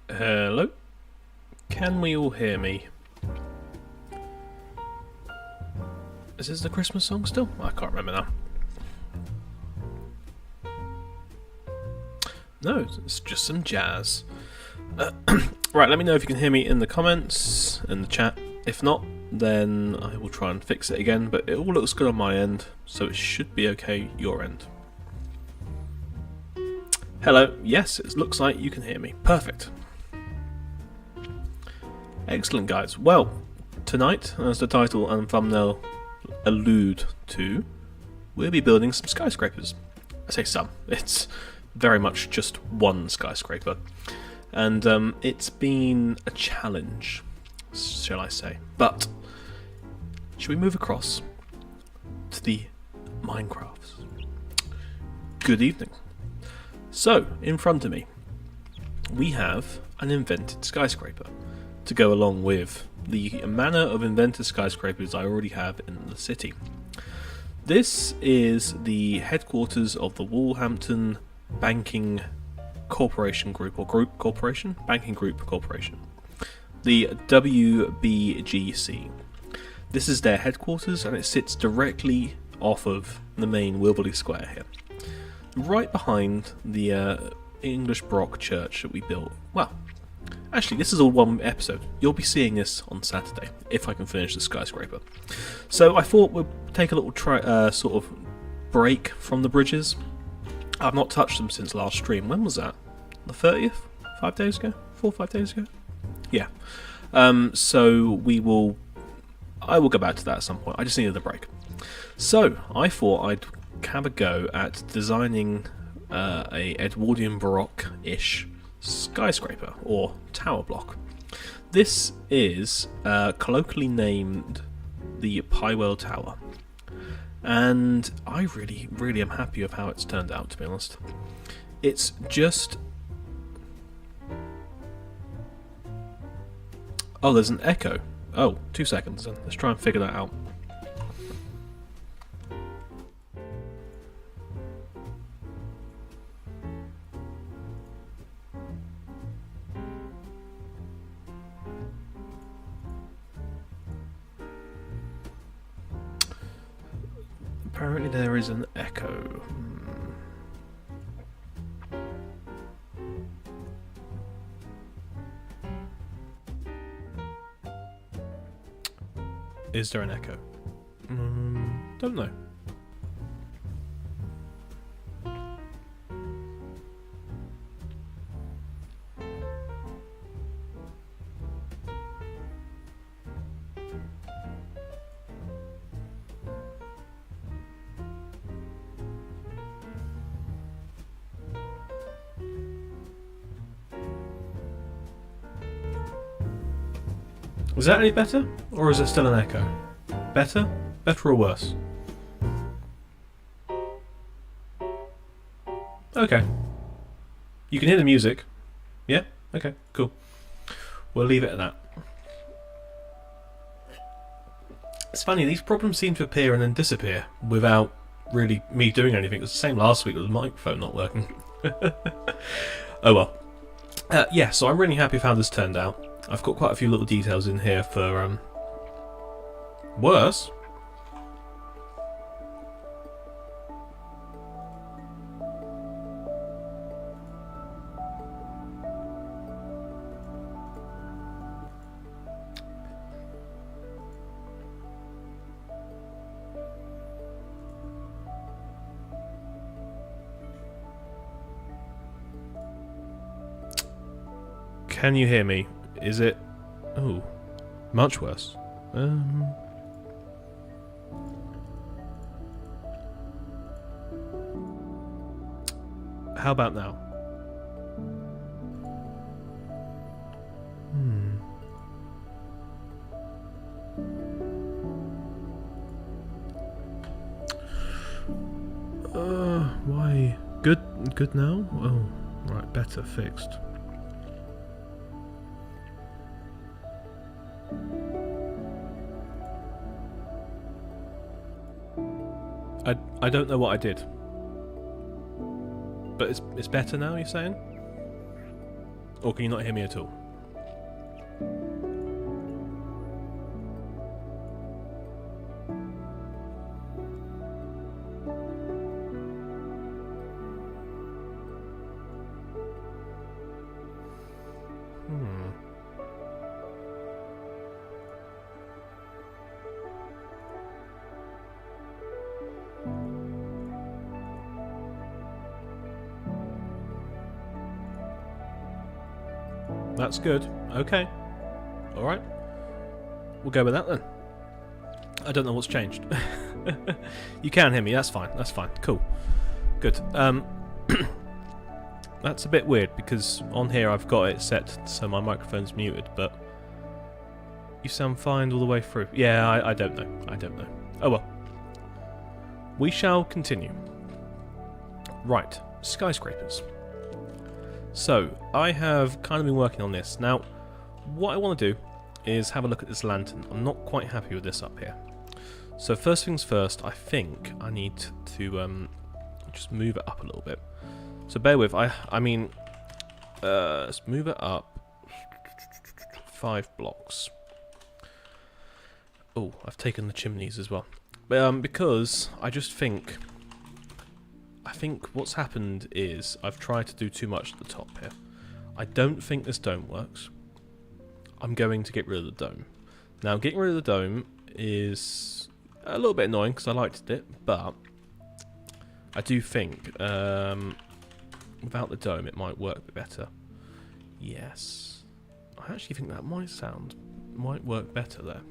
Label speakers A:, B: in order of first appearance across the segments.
A: Hello? Can we all hear me? Is this the Christmas song still? I can't remember now. No, it's just some jazz. Right, let me know if you can hear me in the comments, in the chat. If not, then I will try and fix it again, but it all looks good on my end, so it should be okay your end. Hello, yes, it looks like you can hear me. Perfect. Excellent, guys. Well, tonight, as the title and thumbnail allude to, we'll be building some skyscrapers. I say some, it's very much just one skyscraper. And it's been a challenge, shall I say. But, shall we move across to the Minecrafts? Good evening. So, in front of me, we have an invented skyscraper to go along with the manner of invented skyscrapers I already have in the city. This is the headquarters of the Wolverhampton Banking Corporation Group, or Group Corporation? Banking Group Corporation. The WBGC. This is their headquarters and it sits directly off of the main Wilberley Square here. Right behind the English Baroque church that we built. Well, actually, this is all one episode. You'll be seeing this on Saturday, if I can finish the skyscraper. So I thought we'd take a little sort of break from the bridges. I've not touched them since last stream. When was that? The 30th? 5 days ago? 4 or 5 days ago? Yeah. So I will go back to that at some point. I just needed a break. So I thought I'd have a go at designing a Edwardian Baroque-ish skyscraper or tower block. This is colloquially named the Pywell Tower, and I really am happy with how it's turned out, to be honest. It's just... Oh, there's an echo. Oh, 2 seconds then. Let's try and figure that out. Apparently there is an echo. Is there an echo? Don't know. Is that any better? Or is it still an echo? Better? Better or worse? Okay. You can hear the music. Yeah? Okay, cool. We'll leave it at that. It's funny, these problems seem to appear and then disappear without really me doing anything. It was the same last week with the microphone not working. Oh well. Yeah, so I'm really happy with how this turned out. I've got quite a few little details in here for worse. Can you hear me? Is it... Oh, much worse. How about now? Why? Good now? Oh, right, better, fixed. I don't know what I did. But it's better now, you're saying? Or can you not hear me at all? That's good. Okay. Alright. We'll go with that then. I don't know what's changed. You can hear me, that's fine. That's fine. Cool. Good. That's a bit weird because on here I've got it set so my microphone's muted, but you sound fine all the way through. Yeah, I don't know. I don't know. Oh well. We shall continue. Right. Skyscrapers. So, I have kind of been working on this. Now, what I want to do is have a look at this lantern. I'm not quite happy with this up here. So first things first, I think I need to just move it up a little bit. So bear with, I mean, let's move it up 5 blocks. Oh, I've taken the chimneys as well. Because I just think... I think what's happened is I've tried to do too much at the top here. I don't think this dome works. I'm going to get rid of the dome. Now, getting rid of the dome is a little bit annoying because I liked it, but I do think without the dome it might work a bit better. Yes. I actually think that might work better there.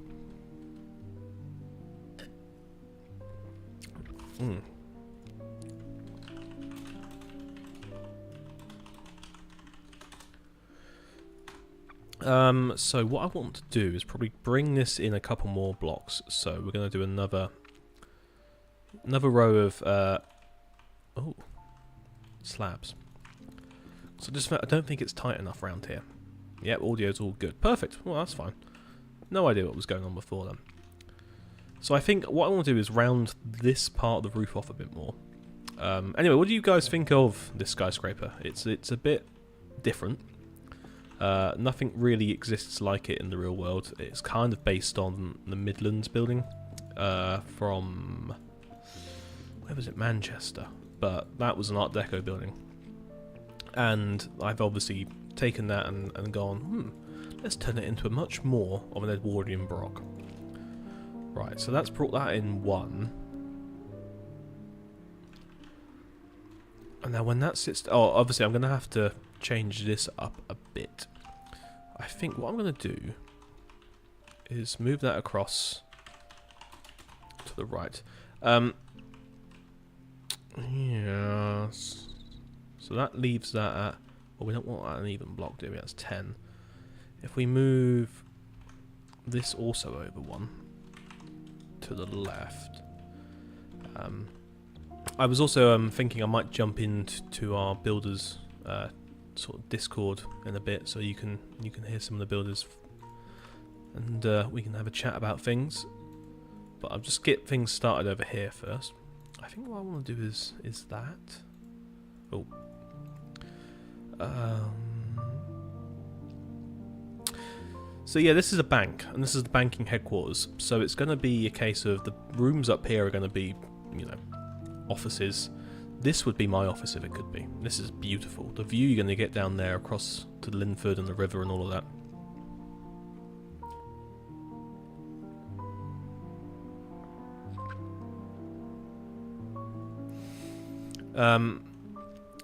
A: So what I want to do is probably bring this in a couple more blocks. So we're going to do another row of slabs. So I don't think it's tight enough around here. Yep, audio's all good. Perfect. Well, that's fine. No idea what was going on before then. So I think what I want to do is round this part of the roof off a bit more. Anyway, what do you guys think of this skyscraper? It's a bit different. Nothing really exists like it in the real world. It's kind of based on the Midlands building from... where was it? Manchester. But that was an Art Deco building. And I've obviously taken that and gone, let's turn it into a much more of an Edwardian Baroque. Right, so that's brought that in one. And now when that sits... oh, obviously I'm going to have to change this up a bit. I think what I'm going to do is move that across to the right. Yes. So that leaves that at... well, we don't want that an even block, do we? That's 10. If we move this also over one to the left. I was also thinking I might jump into our builders sort of Discord in a bit, so you can hear some of the builders, and we can have a chat about things. But I'll just get things started over here first. I think what I want to do is that. Oh. So yeah, this is a bank, and this is the banking headquarters. So it's going to be a case of the rooms up here are going to be, you know, offices. This would be my office if it could be. This is beautiful. The view you're going to get down there across to Linford and the river and all of that.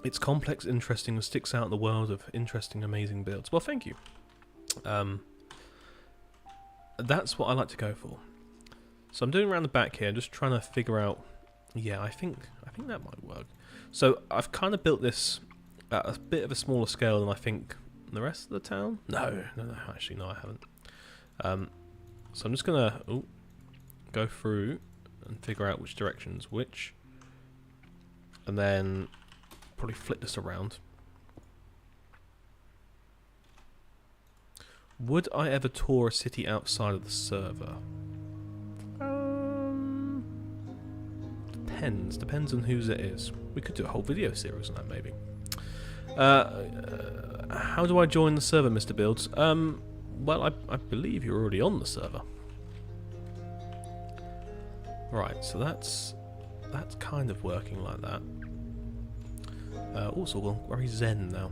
A: It's complex, interesting, and sticks out in the world of interesting, amazing builds. Well, thank you. That's what I like to go for. So I'm doing around the back here, just trying to figure out. Yeah, I think that might work. So I've kind of built this at a bit of a smaller scale than I think the rest of the town. No, actually no, I haven't. So I'm just gonna go through and figure out which direction's which, and then probably flip this around. Would I ever tour a city outside of the server? Depends on whose it is. We could do a whole video series on that, maybe. How do I join the server, Mr. Builds? Well, I believe you're already on the server. Right, so that's kind of working like that. Also, we're very zen now.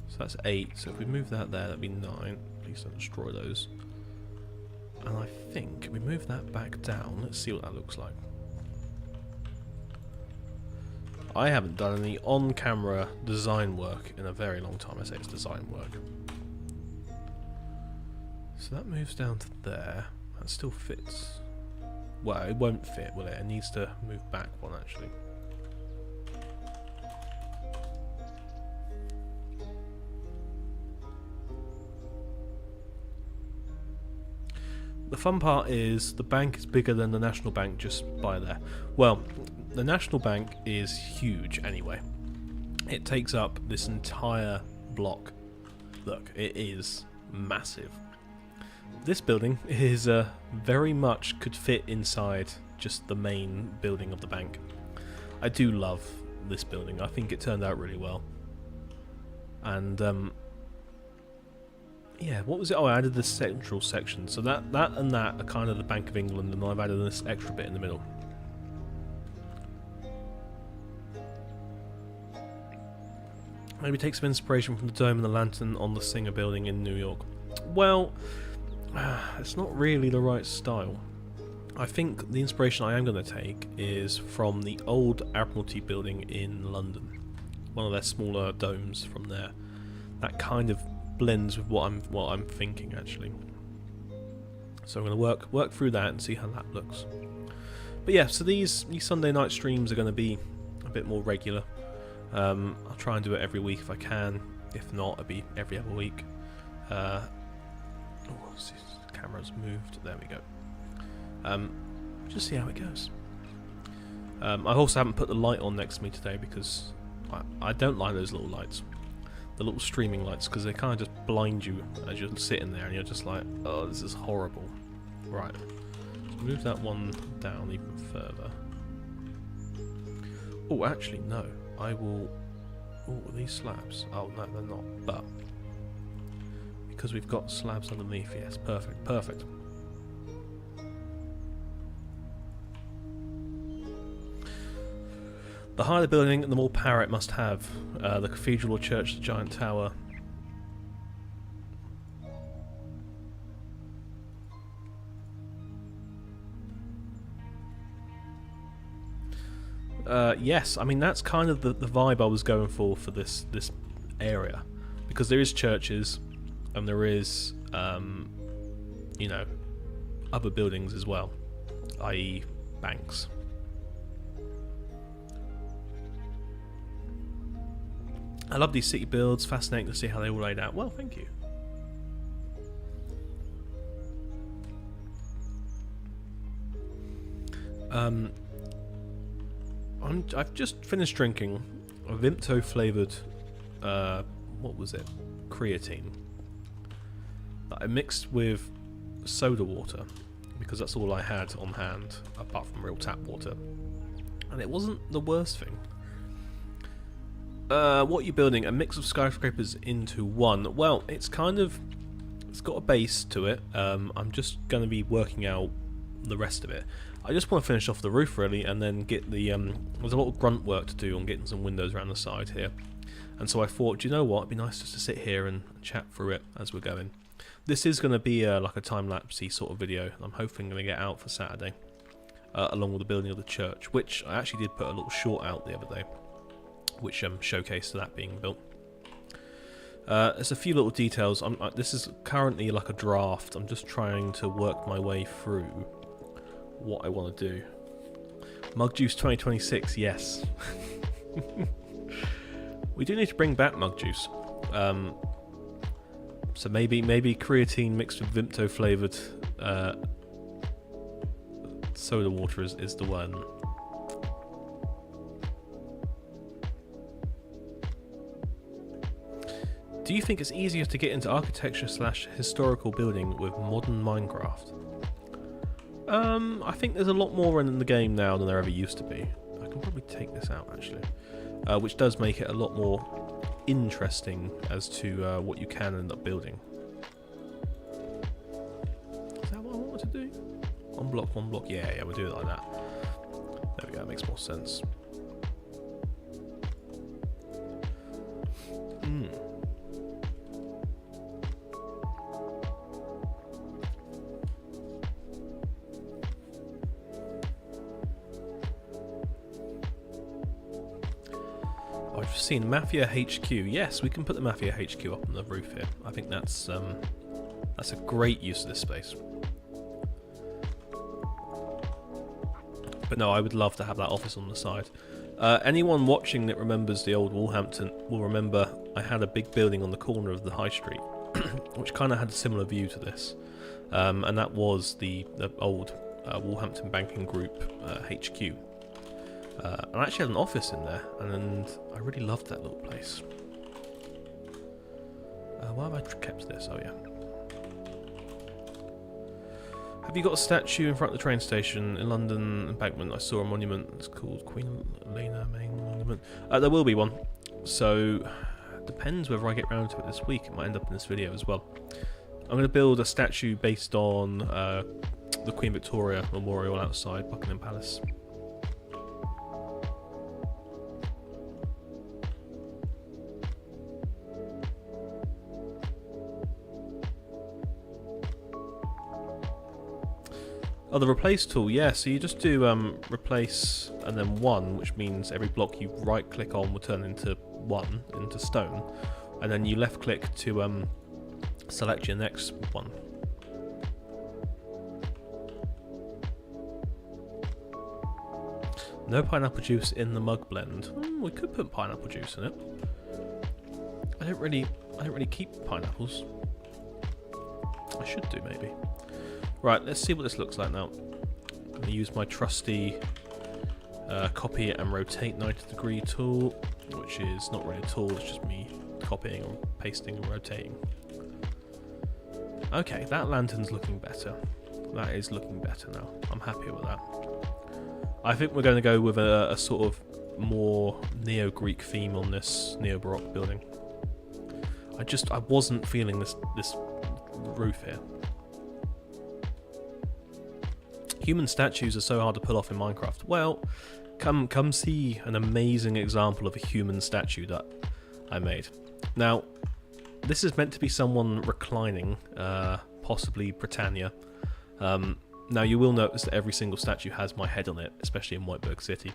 A: So that's 8. So if we move that there, that'd be 9. Please don't destroy those. And I think if we move that back down, let's see what that looks like. I haven't done any on-camera design work in a very long time. I say it's design work. So that moves down to there. That still fits. Well, it won't fit, will it? It needs to move back one, actually. The fun part is the bank is bigger than the National Bank just by there. Well, the National Bank is huge anyway. It takes up this entire block. Look, it is massive. This building is very much could fit inside just the main building of the bank. I do love this building. I think it turned out really well. And yeah, what was it? Oh, I added the central section. So that and that are kind of the Bank of England, and I've added this extra bit in the middle. Maybe take some inspiration from the dome and the lantern on the Singer building in New York. Well, it's not really the right style. I think the inspiration I am going to take is from the old Admiralty building in London. One of their smaller domes from there. That kind of blends with what I'm thinking, actually. So I'm going to work through that and see how that looks. But yeah, so these Sunday night streams are going to be a bit more regular. I'll try and do it every week if I can. If not, it'll be every other week. Oh, the camera's moved. There we go. Just see how it goes. I also haven't put the light on next to me today because I don't like those little lights. The little streaming lights, because they kind of just blind you as you're sitting there and you're just like, oh, this is horrible. Right. So move that one down even further. Oh, actually, no. I will... Oh, are these slabs? Oh, no, they're not. But because we've got slabs underneath, yes, perfect, perfect. The higher the building, the more power it must have. The cathedral or church, the giant tower. Yes, I mean that's kind of the vibe I was going for this area, because there is churches and there is you know, other buildings as well, i.e. banks. I love these city builds, fascinating to see how they all laid out. Well, thank you. I've just finished drinking a Vimto flavoured, what was it? Creatine. That I mixed with soda water, because that's all I had on hand, apart from real tap water. And it wasn't the worst thing. What you're building, a mix of skyscrapers into one. Well, it's got a base to it. I'm just going to be working out the rest of it. I just want to finish off the roof really, and then get the there's a lot of grunt work to do on getting some windows around the side here. And so I thought, do you know what, it'd be nice just to sit here and chat through it as we're going. This is going to be like a time-lapsey sort of video. I'm hoping going to get out for Saturday, along with the building of the church, which I actually did put a little short out the other day, which showcased that being built. There's a few little details. This is currently like a draft. I'm just trying to work my way through what I want to do. Mug Juice 2026, yes. We do need to bring back Mug Juice. So maybe creatine mixed with Vimto flavoured soda water is the one. Do you think it's easier to get into architecture / historical building with modern Minecraft? I think there's a lot more in the game now than there ever used to be. I can probably take this out actually, which does make it a lot more interesting as to what you can end up building. Is that what I wanted to do? One block. Yeah, we'll do it like that. There we go, that makes more sense. I've seen Mafia HQ. Yes, we can put the Mafia HQ up on the roof here. I think that's a great use of this space. But no, I would love to have that office on the side. Anyone watching that remembers the old Wolverhampton will remember I had a big building on the corner of the high street, which kind of had a similar view to this, and that was the old Wolverhampton Banking Group HQ. And I actually had an office in there, and I really loved that little place. Why have I kept this? Oh yeah. Have you got a statue in front of the train station in London Embankment? I saw a monument. It's called Queen Elena Main Monument. There will be one. So depends whether I get round to it this week. It might end up in this video as well. I'm going to build a statue based on the Queen Victoria Memorial outside Buckingham Palace. Oh, the replace tool, yeah, so you just do replace and then 1, which means every block you right click on will turn into 1, into stone, and then you left click to select your next one. No pineapple juice in the mug blend. We could put pineapple juice in it. I don't really keep pineapples. I should do maybe. Right, let's see what this looks like now. I'm going to use my trusty copy and rotate 90-degree tool, which is not really a tool, it's just me copying and pasting and rotating. Okay, that lantern's looking better. That is looking better now. I'm happy with that. I think we're going to go with a sort of more Neo-Greek theme on this Neo-Baroque building. I wasn't feeling this roof here. Human statues are so hard to pull off in Minecraft. Well, come see an amazing example of a human statue that I made. Now, this is meant to be someone reclining, possibly Britannia. Now, you will notice that every single statue has my head on it, especially in Whiteberg City.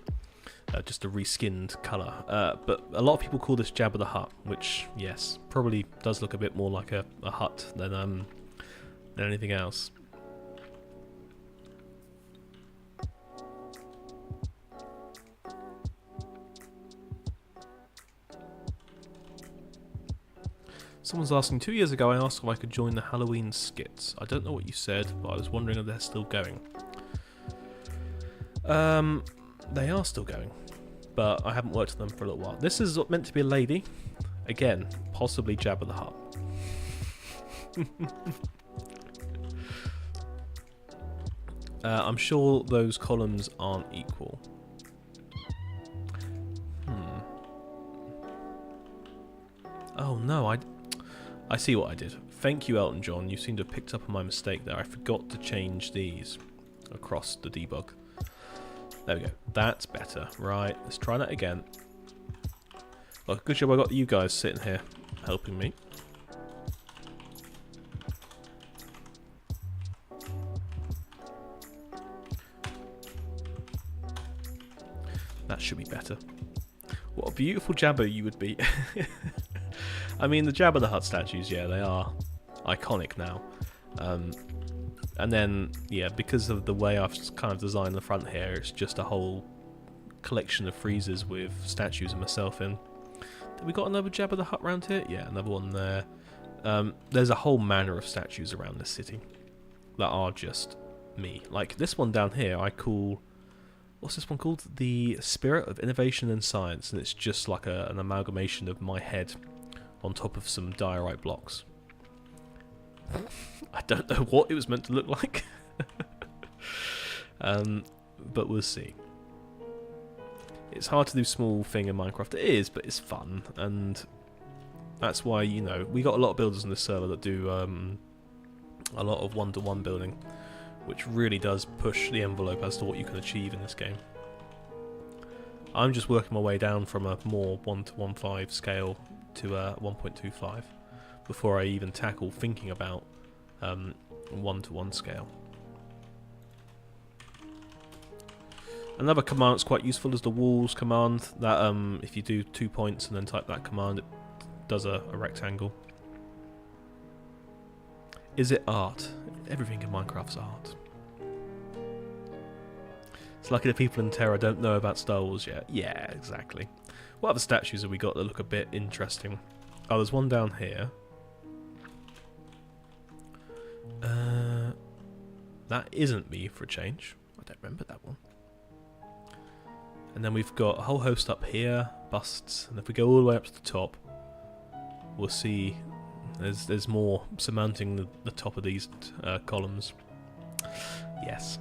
A: Just a reskinned colour. But a lot of people call this Jabba the Hutt, which, yes, probably does look a bit more like a hut than anything else. Someone's asking, 2 years ago I asked if I could join the Halloween skits. I don't know what you said, but I was wondering if they're still going. They are still going, but I haven't worked on them for a little while. This is meant to be a lady. Again, possibly Jabba the Hutt. I'm sure those columns aren't equal. Oh no, I see what I did. Thank you, Elton John. You seem to have picked up on my mistake there. I forgot to change these across the debug. There we go. That's better. Right, let's try that again. Well, good job I got you guys sitting here helping me. That should be better. What a beautiful Jabba you would be. I mean, the Jabba the Hutt statues, yeah, they are iconic now. And then, yeah, because of the way I've kind of designed the front here, it's just a whole collection of freezers with statues of myself in. Have we got another Jabba the Hutt around here? Yeah, another one there. There's a whole manner of statues around this city that are just me. Like this one down here I call... What's this one called? The Spirit of Innovation and Science, and it's just like an amalgamation of my head on top of some diorite blocks. I don't know what it was meant to look like. But we'll see. It's hard to do small thing in Minecraft. It is, but it's fun, and that's why, you know, we got a lot of builders on this server that do a lot of one-to-one building, which really does push the envelope as to what you can achieve in this game. I'm just working my way down from a more 1:1.5 scale to a 1.25 before I even tackle thinking about 1:1 scale. Another command that's quite useful is the walls command. That if you do 2 points and then type that command, it does a rectangle. Is it art? Everything in Minecraft's art. It's lucky the people in Terra don't know about Star Wars yet. Yeah, exactly. What other statues have we got that look a bit interesting? Oh, there's one down here. That isn't me for a change. I don't remember that one. And then we've got a whole host up here, busts, and if we go all the way up to the top, we'll see there's more surmounting the top of these columns. Yes.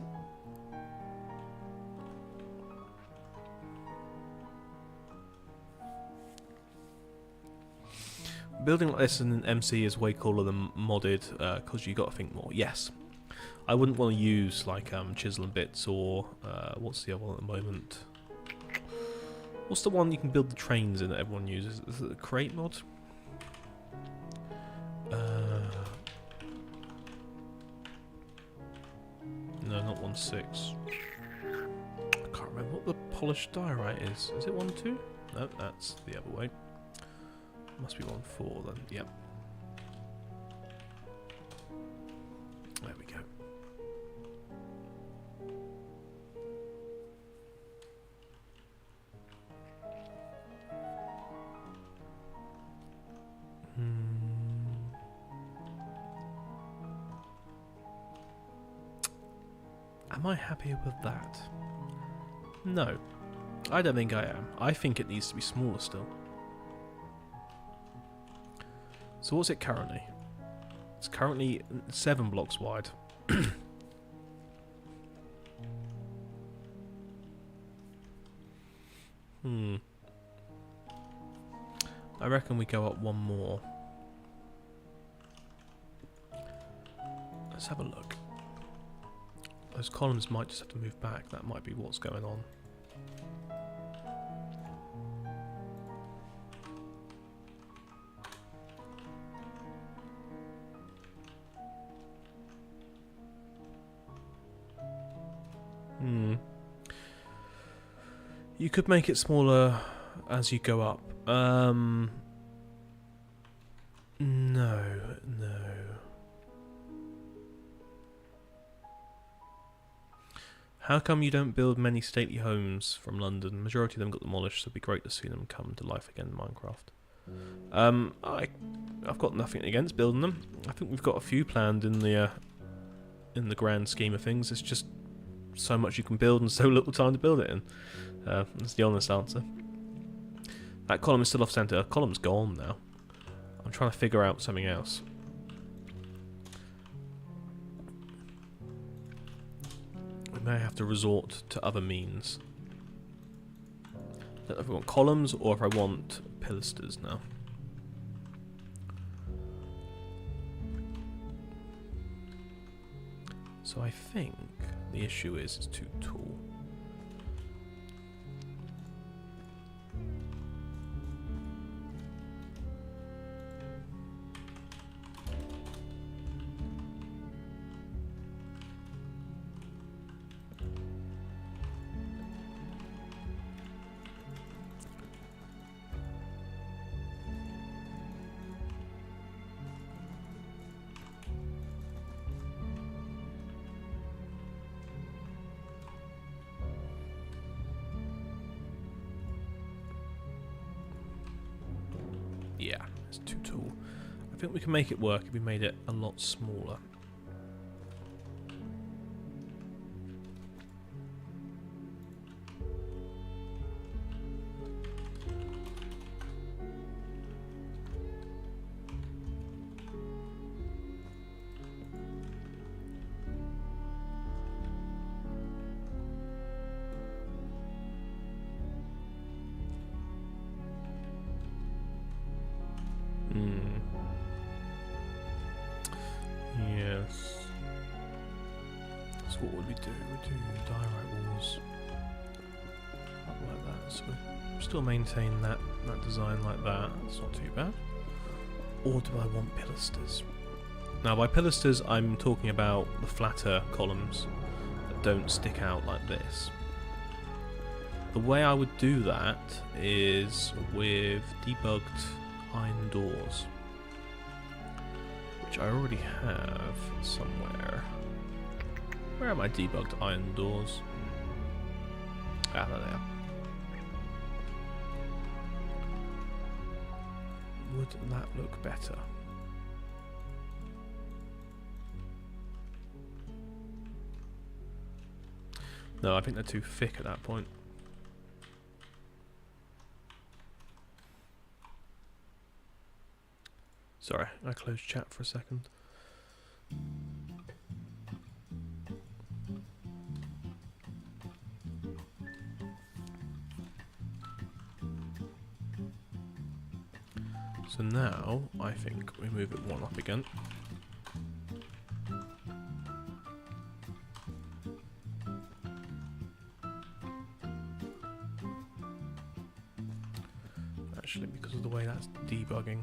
A: Building like this in an MC is way cooler than modded, because you got to think more. Yes. I wouldn't want to use like chisel and bits or what's the other one at the moment? What's the one you can build the trains in that everyone uses? Is it the crate mod? No, not 1.6. I can't remember what the polished diorite is. Is it 1.2? No, that's the other way. Must be 1.4 then. Yep. There we go. Am I happy with that? No. I don't think I am. I think it needs to be smaller still. So what's it currently? It's currently 7 blocks wide. I reckon we go up one more. Let's have a look. Those columns might just have to move back. That might be what's going on. You could make it smaller as you go up. No. How come you don't build many stately homes from London? The majority of them got demolished, so it'd be great to see them come to life again in Minecraft. I've got nothing against building them. I think we've got a few planned in the grand scheme of things. It's just so much you can build and so little time to build it in. That's the honest answer. That column is still off center. Column's gone now. I'm trying to figure out something else. We may have to resort to other means. I don't know if I want columns or if I want pilasters now. So I think the issue is it's too tall. Yeah, it's too tall. I think we can make it work if we made it a lot smaller. Yes. So what would we do? We'd do diorite walls. Like that. So we still maintain that design like that. That's not too bad. Or do I want pilasters? Now by pilasters I'm talking about the flatter columns that don't stick out like this. The way I would do that is with debugged iron doors, which I already have somewhere. Where are my debugged iron doors? Ah, there they are. Would that look better? No, I think they're too thick at that point. Sorry, I closed chat for a second. So now, I think we move it one up again. Actually, because of the way that's debugging.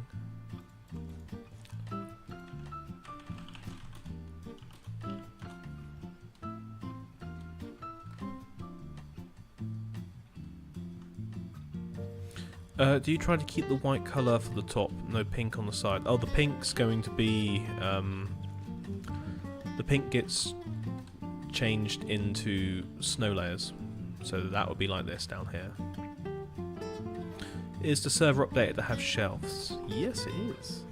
A: Do you try to keep the white colour for the top, no pink on the side? Oh, the pink's going to be... the pink gets changed into snow layers. So that would be like this down here. Is the server updated to have shelves? Yes, it is.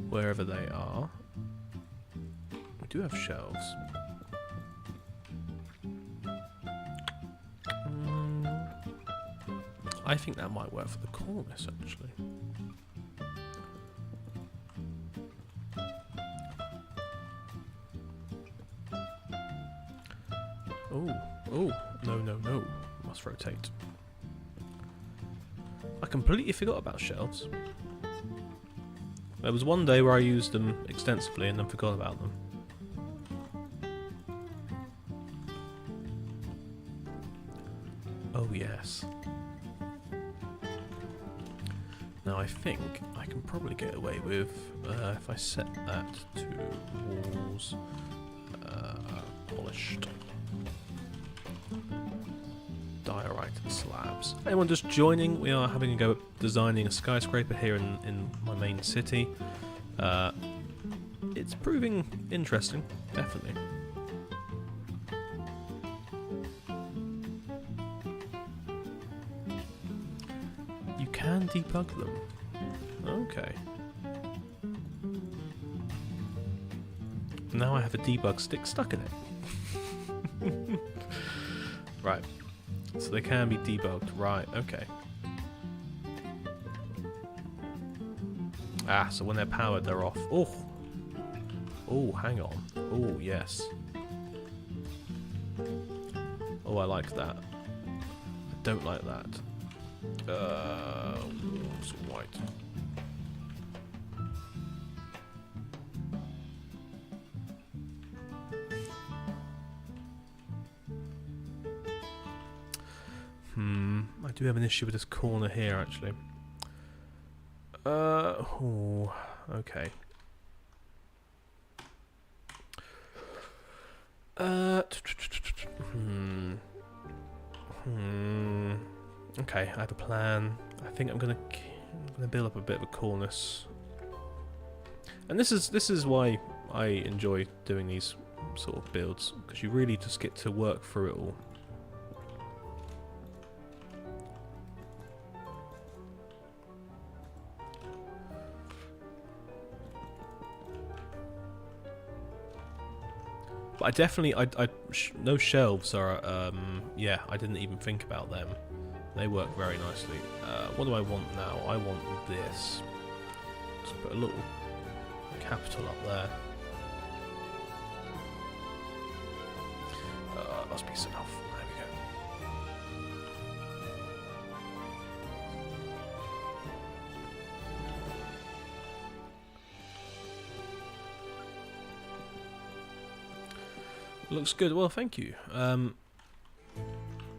A: Wherever they are. We do have shelves. I think that might work for the cornice, actually. Oh, no. Must rotate. I completely forgot about shelves. There was one day where I used them extensively and then forgot about them. Oh, yes. Now I think I can probably get away with, if I set that to walls, polished, diorite slabs. Anyone just joining? We are having a go at designing a skyscraper here in my main city. It's proving interesting, definitely. You can debug them. Okay. Now I have a debug stick stuck in it. Right. So they can be debugged. Right, okay. Ah, so when they're powered, they're off. Oh! Oh, hang on. Oh, yes. Oh, I like that. I don't like that. It's white. I do have an issue with this corner here, actually. Oh, okay. Okay, I have a plan. I think I'm gonna build up a bit of a cornice, and this is why I enjoy doing these sort of builds, because you really just get to work through it all. But I definitely, no shelves are, yeah, I didn't even think about them. They work very nicely. What do I want now? I want this. Just put a little capital up there. Must be enough. There we go. Looks good. Well, thank you. I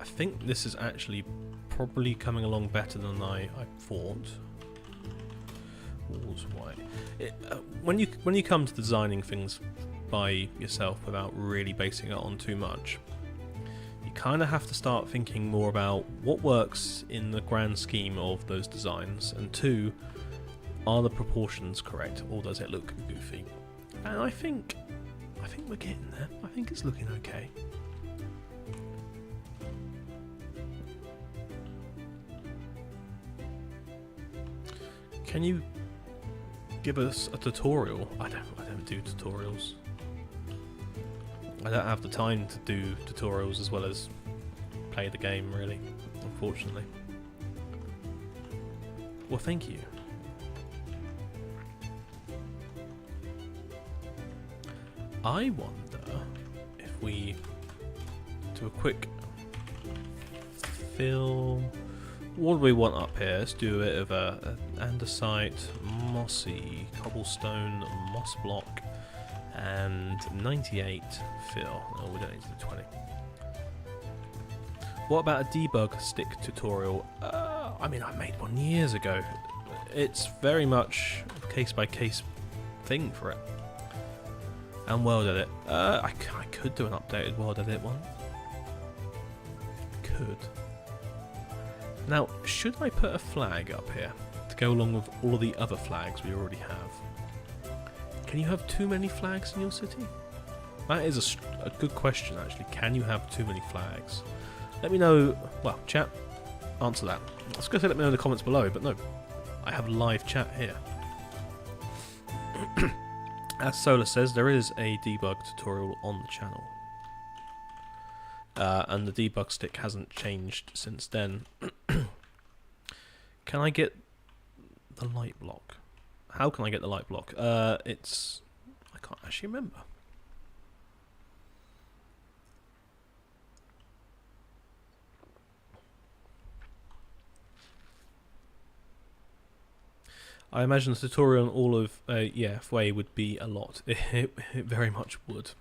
A: think this is actually probably coming along better than I thought. Walls white. When you come to designing things by yourself without really basing it on too much, you kind of have to start thinking more about what works in the grand scheme of those designs, and two, are the proportions correct, or does it look goofy? And I think we're getting there. I think it's looking okay. Can you give us a tutorial? I don't do tutorials. I don't have the time to do tutorials as well as play the game, really, unfortunately. Well, thank you. I wonder if we do a quick fill. What do we want up here? Let's do a bit of a andesite, mossy, cobblestone, moss block, and 98 fill. Oh, we don't need to do 20. What about a debug stick tutorial? I mean, I made one years ago. It's very much a case-by-case thing for it. And world edit. I could do an updated world edit one. Could. Now, should I put a flag up here to go along with all of the other flags we already have? Can you have too many flags in your city? That is a good question, actually. Can you have too many flags? Let me know. Well, chat, answer that. I was going to say let me know in the comments below, but no. I have live chat here. As Solar says, there is a debug tutorial on the channel. And the debug stick hasn't changed since then. Can I get the light block? How can I get the light block? I can't actually remember. I imagine the tutorial on all of FWay would be a lot. It very much would.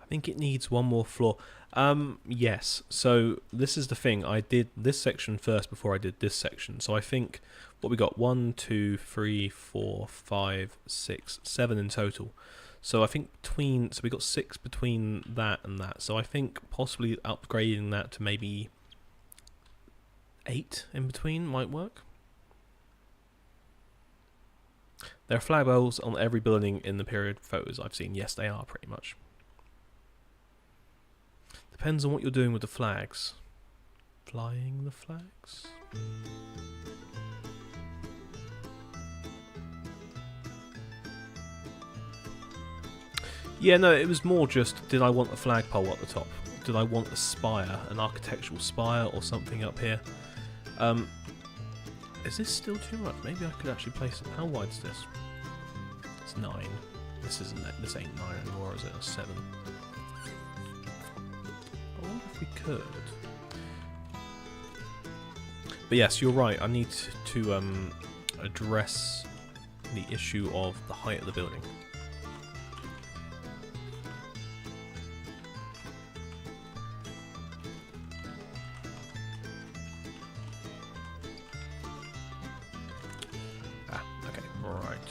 A: I think it needs one more floor. Yes. So this is the thing. I did this section first before I did this section. So I think what we got 1, 2, 3, 4, 5, 6, 7 in total. So I think so we got 6 between that and that. So I think possibly upgrading that to maybe 8 in between might work. There are flag bells on every building in the period photos I've seen. Yes, they are pretty much. depends on what you're doing with the flags. Flying the flags? Yeah, no, it was more just, did I want a flagpole at the top? Did I want a spire, an architectural spire or something up here? Is this still too much? Maybe I could actually place it. How wide is this? It's 9. This ain't 9 anymore, is it? Or 7. I wonder if we could. But yes, you're right. I need to address the issue of the height of the building.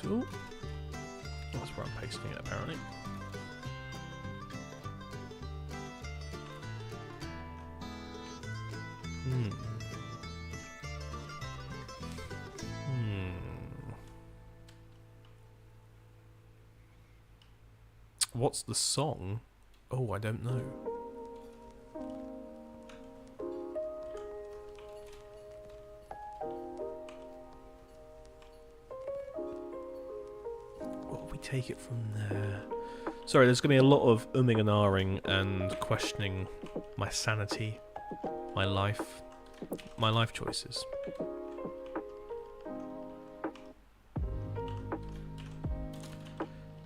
A: Ooh. That's where I'm pasting it, apparently. What's the song? Oh, I don't know. Take it from there. Sorry, there's going to be a lot of umming and ahhing and questioning my sanity, my life choices.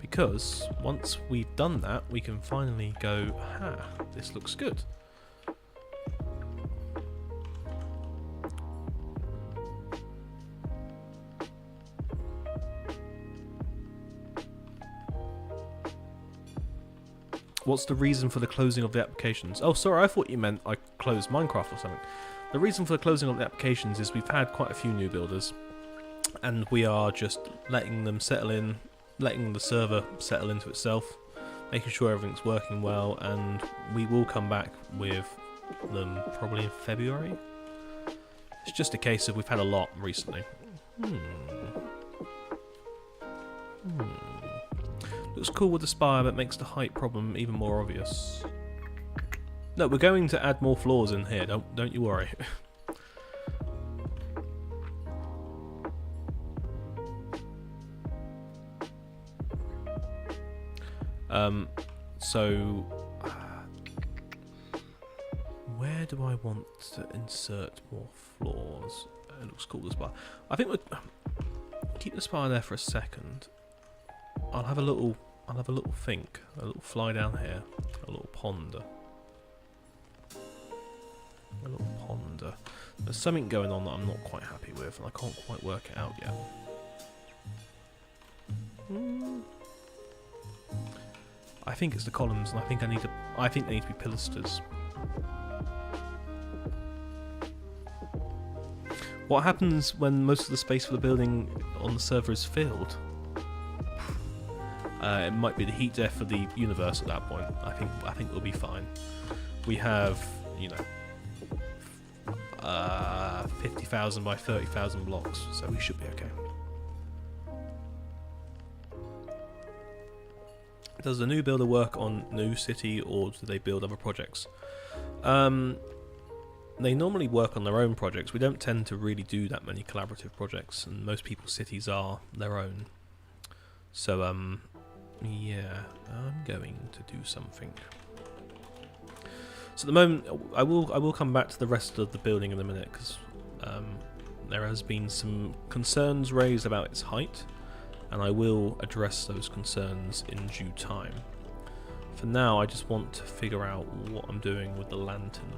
A: Because once we've done that, we can finally go, aha, this looks good. What's the reason for the closing of the applications? Oh, sorry, I thought you meant I closed Minecraft or something. The reason for the closing of the applications is we've had quite a few new builders, and we are just letting them settle in, letting the server settle into itself, making sure everything's working well, and we will come back with them probably in February. It's just a case of we've had a lot recently. Looks cool with the spire, but makes the height problem even more obvious. No, we're going to add more floors in here. Don't you worry. So where do I want to insert more floors? It looks cool, the spire. I think we'll keep the spire there for a second. I'll have a little think, a little fly down here, a little ponder. A little ponder. There's something going on that I'm not quite happy with, and I can't quite work it out yet. I think it's the columns, and I think they need to be pilasters. What happens when most of the space for the building on the server is filled? It might be the heat death of the universe at that point. I think we'll be fine. We have, you know, 50,000 by 30,000 blocks, so we should be okay. Does the new builder work on New City, or do they build other projects? They normally work on their own projects. We don't tend to really do that many collaborative projects, and most people's cities are their own. So, yeah, I'm going to do something. So at the moment, I will come back to the rest of the building in a minute, because there has been some concerns raised about its height, and I will address those concerns in due time. For now, I just want to figure out what I'm doing with the lantern.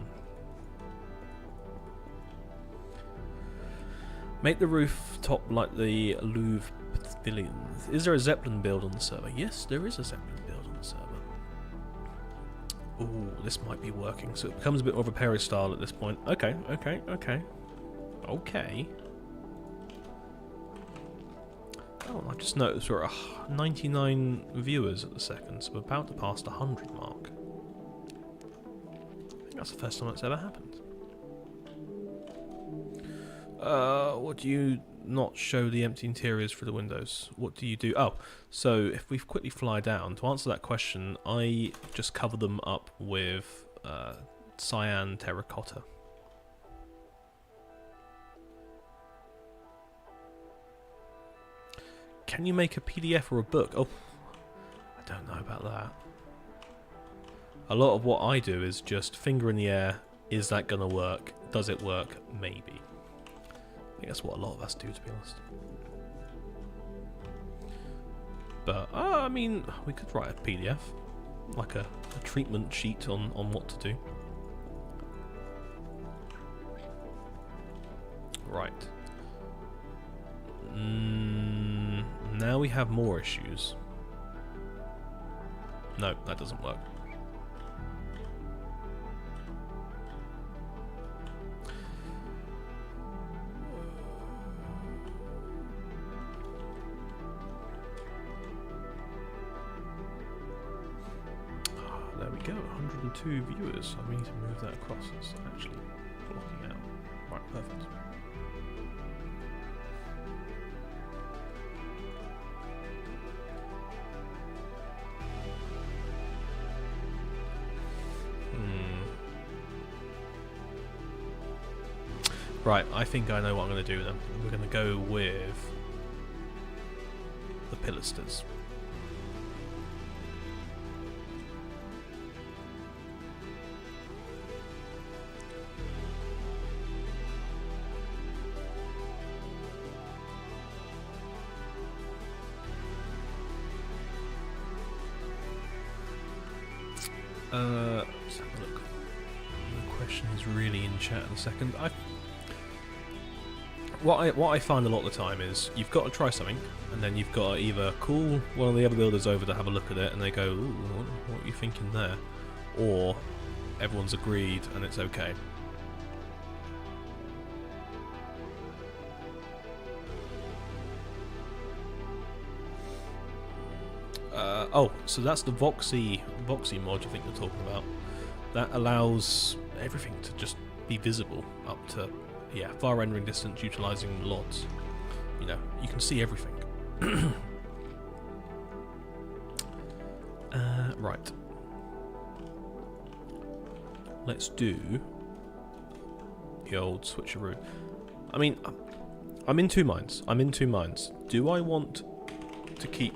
A: Make the roof top like the Louvre Pavilion. Is there a Zeppelin build on the server? Yes, there is a Zeppelin build on the server. Ooh, this might be working. So it becomes a bit more of a peristyle at this point. Okay. Oh, I just noticed we're at 99 viewers at the second, so we're about to pass the 100 mark. I think that's the first time that's ever happened. What do you not show the empty interiors for the windows? What do you do? Oh, so if we quickly fly down, to answer that question, I just cover them up with cyan terracotta. Can you make a PDF or a book? Oh, I don't know about that. A lot of what I do is just finger in the air. Is that going to work? Does it work? Maybe. I think that's what a lot of us do, to be honest. But, I mean, we could write a PDF. Like a treatment sheet on what to do. Right. Now we have more issues. No, that doesn't work. There we go, 102 viewers. So we need to move that across. It's actually blocking out. Right, perfect. Right, I think I know what I'm going to do then. We're going to go with the pilasters. Let's have a look. The question is really in chat in a second. What I find a lot of the time is you've got to try something, and then you've got to either call one of the other builders over to have a look at it, and they go, "Ooh, what are you thinking there?" Or everyone's agreed and it's okay. Oh, so that's the Voxy mod I think you're talking about. That allows everything to just be visible up to, yeah, far rendering distance utilizing LODs. You know, you can see everything. Right. Let's do the old switcheroo. I mean, I'm in two minds. Do I want to keep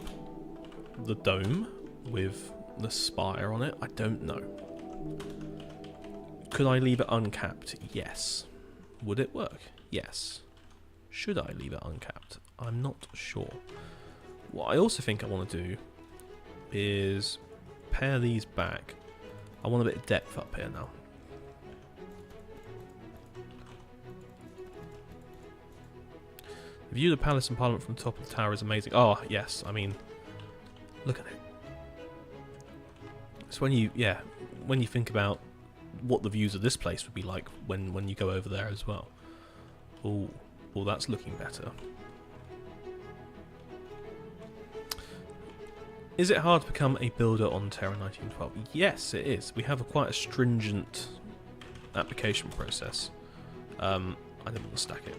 A: the dome with the spire on it? I don't know. Could I leave it uncapped? Yes. Would it work? Yes. Should I leave it uncapped? I'm not sure. What I also think I want to do is pair these back. I want a bit of depth up here now. The view of the palace and parliament from the top of the tower is amazing. Oh, yes. I mean, look at it. It's when you think about what the views of this place would be like when you go over there as well. Oh, well, that's looking better. Is it hard to become a builder on Terra 1912? Yes, it is. We have quite a stringent application process. I didn't want to stack it.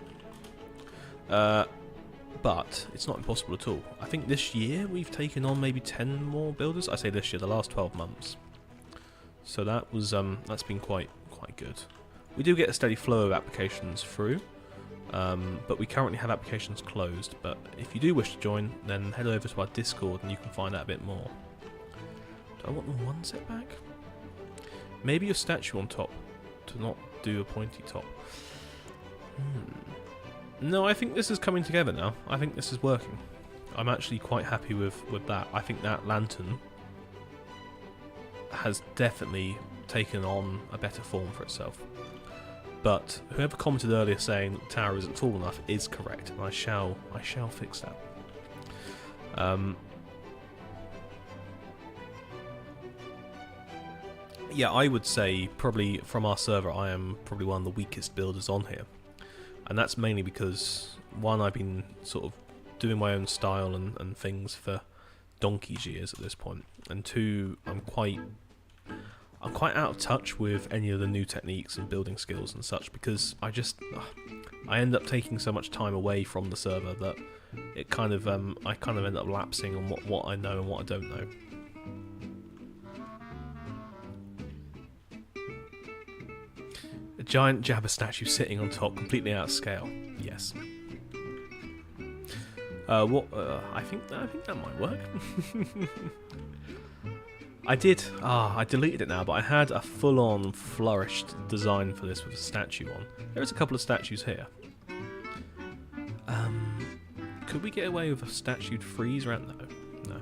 A: But it's not impossible at all. I think this year we've taken on maybe 10 more builders. I say this year, the last 12 months. So that was that's been quite good. We do get a steady flow of applications through, but we currently have applications closed. But if you do wish to join, then head over to our Discord and you can find out a bit more. Do I want them one setback? Maybe a statue on top to not do a pointy top. No, I think this is coming together now. I think this is working. I'm actually quite happy with that. I think that lantern has definitely taken on a better form for itself. But whoever commented earlier saying that the tower isn't tall enough is correct, and I shall fix that. Yeah, I would say probably from our server I am probably one of the weakest builders on here. And that's mainly because, one, I've been sort of doing my own style and things for donkey's years at this point, and two, I'm quite out of touch with any of the new techniques and building skills and such, because I end up taking so much time away from the server that it kind of I kind of end up lapsing on what I know and what I don't know. giant Jabba statue sitting on top, completely out of scale. Yes. I think that might work. I deleted it now, but I had a full-on flourished design for this with a statue on. There's a couple of statues here. Could we get away with a statued frieze around? No.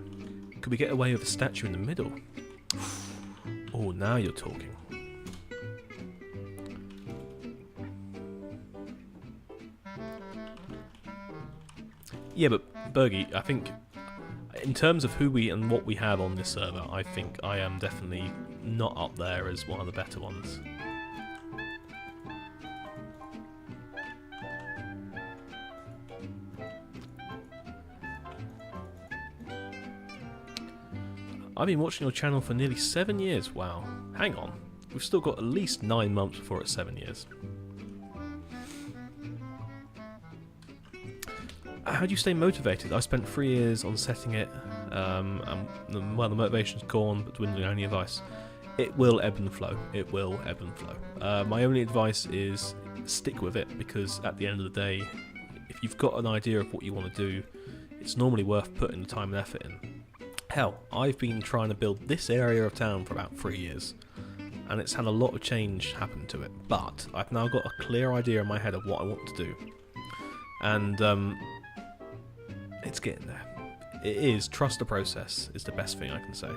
A: Could we get away with a statue in the middle? Oh, now you're talking. Yeah, but Bergie, I think in terms of who we and what we have on this server, I think I am definitely not up there as one of the better ones. I've been watching your channel for nearly 7 years. Wow. Hang on. We've still got at least 9 months before it's 7 years. How do you stay motivated? I spent 3 years on setting it, and well, the motivation's gone, but dwindling. Only advice: it will ebb and flow. It will ebb and flow. My only advice is stick with it, because at the end of the day, if you've got an idea of what you want to do, it's normally worth putting the time and effort in. Hell, I've been trying to build this area of town for about 3 years, and it's had a lot of change happen to it, but I've now got a clear idea in my head of what I want to do, and it's getting there. It is, trust the process is the best thing I can say.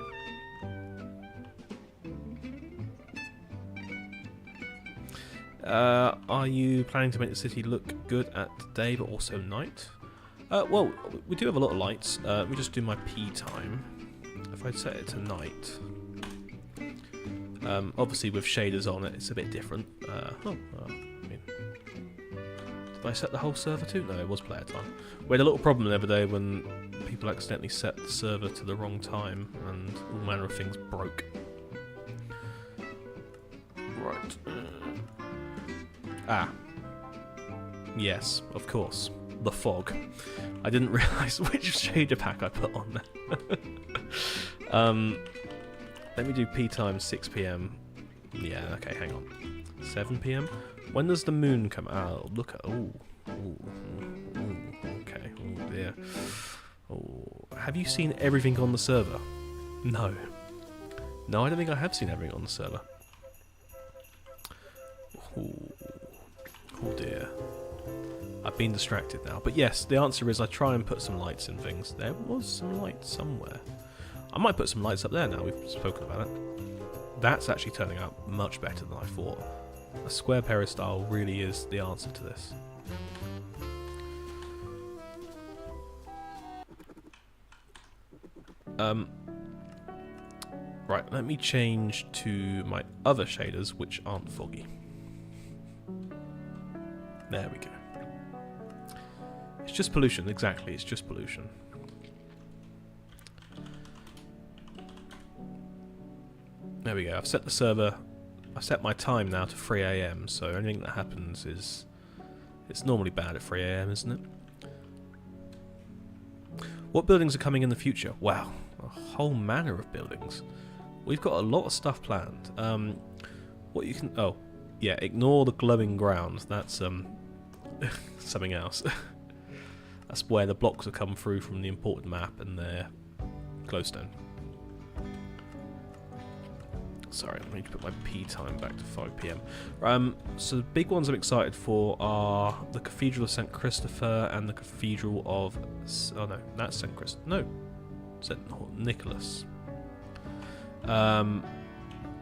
A: Are you planning to make the city look good at day but also night? Well, we do have a lot of lights. We just do my P time. If I set it to night, obviously with shaders on it, it's a bit different. Did I set the whole server to? No, it was player time. We had a little problem the other day when people accidentally set the server to the wrong time, and all manner of things broke. Right. Yes, of course. The fog. I didn't realise which shader pack I put on there. Let me do P time 6 PM. Yeah, okay, hang on. 7 PM? When does the moon come out? Look at... okay, oh dear. Oh, have you seen everything on the server? No. No, I don't think I have seen everything on the server. Oh dear. I've been distracted now. But yes, the answer is I try and put some lights in things. There was some lights somewhere. I might put some lights up there now we've spoken about it. That's actually turning out much better than I thought. A square peristyle really is the answer to this. Right, let me change to my other shaders, which aren't foggy. There we go. It's just pollution, exactly, it's just pollution. There we go, I've set the server, I've set my time now to 3 AM, so anything that happens is... it's normally bad at 3 AM, isn't it? What buildings are coming in the future? Wow, a whole manner of buildings. We've got a lot of stuff planned. What you can... oh, yeah, ignore the glowing ground, that's something else. That's where the blocks have come through from the imported map and they're glowstone. Sorry, I need to put my P time back to 5 PM. So the big ones I'm excited for are the Cathedral of St. Christopher and the Cathedral of... oh no, that's St. Christopher. No, St. Nicholas.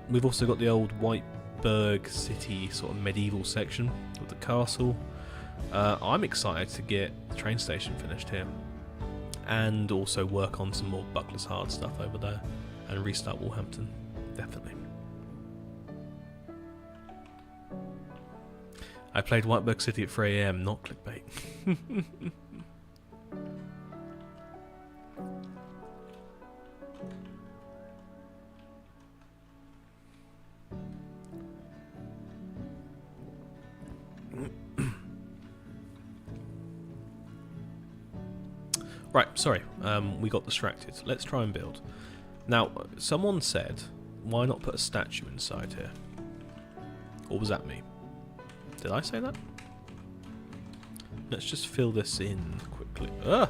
A: We've also got the old Whiteburg City sort of medieval section with the castle. I'm excited to get the train station finished here, and also work on some more Buckler's Hard stuff over there, and restart Wolverhampton, definitely. I played Whiteburg City at 3 AM, not clickbait. Right, sorry, we got distracted. Let's try and build. Now, someone said, why not put a statue inside here? Or was that me? Did I say that? Let's just fill this in quickly. Ah!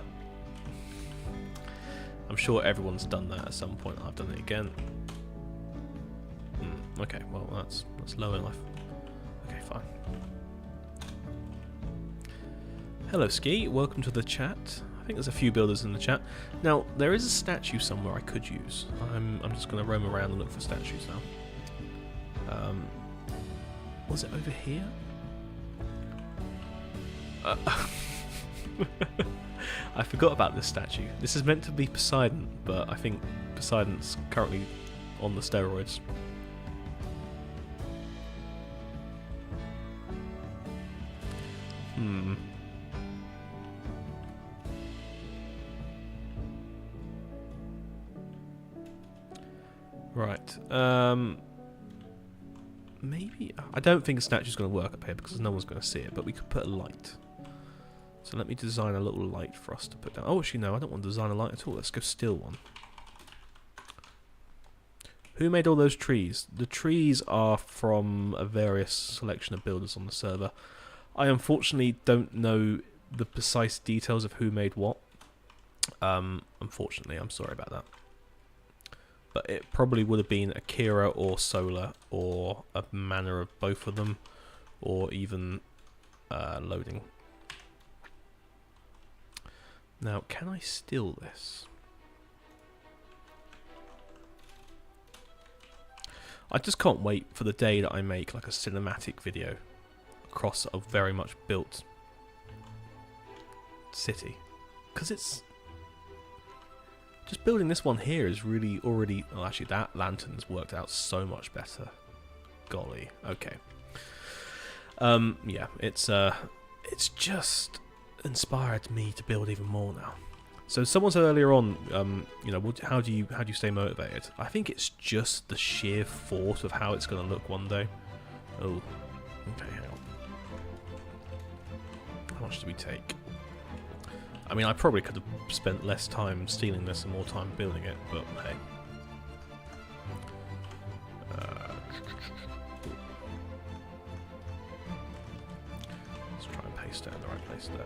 A: I'm sure everyone's done that at some point. I've done it again. Okay, well that's low enough. Okay, fine. Hello Ski, welcome to the chat. I think there's a few builders in the chat. Now, there is a statue somewhere I could use. I'm just going to roam around and look for statues now. Was it over here? I forgot about this statue. This is meant to be Poseidon, but I think Poseidon's currently on the steroids. Right. Maybe... I don't think a statue's going to work up here because no one's going to see it, but we could put a light. So let me design a little light for us to put down. Oh, actually, no, I don't want to design a light at all. Let's go steal one. Who made all those trees? The trees are from a various selection of builders on the server. I unfortunately don't know the precise details of who made what. Unfortunately, I'm sorry about that. But it probably would have been Akira or Solar, or a manner of both of them, or even loading. Now, can I steal this? I just can't wait for the day that I make like a cinematic video across a very much built city, because it's just building this one here is really already... Oh, actually, that lantern's worked out so much better. Golly. Okay. Yeah, it's just inspired me to build even more now. So someone said earlier on, you know, how do you stay motivated? I think it's just the sheer thought of how it's going to look one day. Oh, okay, hang on. How much do we take? I mean, I probably could have spent less time stealing this and more time building it, but hey. Let's try and paste it in the right place there.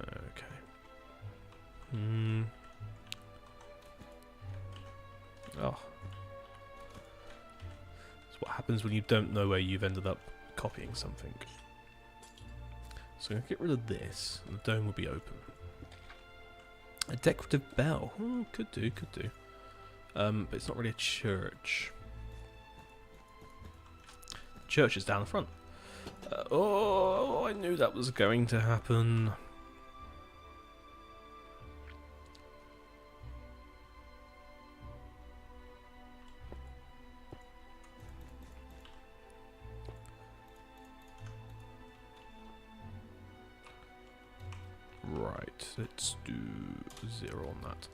A: Okay. Oh. That's what happens when you don't know where you've ended up copying something. So I'm going to get rid of this, and the dome will be open. A decorative bell. Oh, could do, could do. But it's not really a church. Church is down the front. Oh, I knew that was going to happen. Right, let's do 0 on that.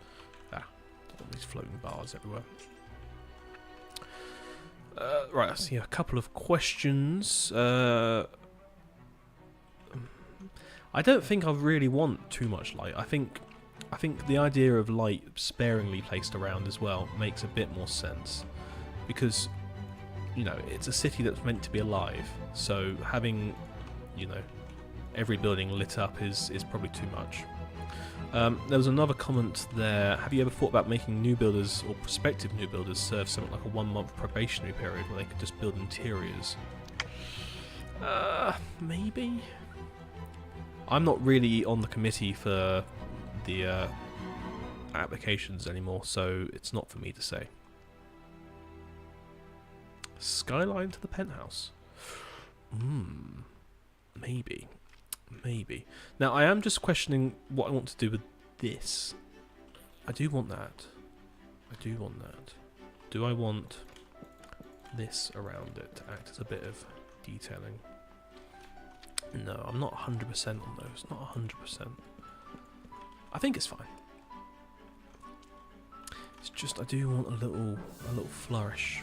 A: All these floating bars everywhere. Right, I see a couple of questions. I don't think I really want too much light. I think the idea of light sparingly placed around as well makes a bit more sense, because, you know, it's a city that's meant to be alive. So having, you know, every building lit up is probably too much. There was another comment there. Have you ever thought about making new builders or prospective new builders serve something like a 1-month probationary period where they could just build interiors? Maybe. I'm not really on the committee for the applications anymore, so it's not for me to say. Skyline to the penthouse. Maybe. Maybe. Now, I am just questioning what I want to do with this. I do want that. I do want that. Do I want this around it to act as a bit of detailing? No, I'm not 100% on those. Not 100%. I think it's fine. It's just I do want a little flourish.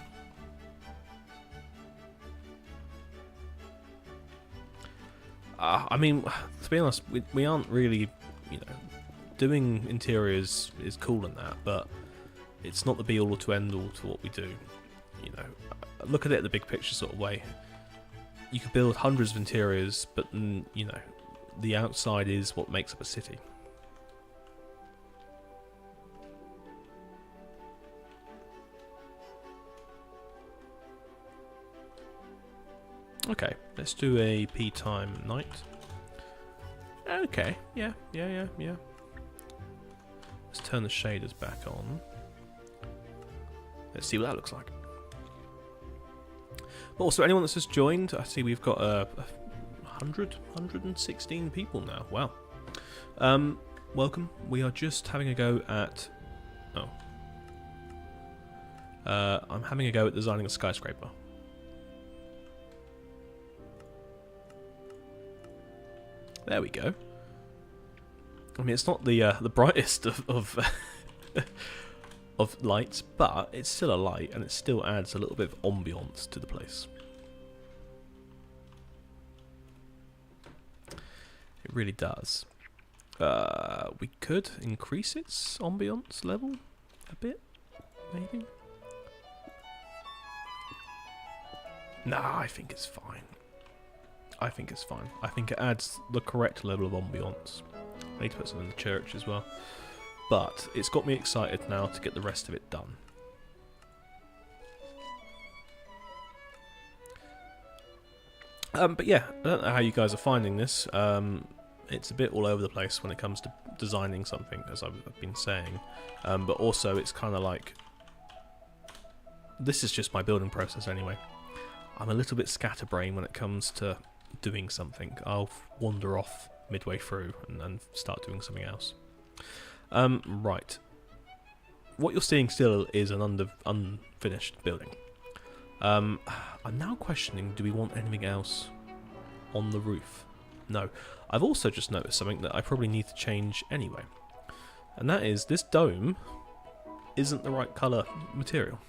A: I mean, to be honest, we aren't really, you know, doing interiors is cool and that, but it's not the be all to end all to what we do. You know, look at it the big picture sort of way. You could build hundreds of interiors, but you know, the outside is what makes up a city. Okay, let's do a P time night. Okay, yeah. Let's turn the shaders back on. Let's see what that looks like. But also, anyone that's just joined, I see we've got 116 people now. Wow. Welcome. We are just having a go at... Oh. I'm having a go at designing a skyscraper. There we go. I mean, it's not the brightest of of lights, but it's still a light, and it still adds a little bit of ambiance to the place. It really does. We could increase its ambiance level a bit, maybe. Nah, I think it's fine. I think it's fine. I think it adds the correct level of ambiance. I need to put something in the church as well. But it's got me excited now to get the rest of it done. But yeah, I don't know how you guys are finding this. It's a bit all over the place when it comes to designing something, as I've been saying. But also, it's kind of like... This is just my building process anyway. I'm a little bit scatterbrained when it comes to doing something. I'll wander off midway through and start doing something else. Right. What you're seeing still is an unfinished building. I'm now questioning, do we want anything else on the roof? No. I've also just noticed something that I probably need to change anyway. And that is, this dome isn't the right colour material.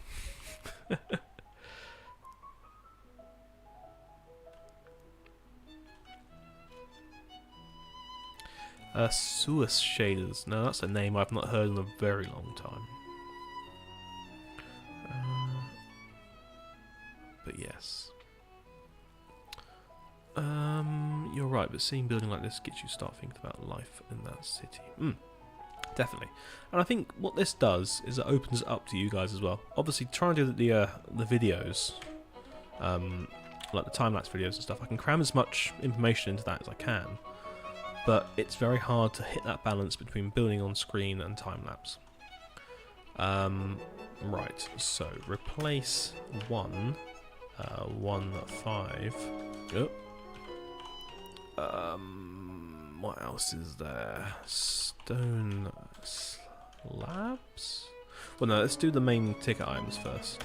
A: Suis shaders. Now that's a name I've not heard in a very long time. But yes. You're right, but seeing building like this gets you to start thinking about life in that city. Definitely. And I think what this does is it opens it up to you guys as well. Obviously, trying to do the videos, like the time-lapse videos and stuff, I can cram as much information into that as I can. But it's very hard to hit that balance between building on screen and time-lapse. Right, so replace 1, 1, 5. Oh. What else is there? Stone slabs? Well, no, let's do the main ticket items first.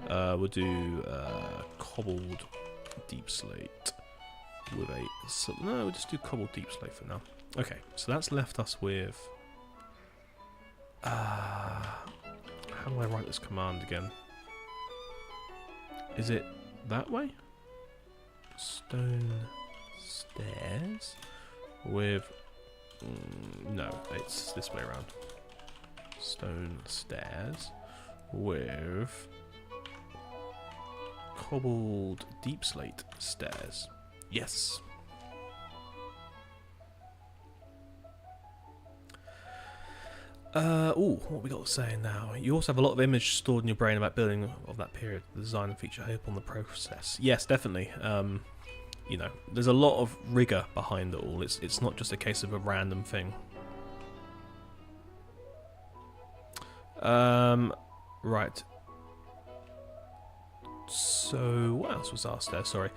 A: We'll do cobbled deep slate. With a... So, no, we'll just do cobbled deep slate for now. Okay, so that's left us with... how do I write this command again? Is it that way? Stone stairs with... no, it's this way around. Stone stairs with... cobbled deep slate stairs. Yes. What we got to say now? You also have a lot of image stored in your brain about building of that period, the design and feature hope on the process. Yes, definitely. You know, there's a lot of rigor behind it all. It's not just a case of a random thing. Right. So, what else was asked there? Sorry.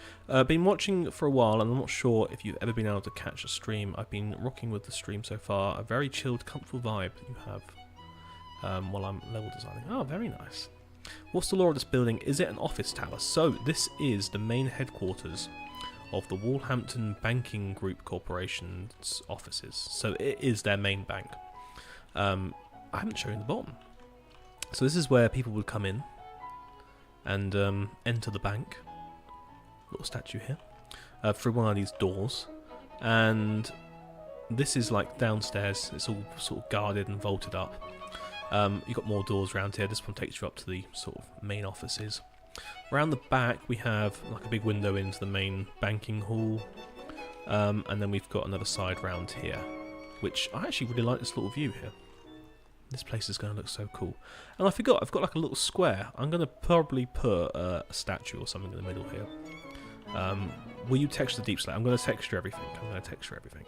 A: Been watching for a while, and I'm not sure if you've ever been able to catch a stream. I've been rocking with the stream so far. A very chilled, comfortable vibe that you have while I'm level designing. Oh, very nice. What's the lore of this building? Is it an office tower? So, this is the main headquarters of the Walhampton Banking Group Corporation's offices. So, it is their main bank. I haven't shown you the bottom. So, this is where people would come in and enter the bank, little statue here, through one of these doors, and this is like downstairs. It's all sort of guarded and vaulted up. You've got more doors around here. This one takes you up to the sort of main offices. Around the back we have like a big window into the main banking hall, and then we've got another side round here, which I actually really like this little view here. This place is going to look so cool. And I forgot, I've got like a little square. I'm going to probably put a statue or something in the middle here. Will you texture the deep slate? I'm going to texture everything.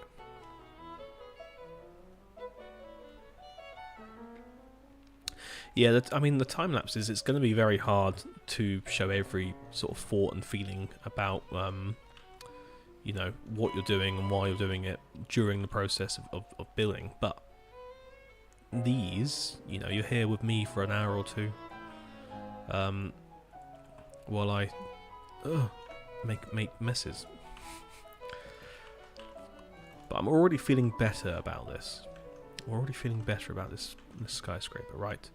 A: Yeah, I mean, the time lapses, it's going to be very hard to show every sort of thought and feeling about, you know, what you're doing and why you're doing it during the process of building. But these, you know, you're here with me for an hour or two, while I make messes. But I'm already feeling better about this. I'm already feeling better about this skyscraper, right?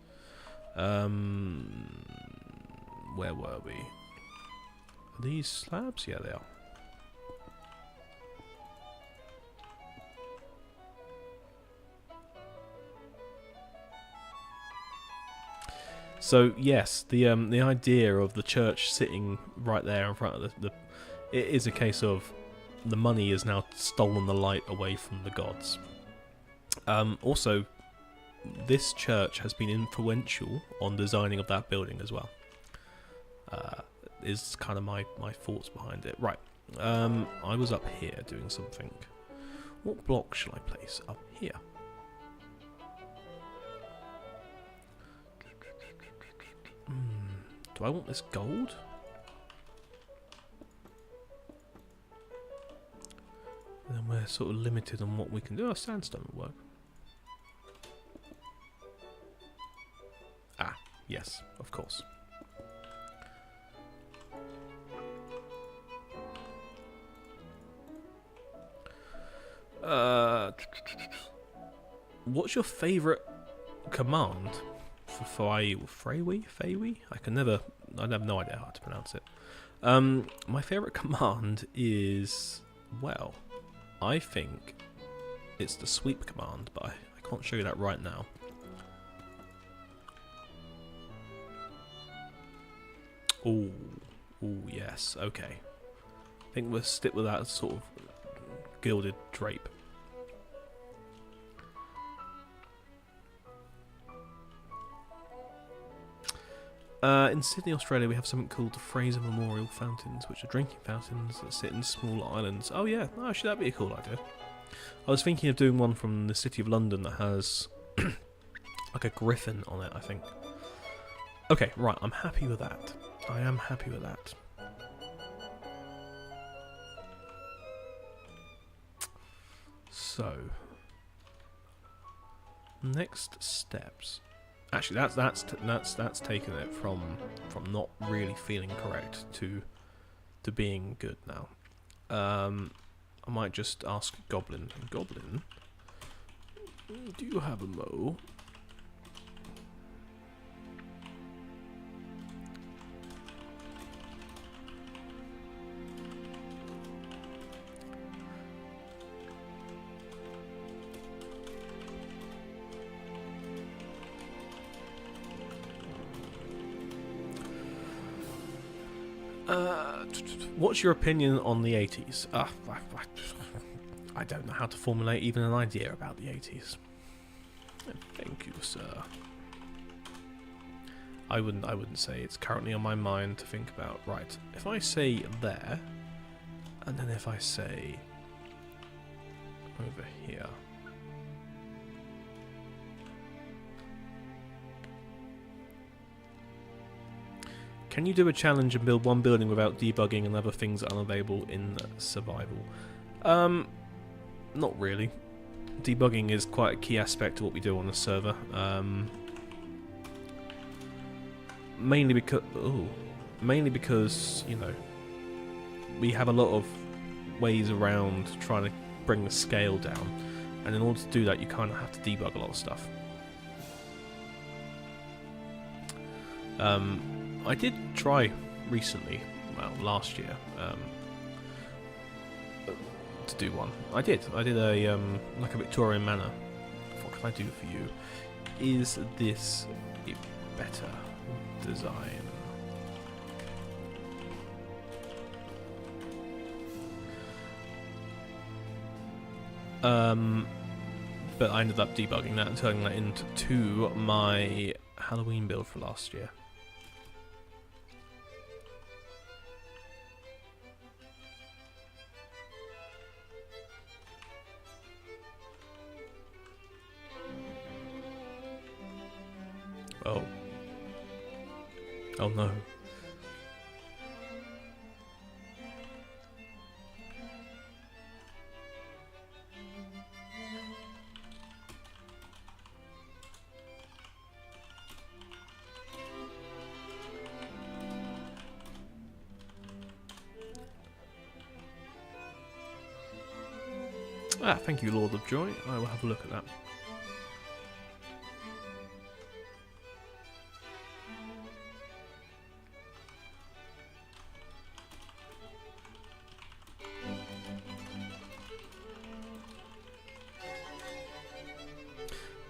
A: Where were we? Are these slabs? Yeah, they are. So yes, the idea of the church sitting right there in front of it is a case of the money has now stolen the light away from the gods. Also, this church has been influential on designing of that building as well. Is kind of my thoughts behind it. Right, I was up here doing something. What block shall I place up here? Do I want this gold? And then we're sort of limited on what we can do. Oh, sandstone will work. Ah, yes, of course. What's your favourite command for Feywi? I have no idea how to pronounce it. My favourite command is, well, I think it's the sweep command, but I can't show you that right now. Oh, yes, okay. I think we'll stick with that sort of gilded drape. In Sydney, Australia, we have something called the Fraser Memorial Fountains, which are drinking fountains that sit in small islands. Oh yeah, actually that'd be a cool idea. I was thinking of doing one from the City of London that has like a griffin on it, I think. Okay, right, I'm happy with that. I am happy with that. So, next steps. Actually, that's taken it from not really feeling correct to being good now. I might just ask Goblin. Goblin, do you have a mow? What's your opinion on the 80s? I don't know how to formulate even an idea about the 80s. Thank you, sir. I wouldn't say it's currently on my mind to think about. Right, if I say there, and then if I say over here. Can you do a challenge and build one building without debugging and other things unavailable in survival? Not really. Debugging is quite a key aspect of what we do on the server. Mainly because, you know, we have a lot of ways around trying to bring the scale down, and in order to do that, you kind of have to debug a lot of stuff. I did try recently, well, last year, to do one. I did a like a Victorian manor. What can I do for you? Is this a better design? But I ended up debugging that and turning that into my Halloween build for last year. Oh. Oh no. Ah, thank you, Lord of Joy. I will have a look at that.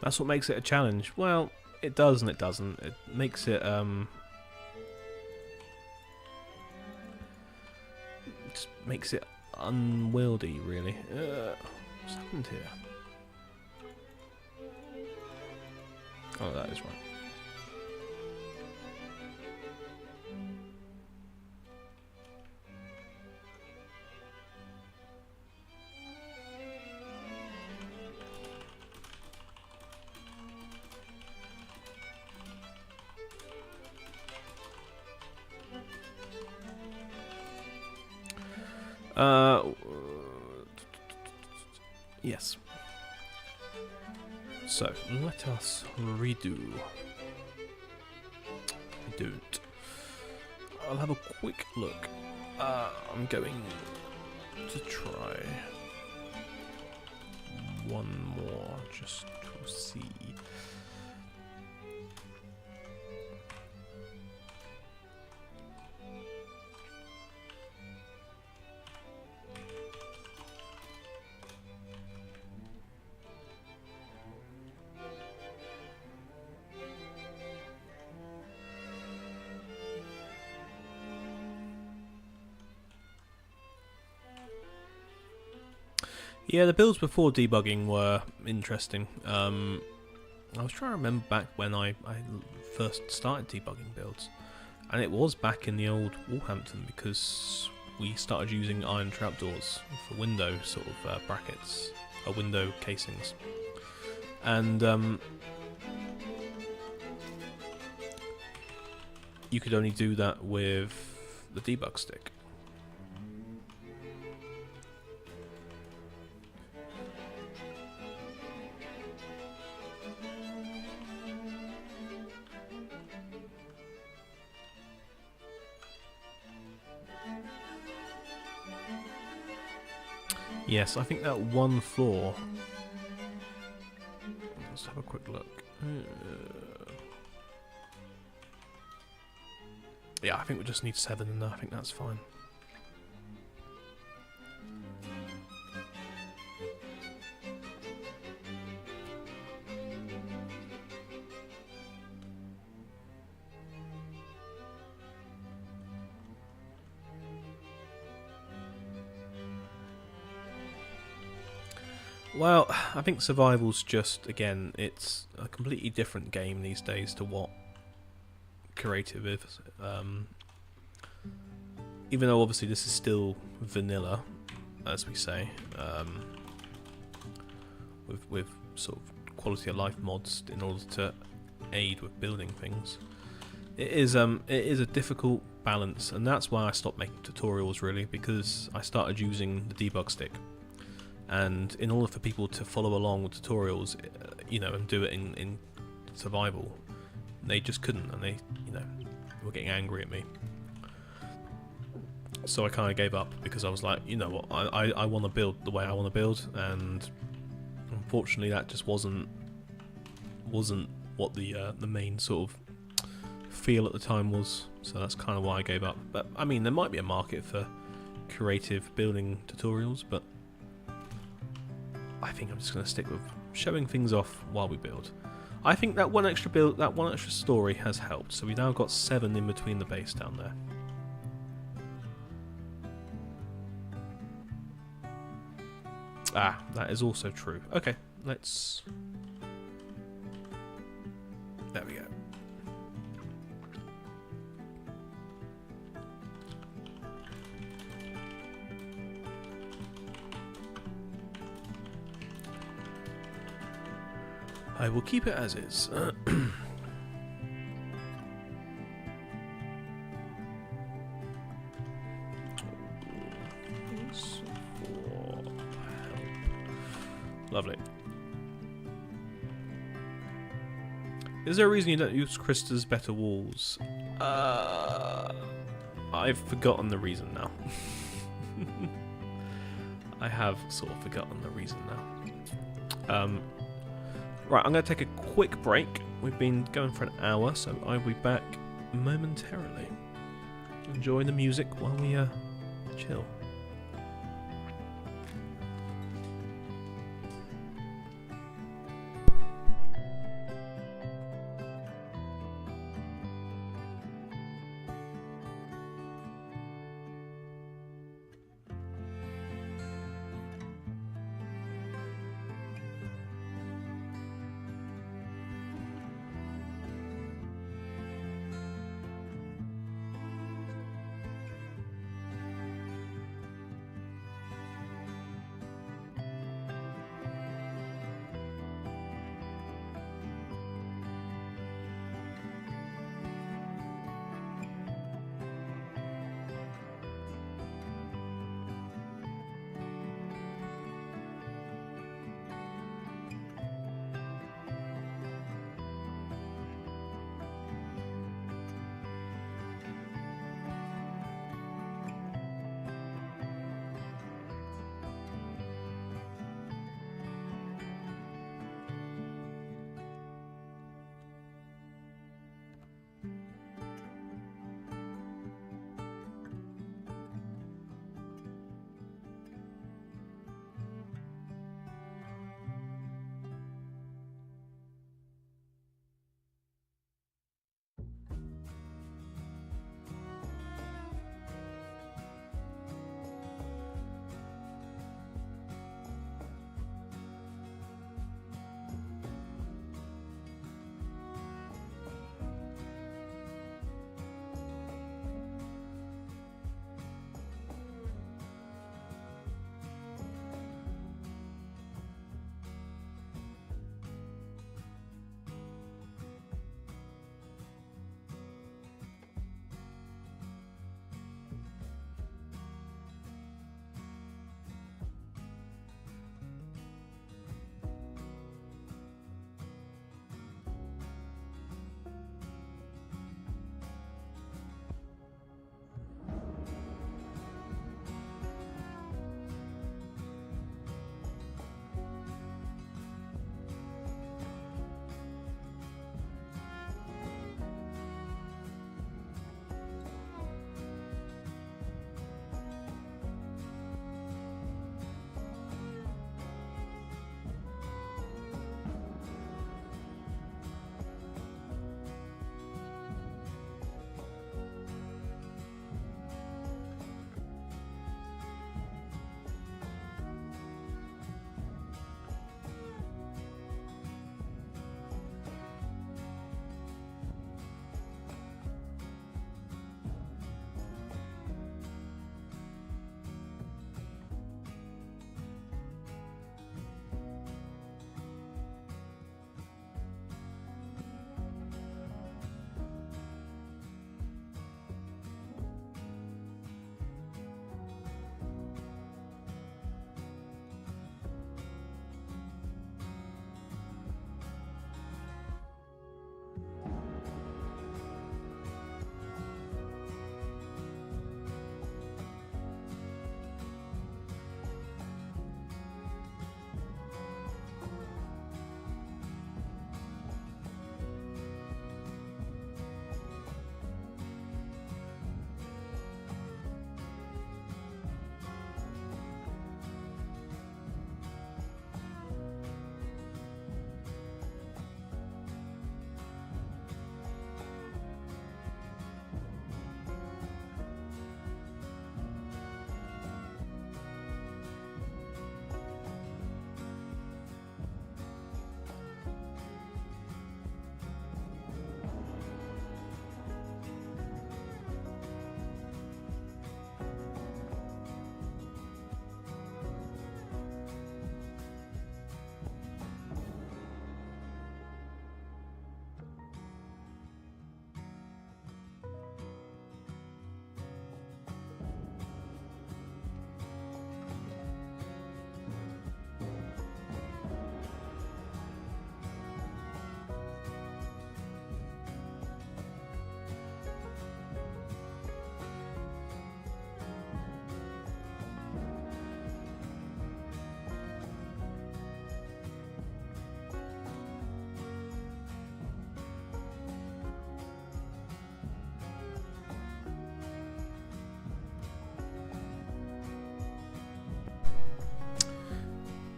A: That's what makes it a challenge. Well, it does and it doesn't. It makes it, just makes it unwieldy, really. What's happened here? Oh, that is right. Yes. So, let us redo it. I'll have a quick look. I'm going to try one more just to see. Yeah, the builds before debugging were interesting. I was trying to remember back when I first started debugging builds, and it was back in the old Wolverhampton because we started using iron trapdoors for window sort of brackets, or window casings, and you could only do that with the debug stick. Yes, I think that one floor. Let's have a quick look. Yeah, I think we just need 7 in there. I think that's fine. Well, I think survival's just, again, it's a completely different game these days to what creative is. Even though obviously this is still vanilla, as we say, with sort of quality of life mods in order to aid with building things. It is a difficult balance, and that's why I stopped making tutorials really, because I started using the debug stick. And in order for people to follow along with tutorials, you know, and do it in survival, they just couldn't, and they, you know, were getting angry at me. So I kind of gave up because I was like, you know what, I want to build the way I want to build, and unfortunately that just wasn't what the main sort of feel at the time was. So that's kind of why I gave up. But I mean, there might be a market for creative building tutorials, but I think I'm just going to stick with showing things off while we build. I think that one extra story has helped. So we've now got 7 in between the base down there. Ah, that is also true. Okay, let's... There we go. I will keep it as is. Lovely. Is there a reason you don't use Krista's better walls? I've forgotten the reason now. I have sort of forgotten the reason now. Right, I'm going to take a quick break. We've been going for an hour, so I'll be back momentarily. Enjoy the music while we chill.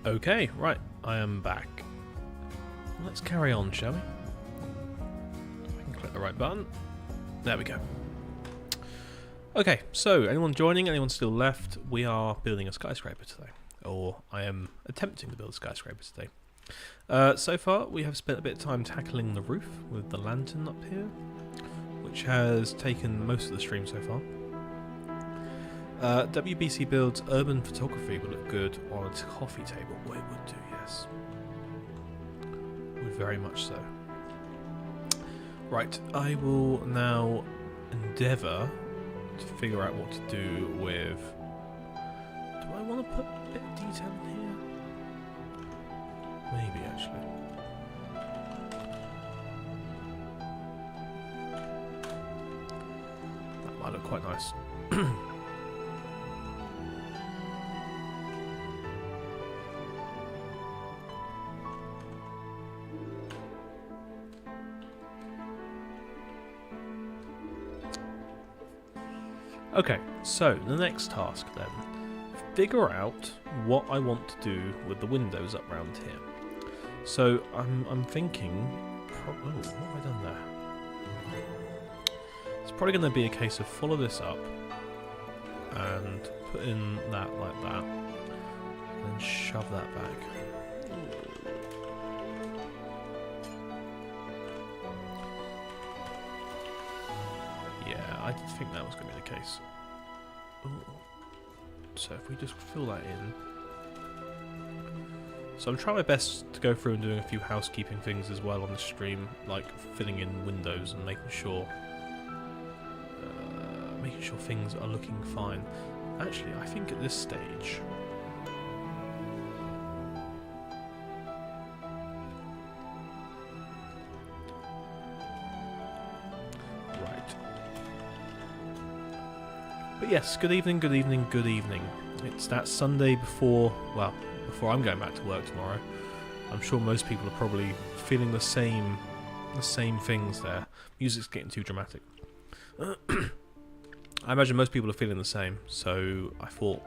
A: Okay, right, I am back. Let's carry on, shall we? I can click the right button. There we go. Okay, so anyone joining, anyone still left, we are building a skyscraper today. Or I am attempting to build a skyscraper today. So far, we have spent a bit of time tackling the roof with the lantern up here, which has taken most of the stream so far. WBC builds urban photography would look good on a coffee table. Well, it would do, yes. Would very much so. Right, I will now endeavour to figure out what to do with... Do I want to put a bit of detail in here? Maybe, actually. That might look quite nice. Okay, so the next task then. Figure out what I want to do with the windows up around here. So I'm thinking... oh, what have I done there? It's probably going to be a case of follow this up and put in that like that, and then shove that back. Yeah, I did think that was going to be the case. Ooh. So if we just fill that in. So I'm trying my best to go through and doing a few housekeeping things as well on the stream, like filling in windows and making sure things are looking fine. Actually, I think at this stage... But yes, good evening, good evening, good evening. It's that Sunday before, well, before I'm going back to work tomorrow. I'm sure most people are probably feeling the same things there. Music's getting too dramatic. I imagine most people are feeling the same, so I thought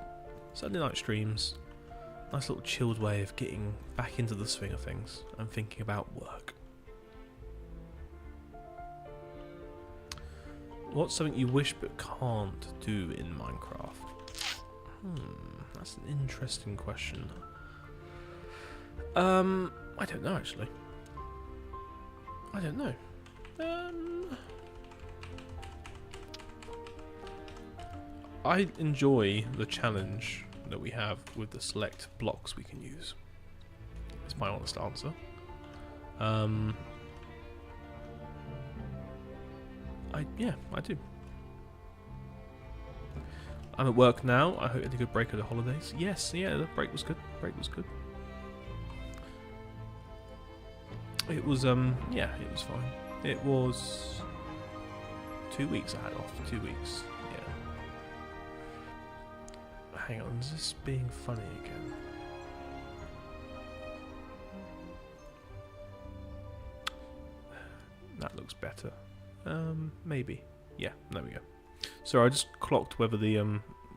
A: Sunday night streams, nice little chilled way of getting back into the swing of things and thinking about work. What's something you wish but can't do in Minecraft? That's an interesting question. I don't know actually. I don't know. I enjoy the challenge that we have with the select blocks we can use. It's my honest answer. Yeah, I do. I'm at work now. I hope you had a good break of the holidays. Yes, yeah, the break was good. Break was good. It was, yeah, it was fine. It was 2 weeks I had off. 2 weeks, yeah. Hang on, is this being funny again? That looks better. Maybe. Yeah, there we go. So I just clocked whether the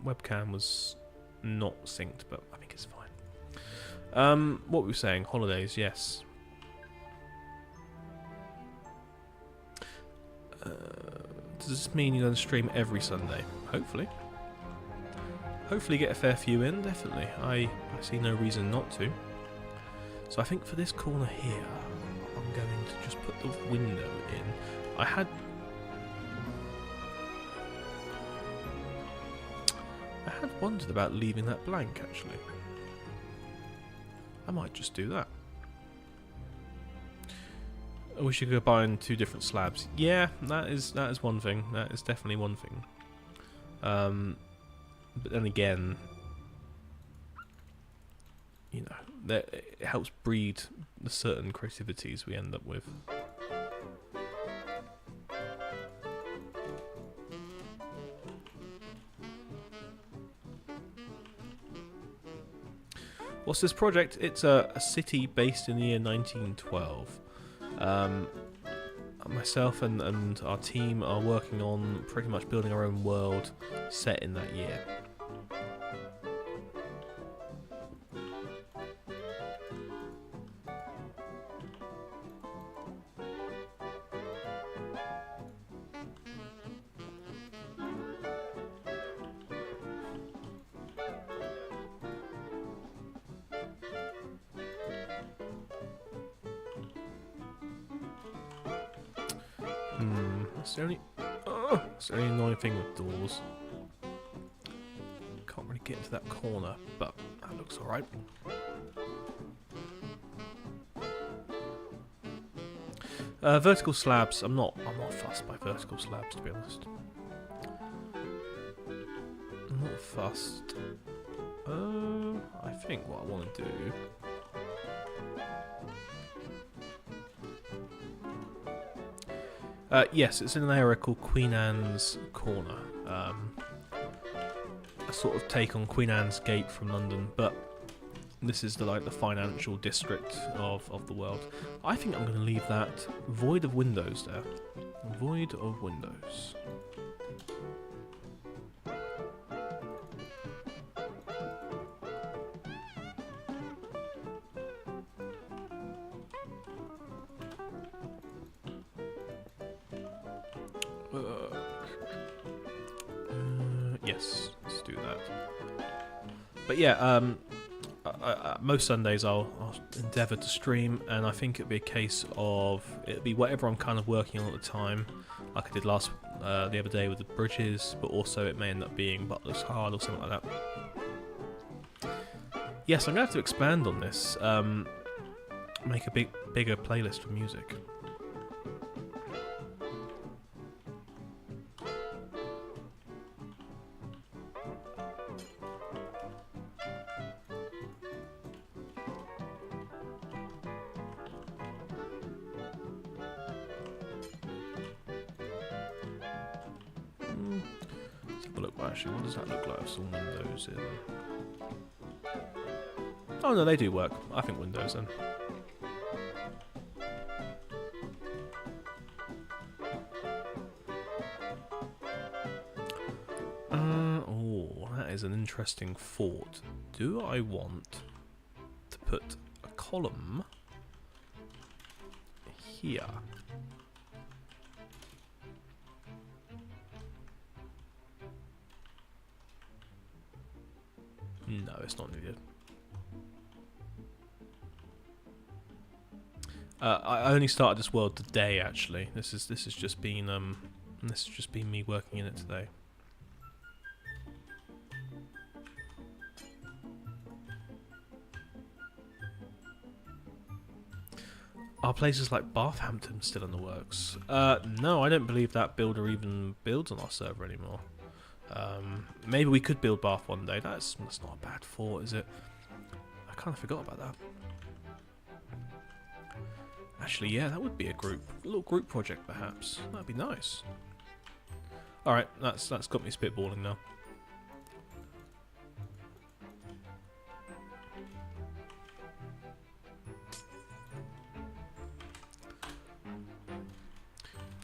A: webcam was not synced, but I think it's fine. What were we saying? Holidays, yes. Does this mean you're going to stream every Sunday? Hopefully. Hopefully get a fair few in, definitely. I see no reason not to. So I think for this corner here, I'm going to just put the window in. I had wondered about leaving that blank, actually. I might just do that. I wish you could combine 2 different slabs. Yeah, that is one thing. That is definitely one thing. But then again, you know, that it helps breed the certain creativities we end up with. What's this project? It's a city based in the year 1912. Myself and our team are working on pretty much building our own world set in that year. That's the only annoying thing with doors. Can't really get into that corner, but that looks alright. Vertical slabs. I'm not fussed by vertical slabs, to be honest. I'm not fussed. I think what I want to do. Yes, it's in an area called Queen Anne's Corner. A sort of take on Queen Anne's Gate from London, but this is the financial district of the world. I think I'm going to leave that void of windows there. Void of windows. Yes, let's do that. But yeah, most Sundays I'll endeavour to stream, and I think it'll be a case of it'll be whatever I'm kind of working on at the time, like I did the other day with the bridges, but also it may end up being Butler's Hard or something like that. Yes, I'm gonna have to expand on this. Make a bigger playlist for music. Let's have a look. Actually, what does that look like with some windows in? Oh no, they do work. I think windows then. Oh, that is an interesting thought. Do I want to put a column here? No, it's not needed. I only started this world today. Actually, this has just been me working in it today. Are places like Bathampton still in the works? No, I don't believe that builder even builds on our server anymore. Maybe we could build Bath one day. That's not a bad thought, is it? I kind of forgot about that. Actually, yeah, that would be a little group project, perhaps. That'd be nice. All right, that's got me spitballing now.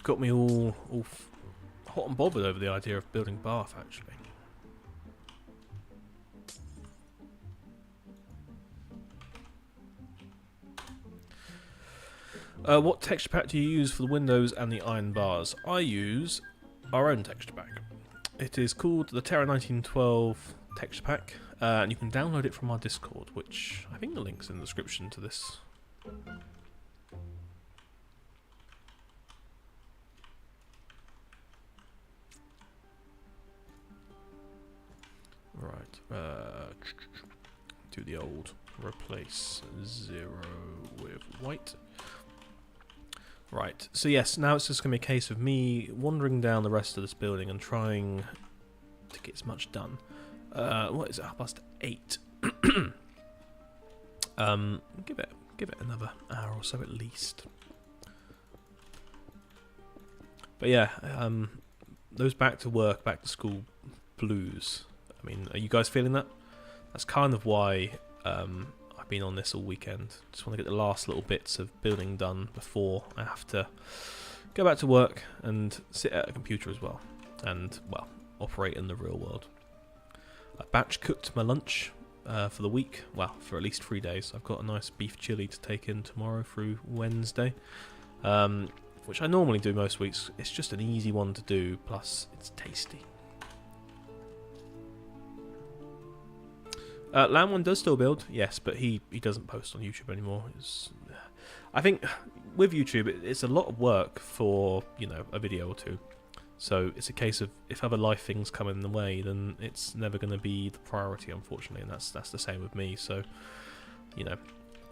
A: Got me all hot and bothered over the idea of building Bath, actually. What texture pack do you use for the windows and the iron bars? I use our own texture pack. It is called the Terra 1912 texture pack, and you can download it from our Discord, which I think the link's in the description to this. Right, do the old replace 0 with white. Right, so yes, now it's just going to be a case of me wandering down the rest of this building and trying to get as much done. What is it, 8:30? Give it another hour or so at least. But yeah, those back to work, back to school blues. I mean, are you guys feeling that? That's kind of why I've been on this all weekend. Just want to get the last little bits of building done before I have to go back to work and sit at a computer as well. And, well, operate in the real world. I batch cooked my lunch for the week. Well, for at least 3 days. I've got a nice beef chili to take in tomorrow through Wednesday. Which I normally do most weeks. It's just an easy one to do, plus it's tasty. Lamb one does still build, yes, but he doesn't post on YouTube anymore. I think with YouTube, it's a lot of work for, you know, a video or two. So it's a case of if other life things come in the way, then it's never going to be the priority, unfortunately, and that's the same with me. So, you know,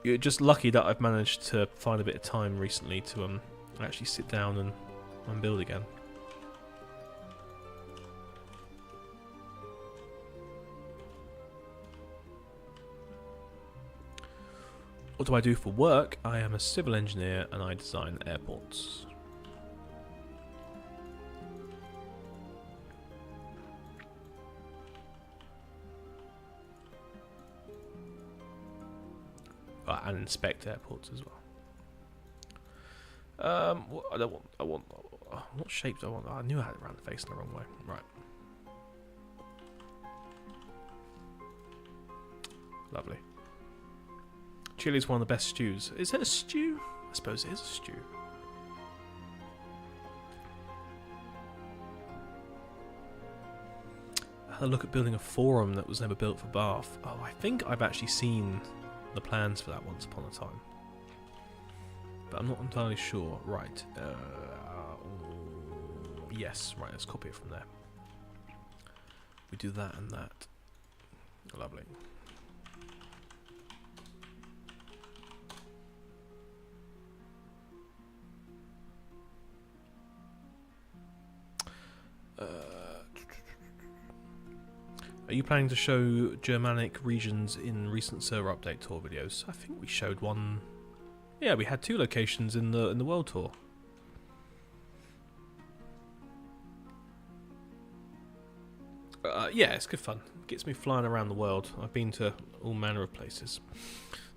A: you're just lucky that I've managed to find a bit of time recently to actually sit down and build again. What do I do for work? I am a civil engineer and I design airports. And inspect airports as well. What shape do I want? I knew I had it around the face in the wrong way. Right. Lovely. Chili is one of the best stews. Is it a stew? I suppose it is a stew. I had a look at building a forum that was never built for Bath. Oh, I think I've actually seen the plans for that once upon a time, but I'm not entirely sure. Right. Yes. Right. Let's copy it from there. We do that and that. Lovely. Are you planning to show Germanic regions in recent server update tour videos? I think we showed one. Yeah, we had 2 locations in the world tour. Yeah, it's good fun. Gets me flying around the world. I've been to all manner of places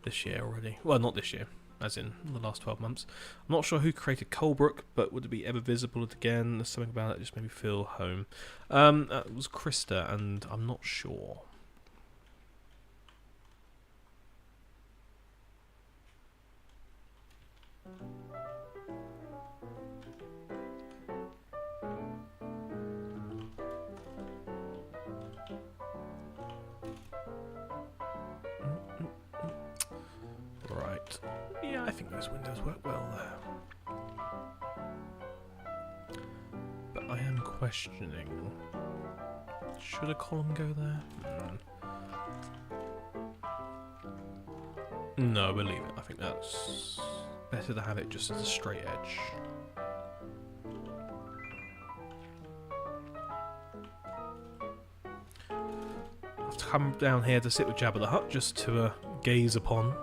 A: this year already. Well, not this year, as in the last 12 months. I'm not sure who created Colebrook, but would it be ever visible again? There's something about it that just made me feel home. It was Krista, and I'm not sure. Right. Yeah, I think those windows work well there. But I am questioning, should a column go there? No, we'll leave it. I think that's better to have it just as a straight edge. I have to come down here to sit with Jabba the Hutt just to gaze upon.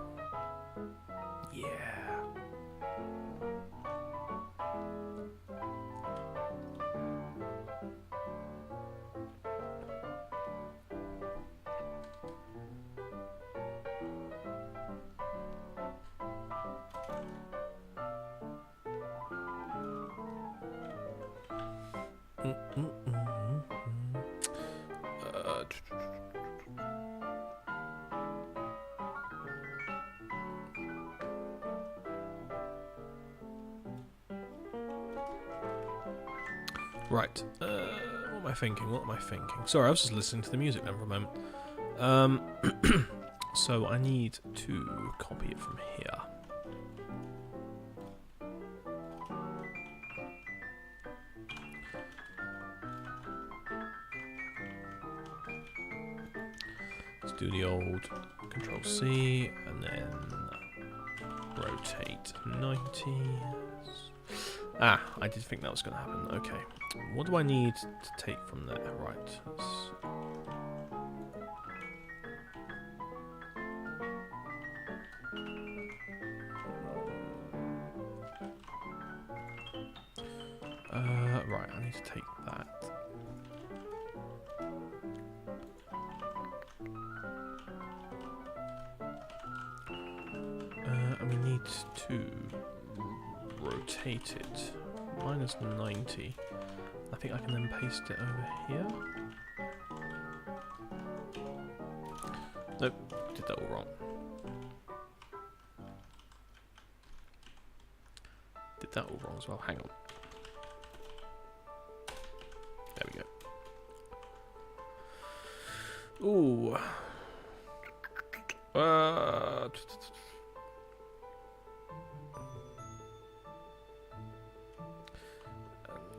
A: Right, what am I thinking? What am I thinking? Sorry, I was just listening to the music then for a moment. So I need to copy it from here. Let's do the old Control-C and then rotate 90. Ah, I did think that was going to happen. Okay. What do I need to take from there? Right. Right, I need to take that. And we need to rotate it. Minus 90. I think I can then paste it over here. Nope, did that all wrong. Did that all wrong as well. Hang on. There we go. Ooh.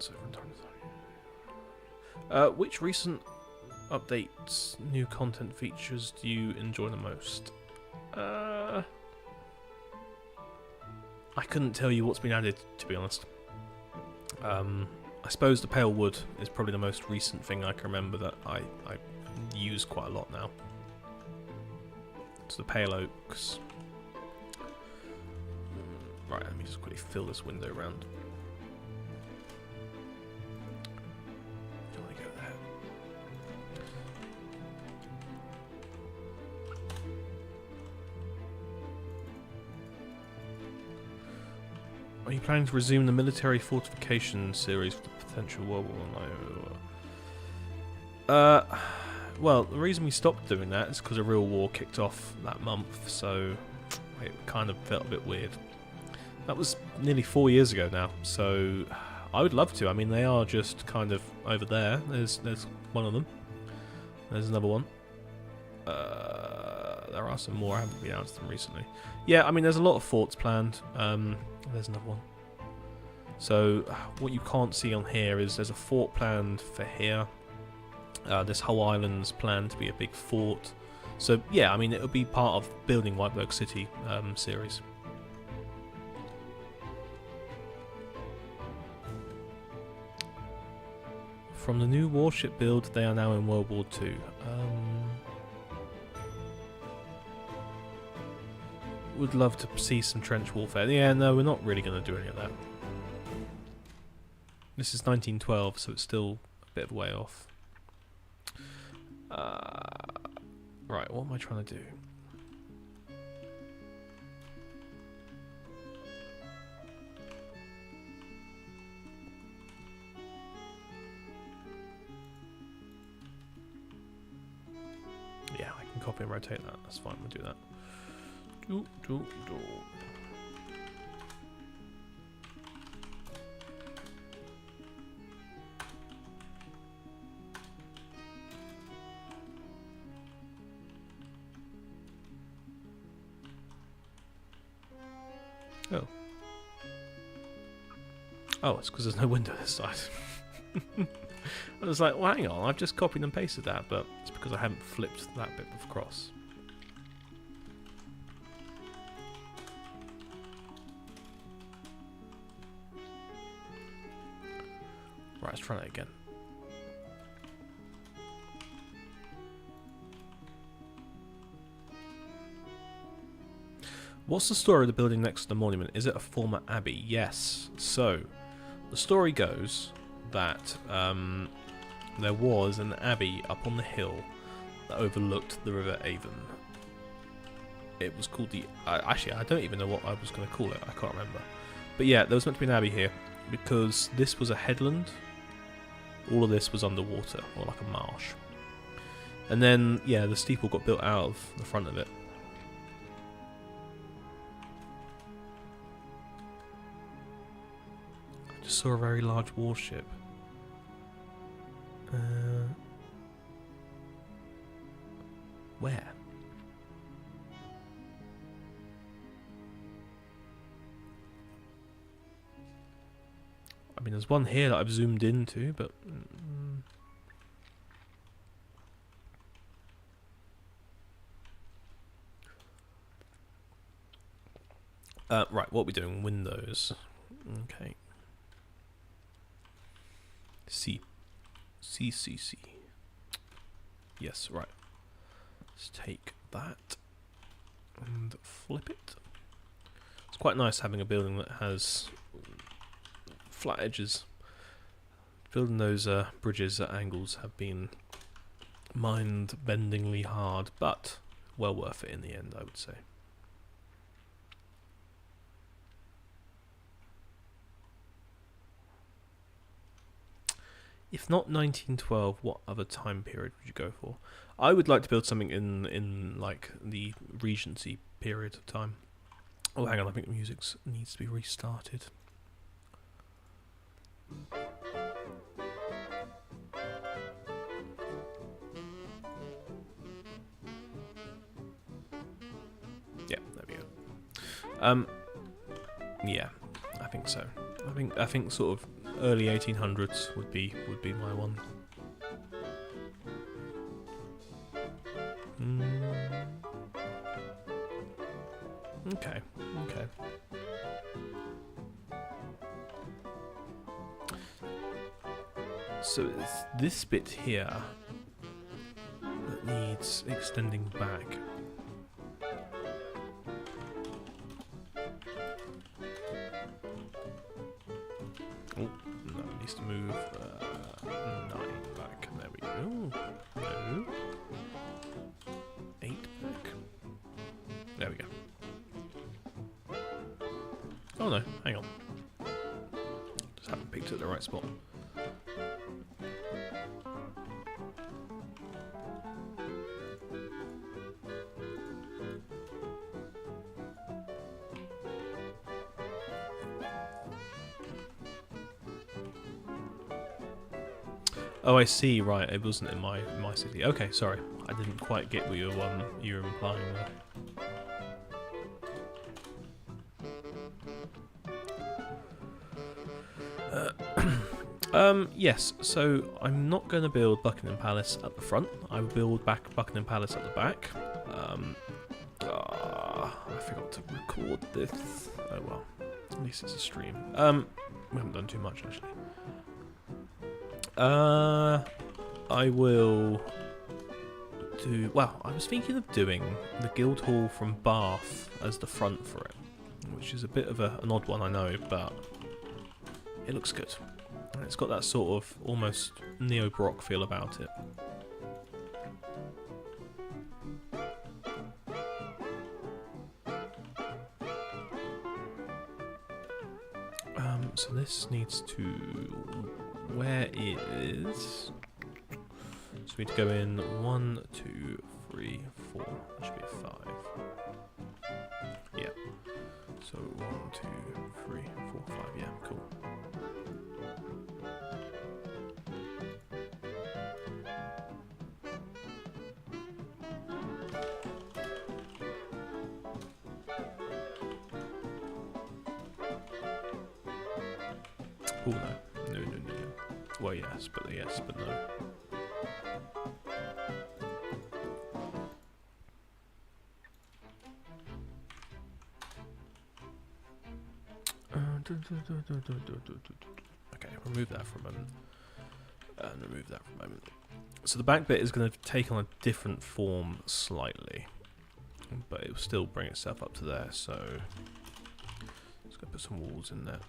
A: So from time to time. Which recent updates, new content features do you enjoy the most? I couldn't tell you what's been added, to be honest. I suppose the pale wood is probably the most recent thing I can remember that I use quite a lot now. So the pale oaks. Right, let me just quickly fill this window around. Don't want to go there. Are you planning to resume the military fortification series for the potential World War I? Well, the reason we stopped doing that is because a real war kicked off that month, so it kind of felt a bit weird. That was nearly 4 years ago now, so I would love to. I mean, they are just kind of over there. There's one of them. There's another one. There are some more. I haven't been out to them recently. Yeah, I mean, there's a lot of forts planned. There's another one. So what you can't see on here is there's a fort planned for here. This whole island's planned to be a big fort. So yeah, I mean, it'll be part of building Whiteberg City series. From the new warship build, they are now in World War II. Would love to see some trench warfare. Yeah, no, we're not really going to do any of that. This is 1912, so it's still a bit of a way off. Right, what am I trying to do? Yeah, I can copy and rotate that. That's fine, we'll do that. Oh. Oh, it's because there's no window this side. I was like, well, hang on, I've just copied and pasted that, but it's because I haven't flipped that bit across. Right, let's try that again. What's the story of the building next to the monument? Is it a former abbey? Yes. So, the story goes that there was an abbey up on the hill that overlooked the River Avon. It was called the... actually, I don't even know what I was going to call it. I can't remember. But yeah, there was meant to be an abbey here because this was a headland. All of this was underwater, or like a marsh. And then, yeah, the steeple got built out of the front of it. I just saw a very large warship. Where? I mean, there's one here that I've zoomed into, but... right, what are we doing? Windows. Okay. C. Yes, right. Let's take that and flip it. It's quite nice having a building that has flat edges. Building those bridges at angles have been mind-bendingly hard, but well worth it in the end, I would say. If not 1912, what other time period would you go for? I would like to build something in like the Regency period of time. Oh, hang on, I think the music needs to be restarted. Yeah, there we go. Yeah, I think so. I think sort of early 1800s would be my one. Okay, okay. So it's this bit here that needs extending back. Oh, no, it needs to move 9 back. There we go. No. 8 back. There we go. Oh no, hang on. Just haven't picked it at the right spot. Oh, I see. Right, it wasn't in my city. Okay, sorry, I didn't quite get what you were implying there. Yes. So I'm not going to build Buckingham Palace at the front. I will build Buckingham Palace at the back. I forgot to record this. Oh well. At least it's a stream. We haven't done too much actually. I will do... Well, I was thinking of doing the Guildhall from Bath as the front for it, which is a bit of an odd one, I know, but it looks good. And it's got that sort of almost neo-Baroque feel about it. So this needs to... Where is... So we need to go in 1, 2, 3, 4. That should be a 5. Yeah. So 1, 2, 3, 4, 5. Yeah, cool. Oh no. No. Well, yes, but no. Okay, remove that for a moment. And remove that for a moment. So the back bit is going to take on a different form slightly, but it will still bring itself up to there, so let's go put some walls in there.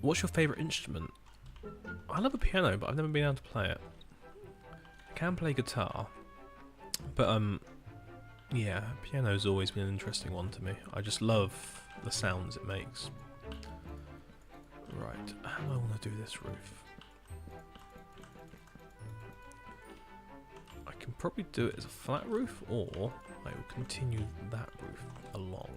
A: What's your favourite instrument? I love a piano, but I've never been able to play it. I can play guitar, but yeah, piano's always been an interesting one to me. I just love the sounds it makes. Right, how do I want to do this roof? I can probably do it as a flat roof, or I will continue that roof along.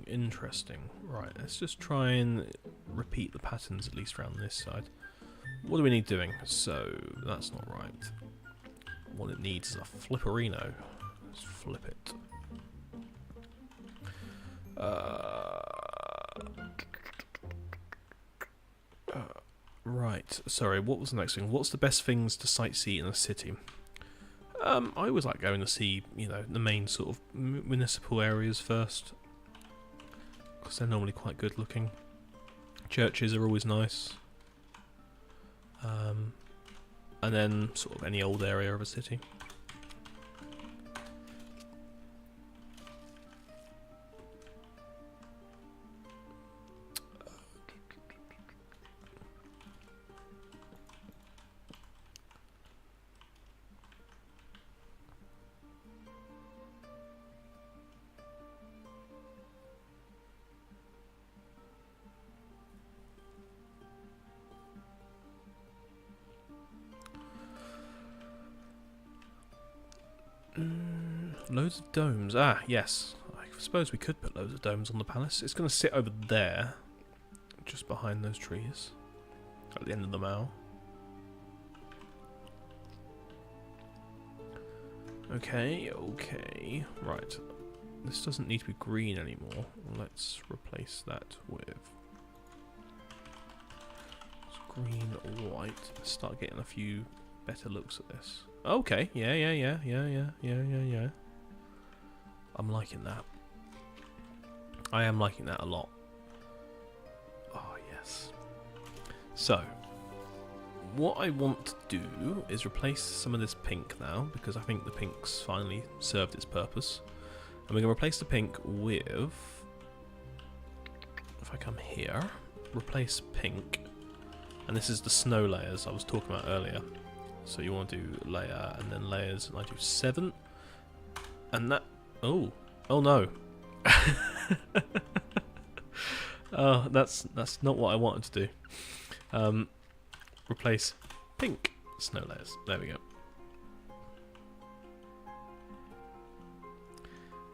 A: Interesting. Right, let's just try and repeat the patterns at least around this side. What do we need doing? So, that's not right. What it needs is a flipperino. Let's flip it. Right, sorry, what was the next thing? What's the best things to sightsee in a city? I always like going to see, the main sort of municipal areas first, because they're normally quite good looking. Churches are always nice. And then sort of any old area of a city. Loads of domes. Ah, yes. I suppose we could put loads of domes on the palace. It's going to sit over there, just behind those trees, at the end of the mall. Okay, okay. Right. This doesn't need to be green anymore. Let's replace that with green or white. Let's start getting a few better looks at this. Okay, yeah. I'm liking that. I am liking that a lot. Oh, yes. So, what I want to do is replace some of this pink now, because I think the pink's finally served its purpose. And we're going to replace the pink with, if I come here, replace pink. And this is the snow layers I was talking about earlier. So you want to do layer and then layers, and I do 7. And that, oh no. Oh, that's not what I wanted to do. Replace pink snow layers. There we go.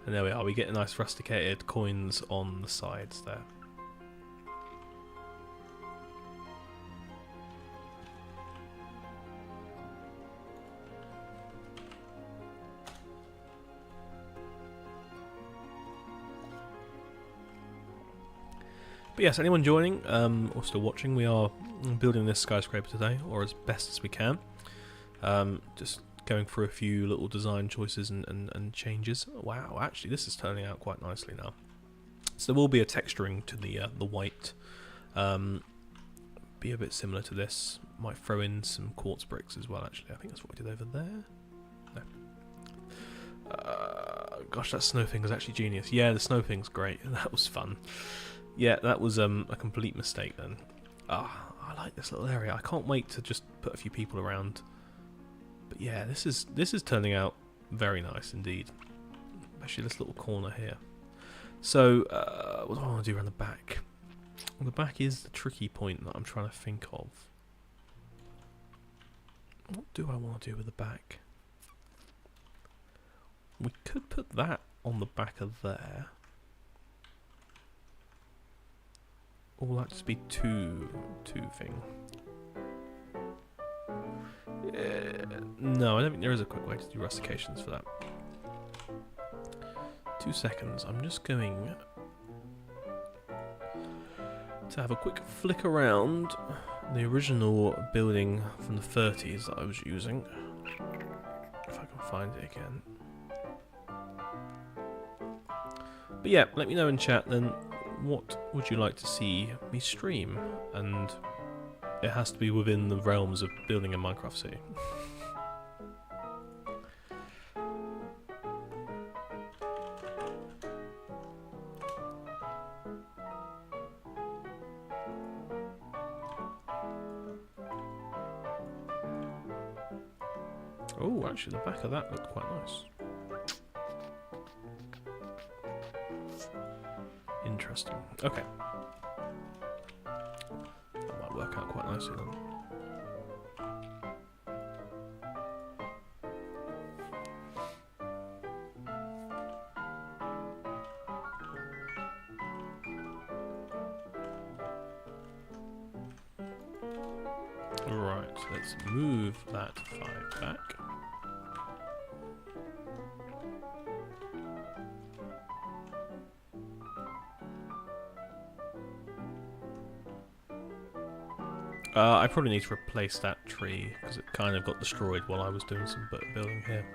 A: And there we are. We get nice rusticated coins on the sides there. But yes, anyone joining or still watching, we are building this skyscraper today, or as best as we can. Just going through a few little design choices and changes. Wow, actually this is turning out quite nicely now. So there will be a texturing to the white. Be a bit similar to this. Might throw in some quartz bricks as well, actually. I think that's what we did over there. No. Gosh, that snow thing is actually genius. Yeah, the snow thing's great. That was fun. Yeah, that was a complete mistake then. Ah, I like this little area. I can't wait to just put a few people around. But yeah, this is turning out very nice indeed. Especially this little corner here. So, what do I want to do around the back? Well, the back is the tricky point that I'm trying to think of. What do I want to do with the back? We could put that on the back of there. Or will that just be two thing? No, I don't think there is a quick way to do rustications for that. 2 seconds. I'm just going to have a quick flick around the original building from the 30s that I was using. If I can find it again. But yeah, let me know in chat then, what would you like to see me stream? And it has to be within the realms of building a Minecraft city. Oh, actually the back of that looked quite nice. Interesting. Okay. That might work out quite nicely then. Right, let's move that 5 back. I probably need to replace that tree because it kind of got destroyed while I was doing some building here.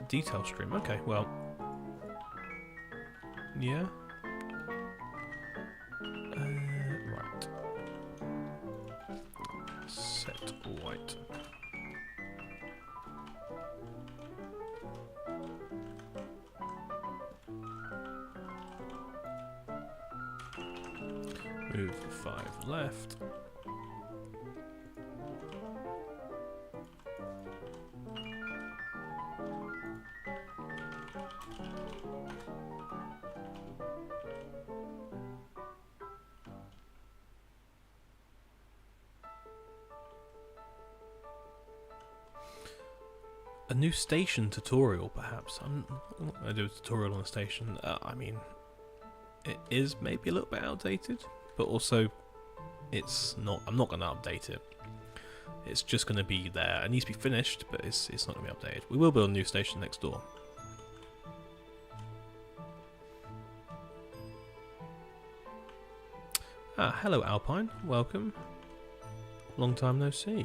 A: Detail stream. Okay, well, yeah. Right. Set white. Move 5 left. A new station tutorial, perhaps. I'm not going to do a tutorial on a station. I mean, it is maybe a little bit outdated, but also it's not. I'm not going to update it. It's just going to be there. It needs to be finished, but it's not going to be updated. We will build a new station next door. Ah, hello Alpine. Welcome. Long time no see.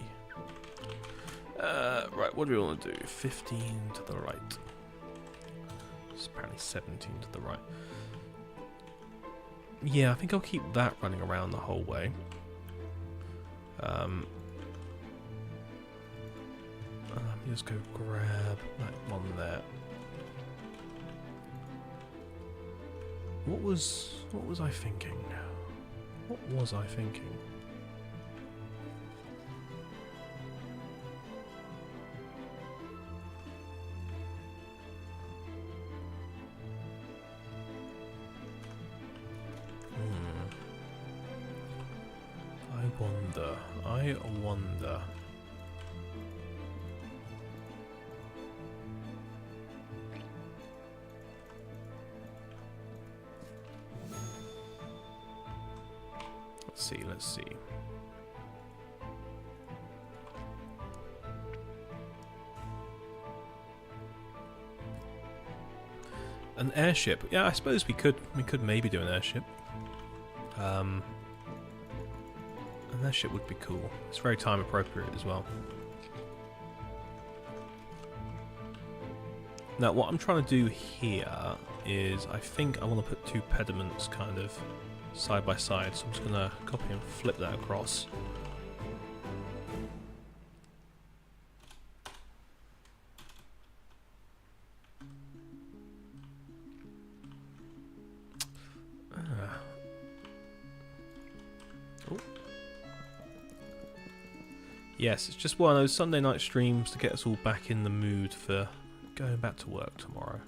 A: Right, what do we want to do? 15 to the right. It's apparently 17 to the right. Yeah, I think I'll keep that running around the whole way. Let me just go grab that one there. What was I thinking? What was I thinking? I wonder. Let's see. An airship. Yeah, I suppose we could maybe do an airship. An airship would be cool. It's very time appropriate as well. Now what I'm trying to do here is I think I want to put two pediments kind of side by side, so I'm just going to copy and flip that across. Yes, it's just one of those Sunday night streams to get us all back in the mood for going back to work tomorrow.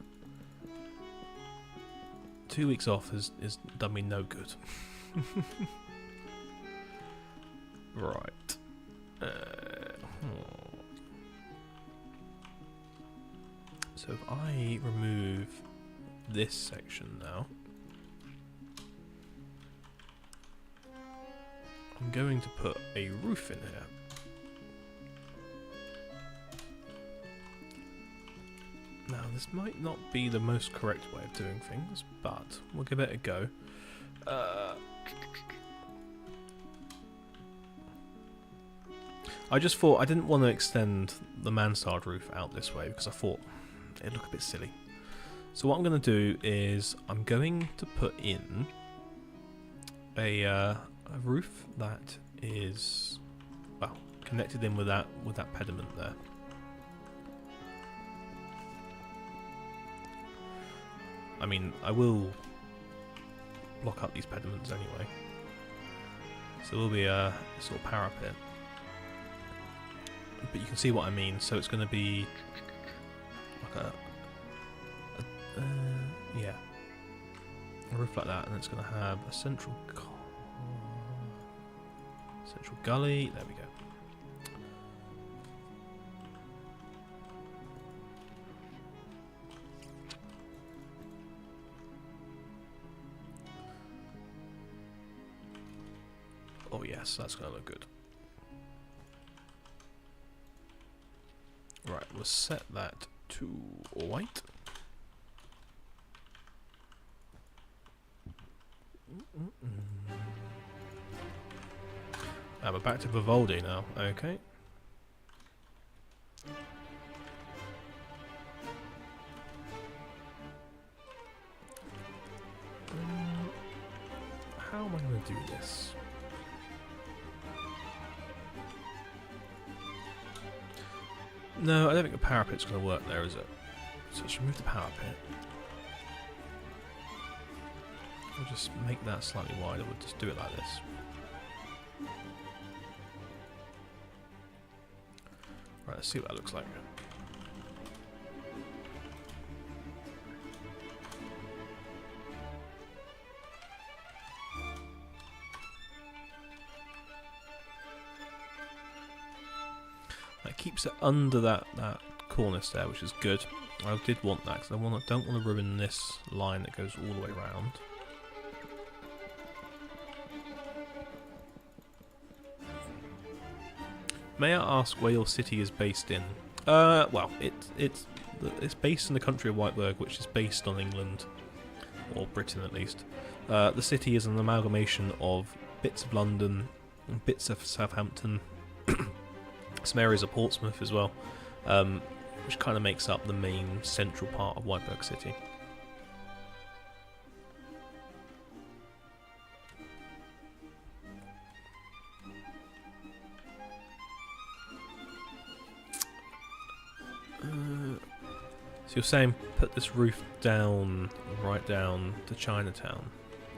A: 2 weeks off has done me no good. Right. So if I remove this section now, I'm going to put a roof in here. Now, this might not be the most correct way of doing things, but we'll give it a go. I just thought I didn't want to extend the mansard roof out this way because I thought it'd look a bit silly. So what I'm going to do is I'm going to put in a roof that is, well, connected in with that pediment there. I mean, I will block up these pediments anyway. So there will be a sort of parapet. But you can see what I mean, so it's going to be like a roof like that, and it's going to have a central gully. There we go. Oh yes, that's going to look good. Right, we'll set that to white. We're back to Vivaldi now, okay. How am I going to do this? No, I don't think the parapet's going to work there, is it? So let's remove the parapet. We'll just make that slightly wider. We'll just do it like this. Right, let's see what that looks like. That keeps it under that cornice there, which is good. I did want that because I don't want to ruin this line that goes all the way around. May I ask where your city is based in? Well, it's based in the country of Whiteberg, which is based on England, or Britain at least. The city is an amalgamation of bits of London, bits of Southampton, some areas of Portsmouth as well, which kind of makes up the main central part of Whiteberg City. So you're saying put this roof down, right down to Chinatown.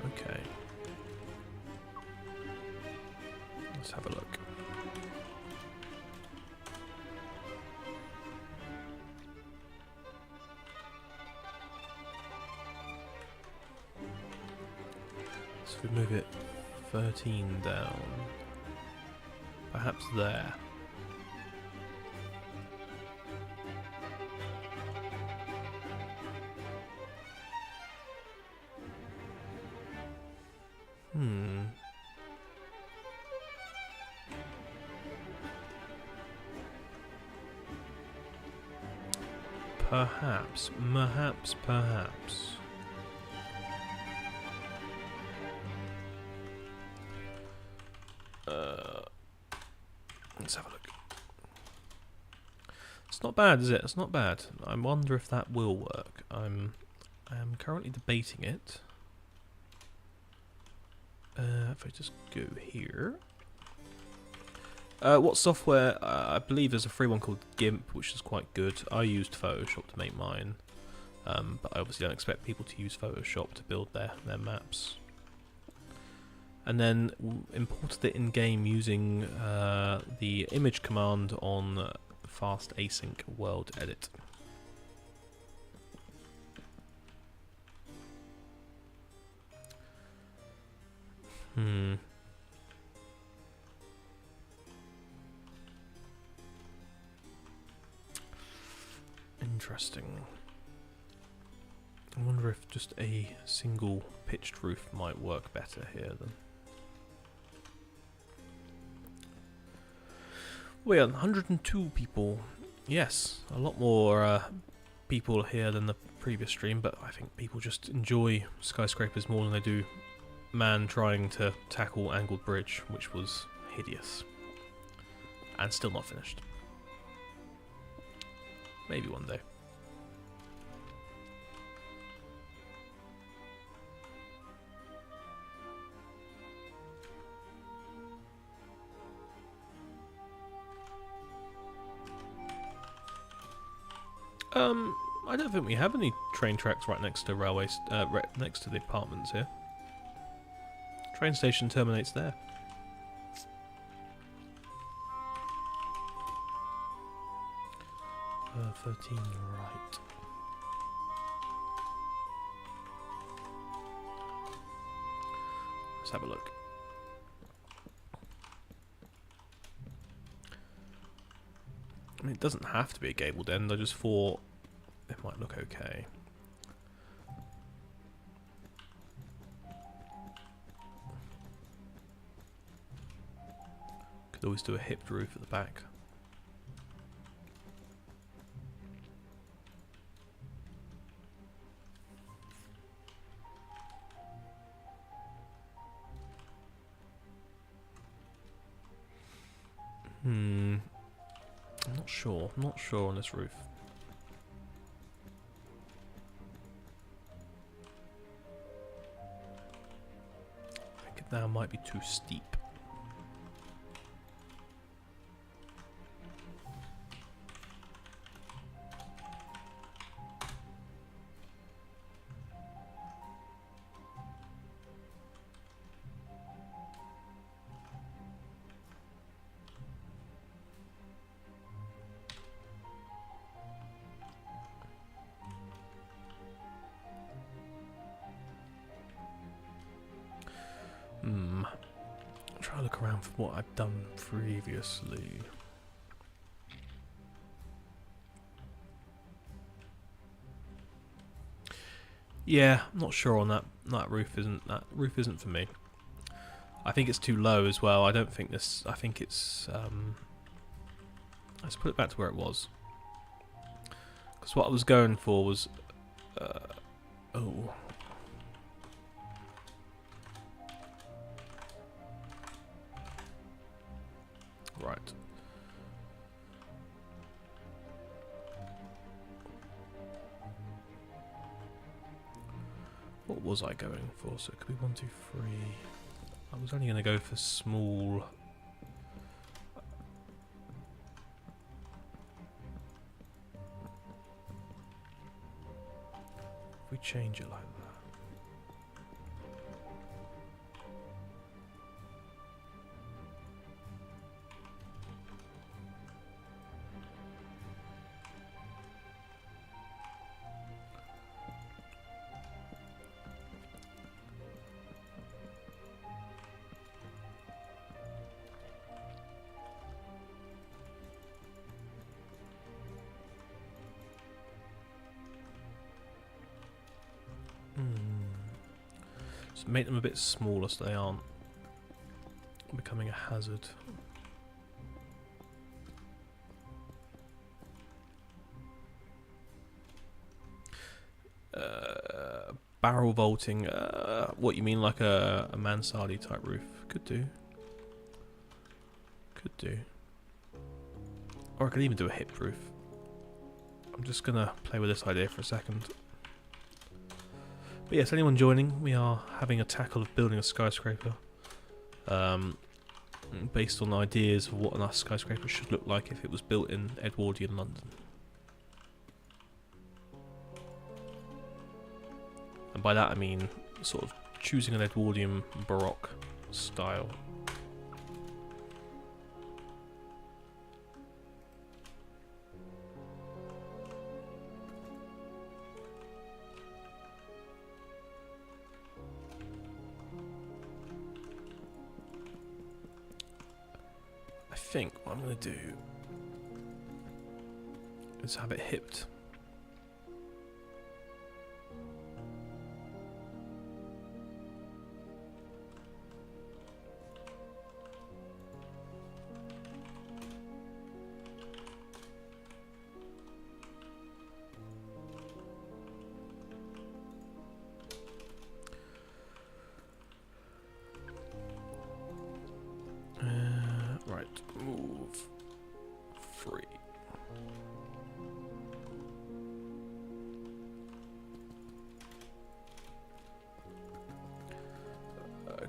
A: Okay. Let's have a look. So we move it 13 down. Perhaps there. Perhaps. Let's have a look. It's not bad, is it? It's not bad. I wonder if that will work. I am currently debating it. If I just go here. What software? I believe there's a free one called GIMP, which is quite good. I used Photoshop to make mine, but I obviously don't expect people to use Photoshop to build their maps. And then imported it in-game using the image command on fast async world edit. Interesting. I wonder if just a single pitched roof might work better here then. We are 102 people. Yes, a lot more people here than the previous stream, but I think people just enjoy skyscrapers more than they do man trying to tackle angled bridge, which was hideous. And still not finished. Maybe one day. I don't think we have any train tracks right next to railways, right next to the apartments here. Train station terminates there. Uh, 13 right. Let's have a look. I mean, it doesn't have to be a gabled end, I just thought it might look okay. Could always do a hipped roof at the back. I'm not sure on this roof. I think it now might be too steep. Try to look around for what I've done previously. Yeah, I'm not sure on that. That roof isn't for me. I think it's too low as well. I don't think this. I think it's. Let's put it back to where it was. Because what I was going for was. Oh. Right. What was I going for? So it could be 1, 2, 3. I was only going to go for small. If we change it like that. So make them a bit smaller so they aren't becoming a hazard. Barrel vaulting, what you mean, like a mansardy type roof? Could do. Could do. Or I could even do a hip roof. I'm just gonna play with this idea for a second. But yes, anyone joining, we are having a tackle of building a skyscraper. Based on ideas of what a skyscraper should look like if it was built in Edwardian London. And by that I mean sort of choosing an Edwardian Baroque style. I think what I'm going to do is have it hipped. Right, move free.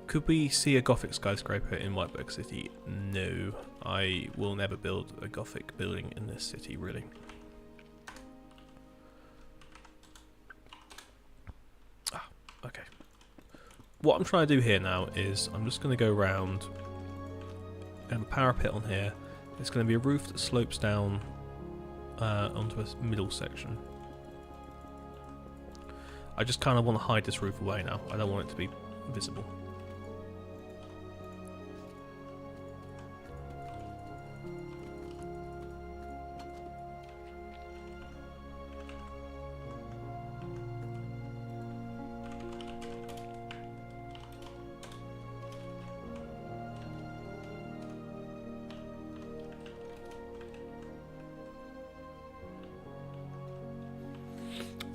A: Could we see a Gothic skyscraper in Whiteberg City? No, I will never build a Gothic building in this city, really. Ah, okay. What I'm trying to do here now is I'm just going to go around and a parapet on here. It's going to be a roof that slopes down onto a middle section. I just kind of want to hide this roof away now. I don't want it to be visible.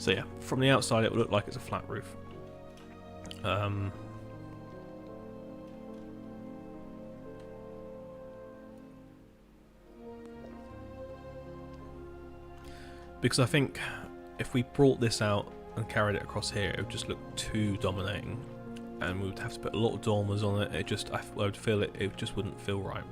A: So yeah, from the outside it will look like it's a flat roof. Because I think if we brought this out and carried it across here, it would just look too dominating, and we would have to put a lot of dormers on it. I would feel it just wouldn't feel right.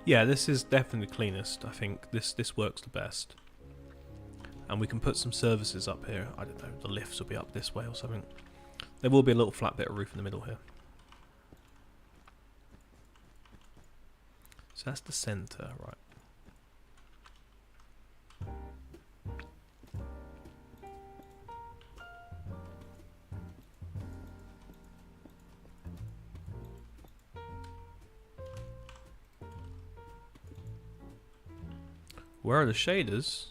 A: Yeah, this is definitely the cleanest. I think this works the best. And we can put some services up here. I don't know, the lifts will be up this way or something. There will be a little flat bit of roof in the middle here. So that's the centre, right. Where are the shaders?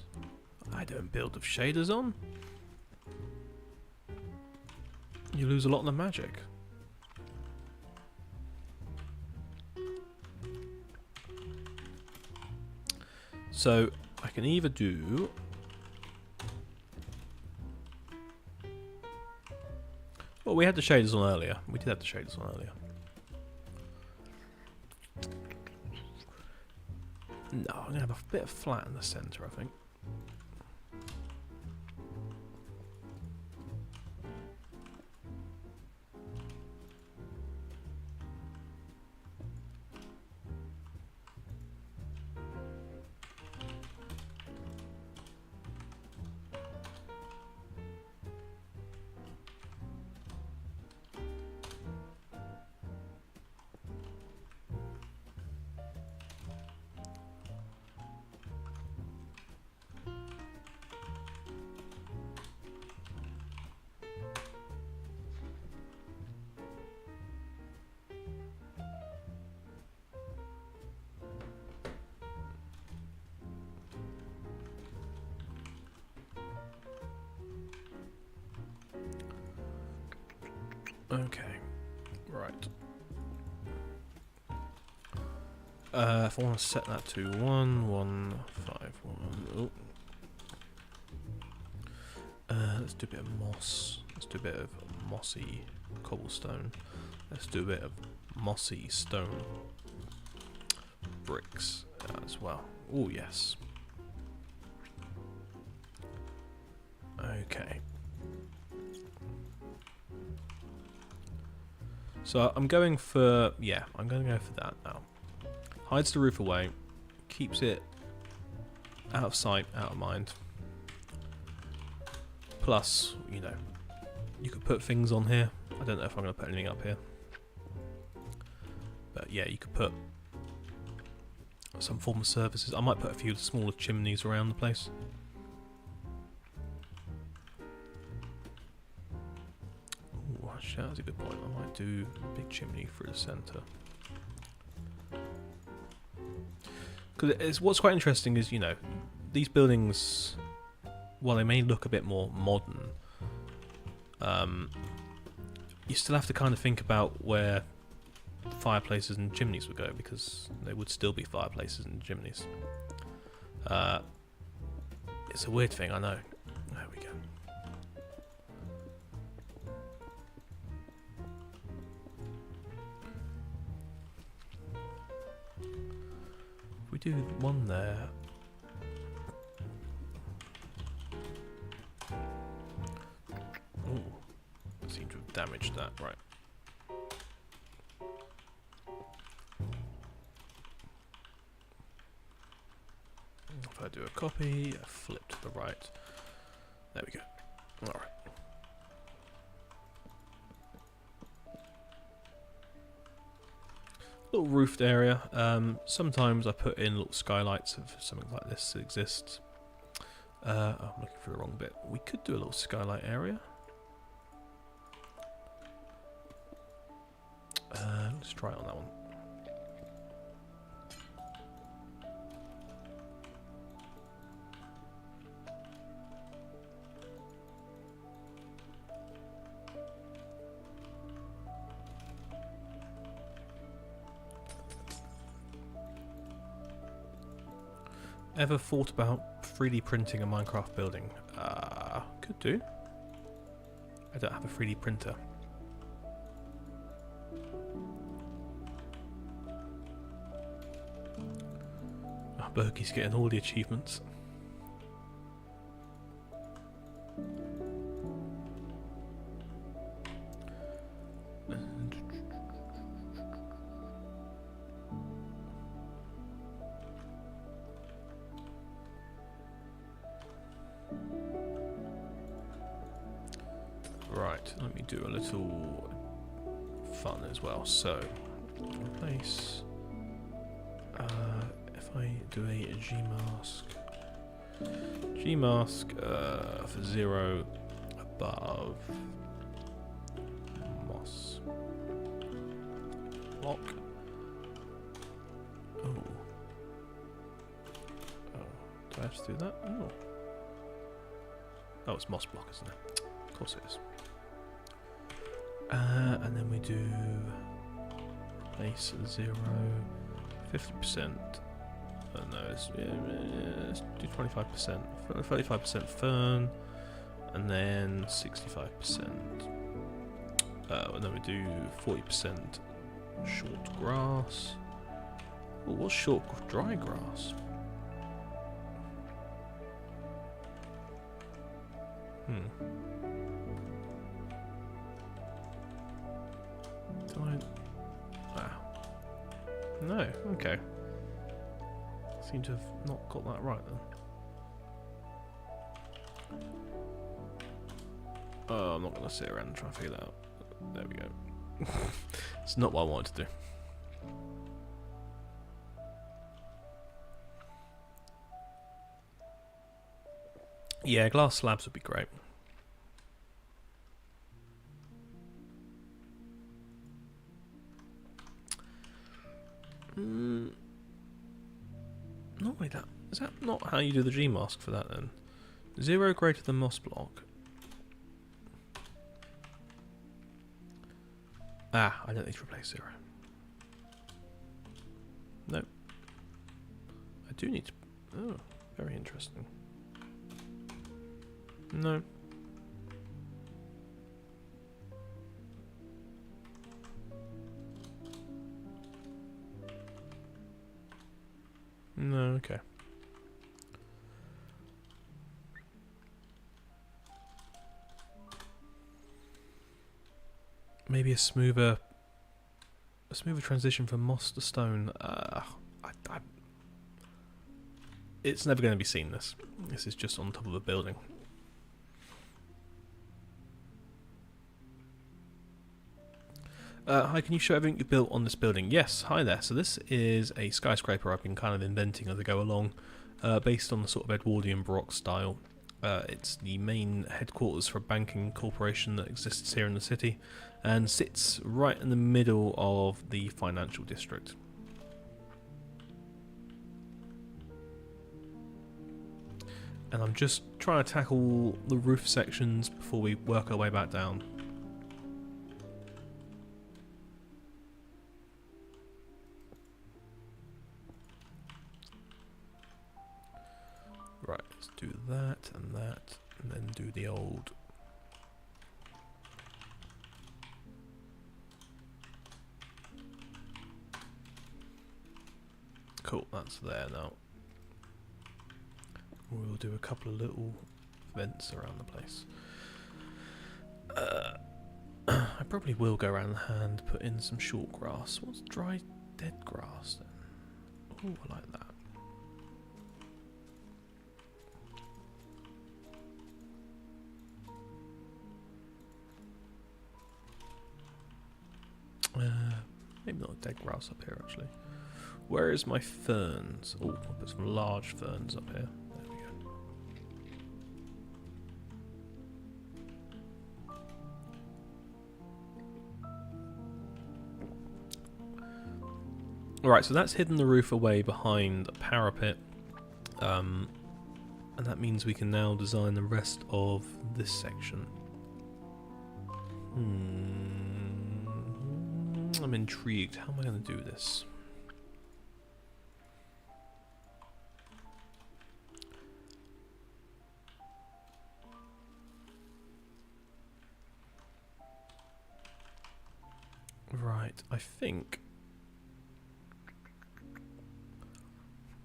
A: I don't build with shaders on. You lose a lot of the magic. So I can either do... Well, we had the shaders on earlier. We did have the shaders on earlier. No, I'm going to have a bit of flat in the centre, I think. Okay, right. If I want to set that to 1151, let's do a bit of moss. Let's do a bit of mossy cobblestone. Let's do a bit of mossy stone bricks as well. Oh yes. Okay. So I'm going for, yeah, I'm going to go for that now. Hides the roof away, keeps it out of sight, out of mind. Plus, you know, you could put things on here. I don't know if I'm going to put anything up here. But yeah, you could put some form of surfaces. I might put a few smaller chimneys around the place. Ooh, actually, that's a good point. I might do a big chimney through the centre. Because what's quite interesting is, you know, these buildings, while they may look a bit more modern, you still have to kind of think about where fireplaces and chimneys would go, because they would still be fireplaces and chimneys. It's a weird thing, I know. There we go. If we do one there. Ooh, I seem to have damaged that, right. If I do a copy, a flip to the right. There we go. Alright. Little roofed area. Sometimes I put in little skylights if something like this exists. I'm looking for the wrong bit. We could do a little skylight area. Let's try it on that one. Ever thought about 3D printing a Minecraft building? Could do. I don't have a 3D printer. Oh, Berkey's getting all the achievements. Right, let me do a little fun as well. So, replace. If I do a Gmask for 0 above moss block. Oh, I have to do that? Oh. Oh, it's moss block, isn't it? Of course it is. And then we do replace 0, 50%. No, let's do 25%, 35% fern, and then 65%. And then we do 40% short grass. Oh, what's short dry grass? No, okay. Seem to have not got that right then. Oh, I'm not going to sit around and try and figure that out. There we go. It's not what I wanted to do. Yeah, glass slabs would be great. Not like that. Is that not how you do the Gmask for that then? 0 greater than moss block. Ah, I don't need to replace 0. No. I do need to... Oh, very interesting. No. No, okay. Maybe a smoother transition from moss to stone. It's never going to be seen. This is just on top of a building. Hi, can you show everything you built on this building? Yes, hi there. So this is a skyscraper I've been kind of inventing as I go along, based on the sort of Edwardian Baroque style. It's the main headquarters for a banking corporation that exists here in the city, and sits right in the middle of the financial district. And I'm just trying to tackle the roof sections before we work our way back down. Right, let's do that, and then do the old... Cool, that's there now. We'll do a couple of little vents around the place. I probably will go around the hand, put in some short grass. What's dry, dead grass then? Oh, I like that. Maybe not dead grass up here actually. Where is my ferns? Oh, I'll put some large ferns up here. There we go. Alright, so that's hidden the roof away behind a parapet. And that means we can now design the rest of this section. I'm intrigued. How am I going to do this? Right, I think...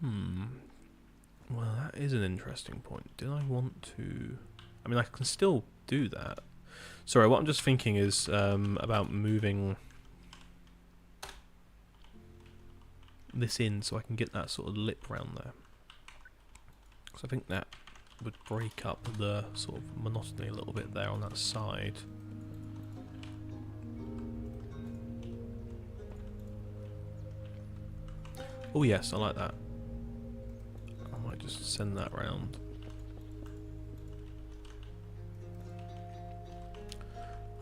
A: Well, that is an interesting point. Did I want to... I mean, I can still do that. Sorry, what I'm just thinking is about moving this in so I can get that sort of lip round there. Because I think that would break up the sort of monotony a little bit there on that side. Oh yes, I like that. I might just send that round.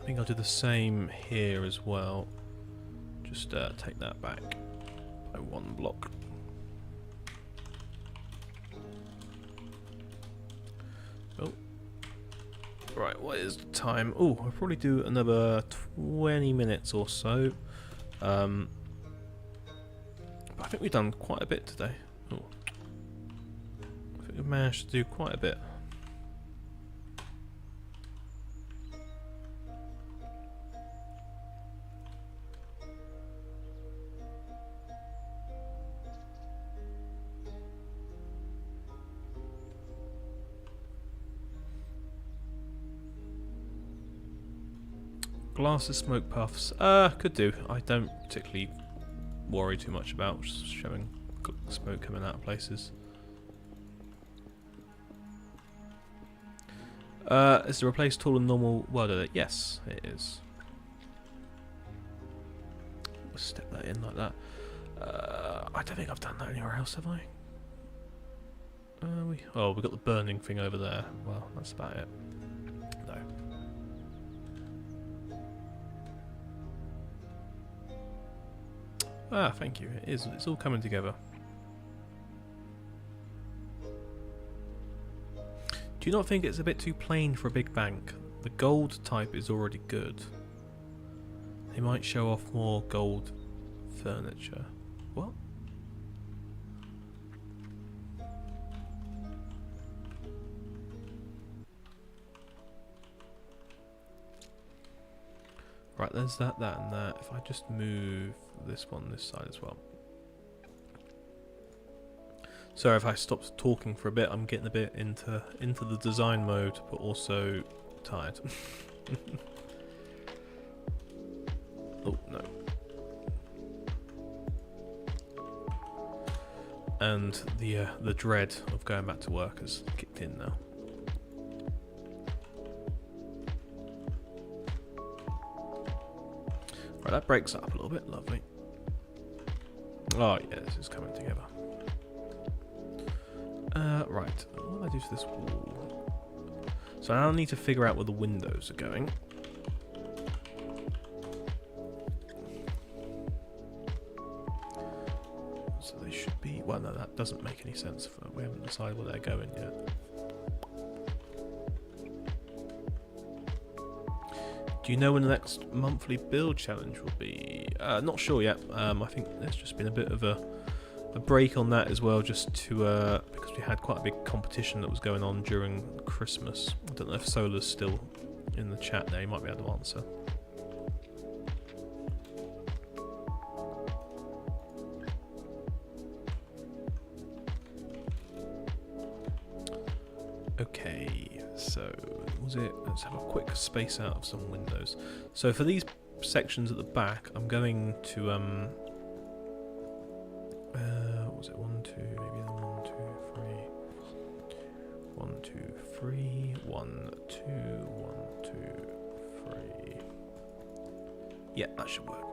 A: I think I'll do the same here as well. Just take that back by one block. Oh. Right, what is the time? Oh, I'll probably do another 20 minutes or so. But I think we've done quite a bit today. Oh. I think we've managed to do quite a bit. Glasses, smoke puffs. Could do. I don't particularly worry too much about just showing smoke coming out of places. Is the replace tool a normal word edit? Yes, it is. We'll step that in like that. I don't think I've done that anywhere else, have I? We've got the burning thing over there. Well, that's about it. No. Ah, thank you. It is. It's all coming together. Do you not think it's a bit too plain for a big bank? The gold type is already good. They might show off more gold furniture. What? Right, there's that, and that. If I just move this one this side as well. Sorry if I stopped talking for a bit. I'm getting a bit into the design mode, but also tired. Oh no. And the dread of going back to work has kicked in now. Right, that breaks up a little bit. Lovely. Oh yeah, this is coming together. Right, what do I do to this wall? So now I need to figure out where the windows are going. So they should be... Well, no, that doesn't make any sense. We haven't decided where they're going yet. Do you know when the next monthly build challenge will be? Not sure yet. I think there's just been a bit of a break on that as well, just to because we had quite a big competition that was going on during Christmas. I don't know if Solar's still in the chat there. He might be able to answer. Okay, so let's have a quick space out of some windows. So for these sections at the back, I'm going to what was it? 1, 2, maybe 1, 2, 3. 1, 2, 3. 1, 2, 1, 2, 3. Yeah, that should work.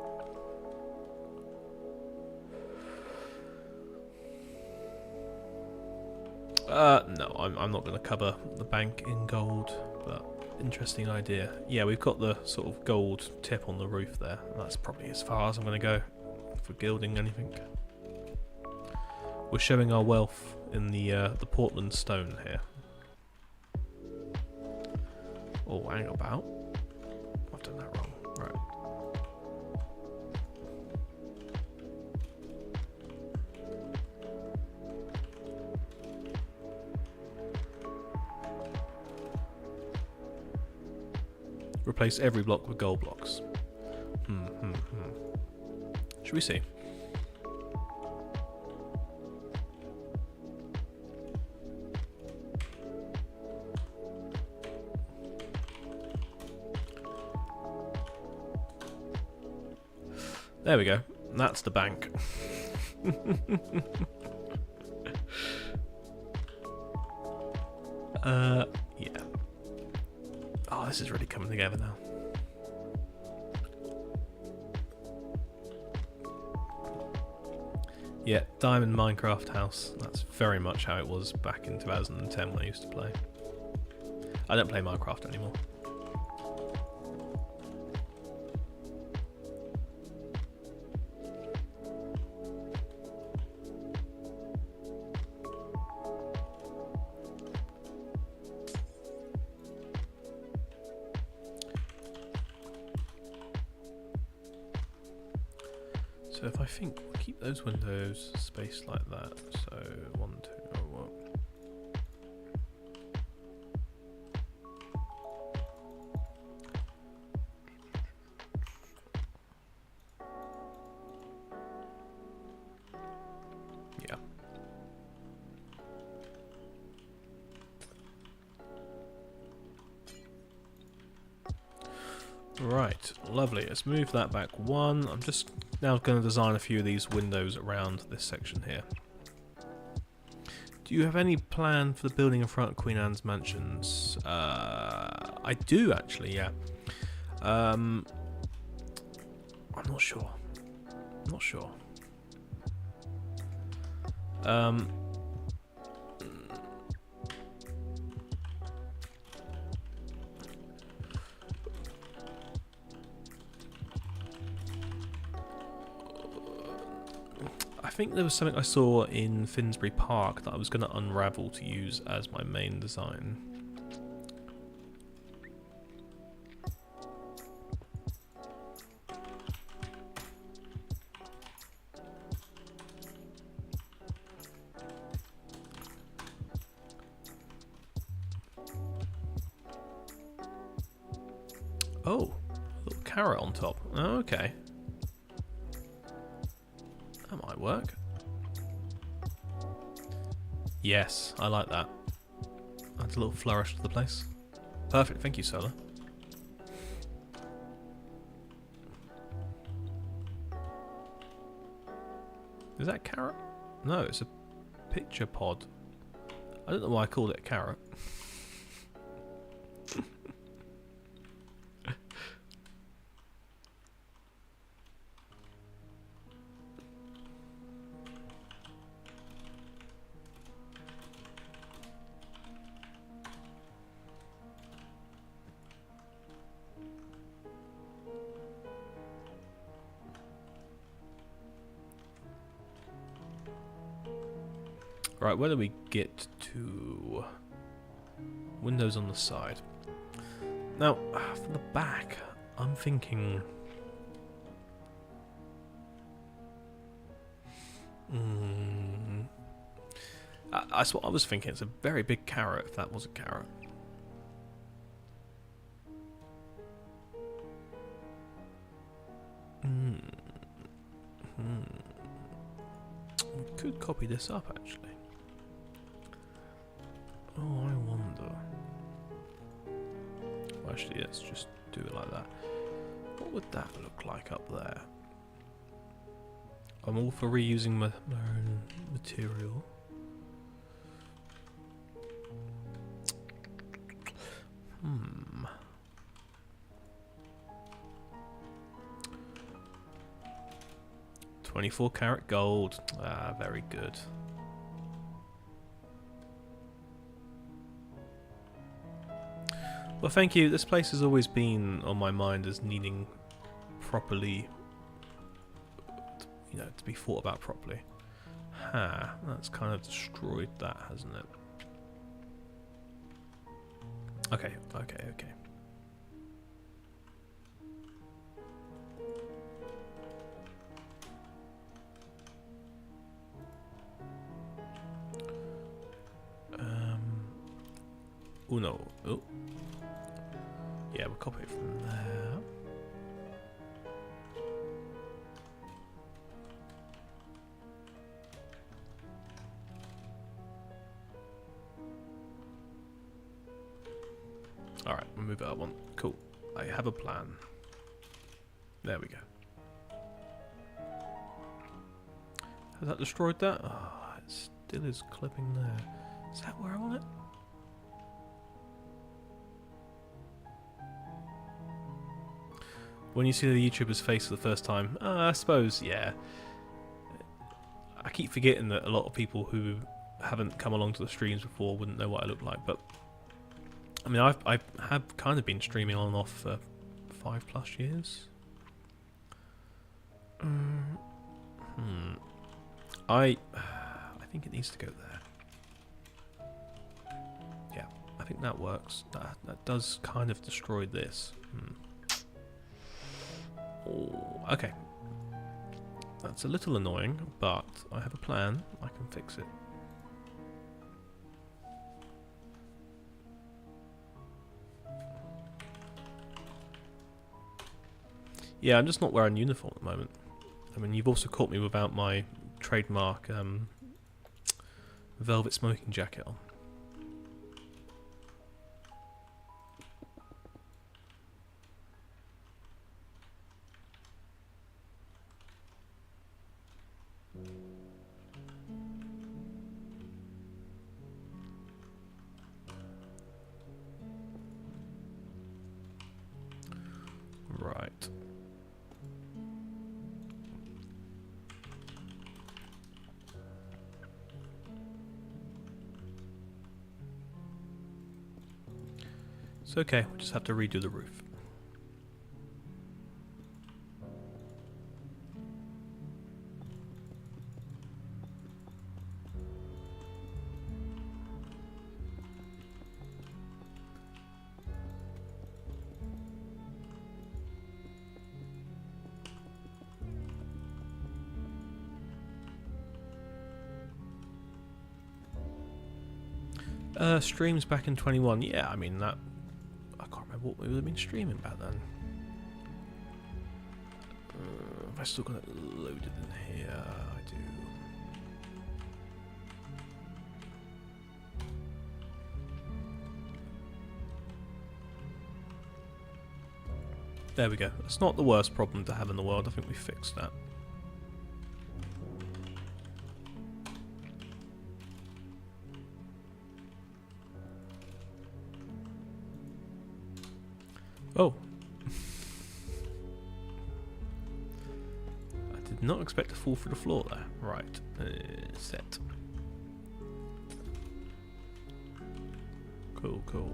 A: No, I'm not going to cover the bank in gold, but interesting idea. Yeah, we've got the sort of gold tip on the roof there. That's probably as far as I'm going to go for gilding anything. We're showing our wealth in the Portland stone here. Oh, hang about. I've done that wrong. Right. Replace every block with gold blocks. Should we see? There we go. That's the bank. Yeah. Oh, this is really coming together now. Yeah, Diamond Minecraft house. That's very much how it was back in 2010 when I used to play. I don't play Minecraft anymore. So if I think we'll keep those windows spaced like that, so 1, 2, oh, well. Yeah. Right, lovely. Let's move that back one. I'm just now going to design a few of these windows around this section here. Do you have any plan for the building in front of Queen Anne's mansions? I do actually, yeah. I'm not sure. Not sure. I think there was something I saw in Finsbury Park that I was going to unravel to use as my main design. Oh, a little carrot on top. Oh, okay. That might work. Yes, I like that. Adds a little flourish to the place. Perfect, thank you, Solar. Is that a carrot? No, it's a picture pod. I don't know why I called it a carrot. Right, where do we get to? Windows on the side. Now, for the back, I'm thinking... That's what I was thinking. It's a very big carrot, if that was a carrot. We could copy this up, actually. Oh, I wonder. Well, actually, let's just do it like that. What would that look like up there? I'm all for reusing my own material. 24 karat gold. Ah, very good. Well, thank you. This place has always been on my mind as needing properly, you know, to be thought about properly. Ha, that's kind of destroyed that, hasn't it? Okay, okay, okay. Oh no. Oh. Yeah, we'll copy it from there. Alright, we'll move it up one. Cool. I have a plan. There we go. Has that destroyed that? Oh, it still is clipping there. Is that where I want it? When you see the YouTuber's face for the first time, I suppose, yeah. I keep forgetting that a lot of people who haven't come along to the streams before wouldn't know what I look like, but I mean, I have kind of been streaming on and off for 5+ years. I think it needs to go there. Yeah, I think that works. That does kind of destroy this. Oh, okay. That's a little annoying, but I have a plan. I can fix it. Yeah, I'm just not wearing uniform at the moment. I mean, you've also caught me without my trademark velvet smoking jacket on. Right. It's okay, we'll just have to redo the roof. Streams back in 21. Yeah, I mean that. I can't remember what we would have been streaming back then. Have I still got it loaded in here? I do. There we go. It's not the worst problem to have in the world. I think we fixed that. Oh. I did not expect to fall through the floor there. Right. Set. Cool, cool.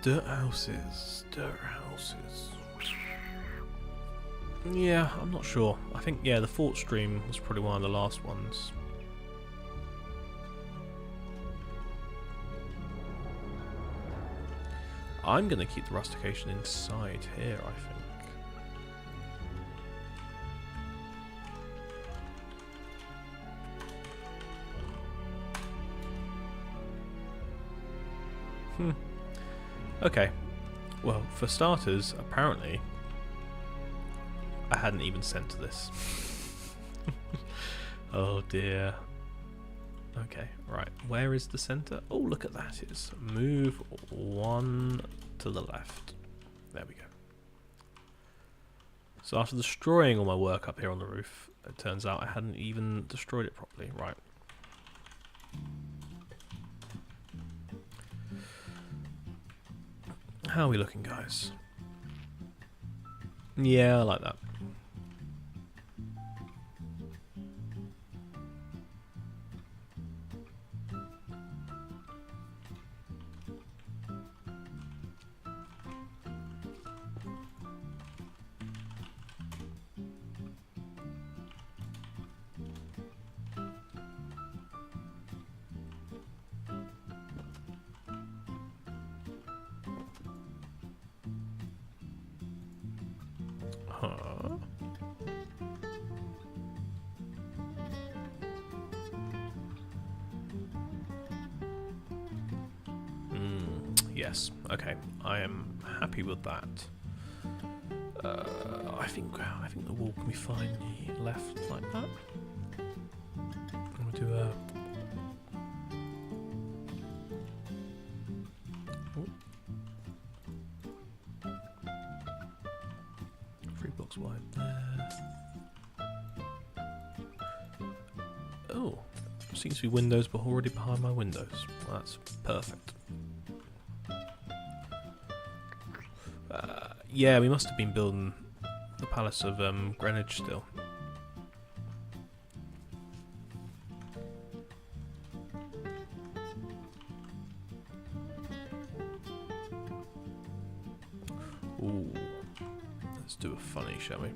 A: Dirt houses, dirt houses. Yeah, I'm not sure. I think, yeah, the fort stream was probably one of the last ones. I'm going to keep the rustication inside here, I think. Okay, well, for starters, apparently, I hadn't even sent to this. Oh dear. Okay, right, where is the centre? Oh, look at that, it's move one to the left. There we go. So after destroying all my work up here on the roof, it turns out I hadn't even destroyed it properly. Right. How are we looking, guys? Yeah, I like that. Yes, okay, I am happy with that. I think the wall can be fine left like that. I'm gonna do a. Oh. 3 blocks wide there. Oh, seems to be windows, but already behind my windows. Well, that's perfect. Yeah, we must have been building the Palace of Greenwich still. Ooh, let's do a funny, shall we?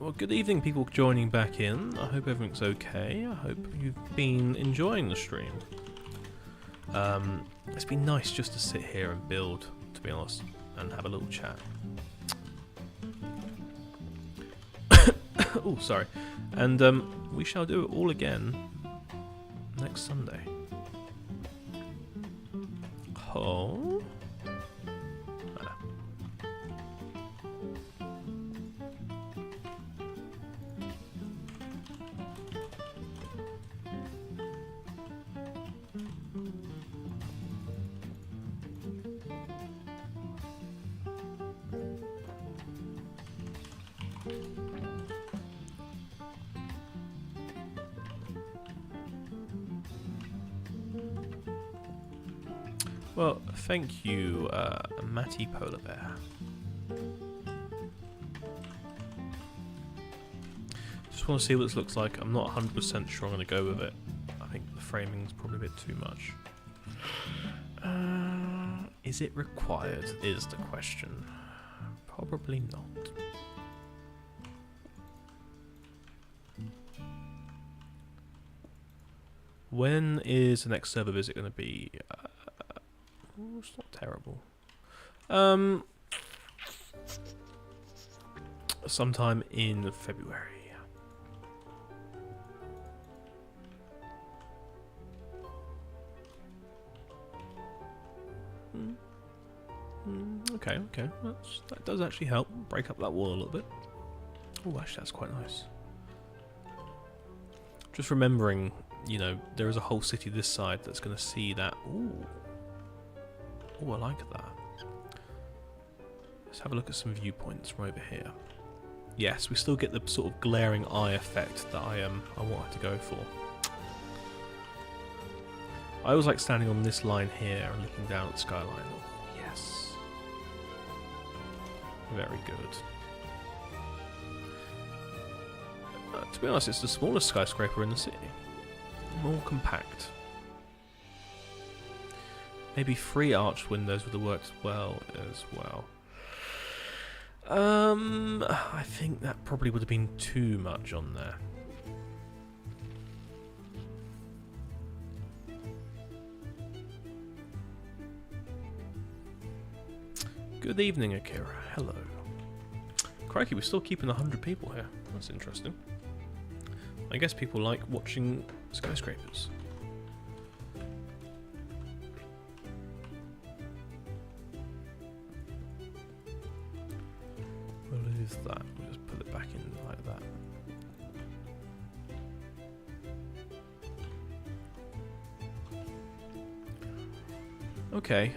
A: Well, good evening, people joining back in. I hope everything's okay. I hope you've been enjoying the stream. It's been nice just to sit here and build, to be honest, and have a little chat. Oh, sorry. And we shall do it all again next Sunday. Oh. Well, thank you, Matty Polar Bear. Just want to see what this looks like. I'm not 100% sure I'm going to go with it. I think the framing's probably a bit too much. Is it required, is the question. Probably not. When is the next server visit going to be? It's not terrible. Sometime in February. Okay, okay. That does actually help break up that wall a little bit. Oh, actually, that's quite nice. Just remembering, you know, there is a whole city this side that's going to see that. Ooh. Oh, I like that. Let's have a look at some viewpoints from over here. Yes, we still get the sort of glaring eye effect that I wanted to go for. I always like standing on this line here and looking down at the skyline. Oh, yes. Very good. To be honest, it's the smallest skyscraper in the city. More compact. Maybe 3 arched windows would have worked well as well. I think that probably would have been too much on there. Good evening, Akira. Hello. Crikey, we're still keeping 100 people here. That's interesting. I guess people like watching skyscrapers. We'll lose that. We'll just put it back in like that. Okay,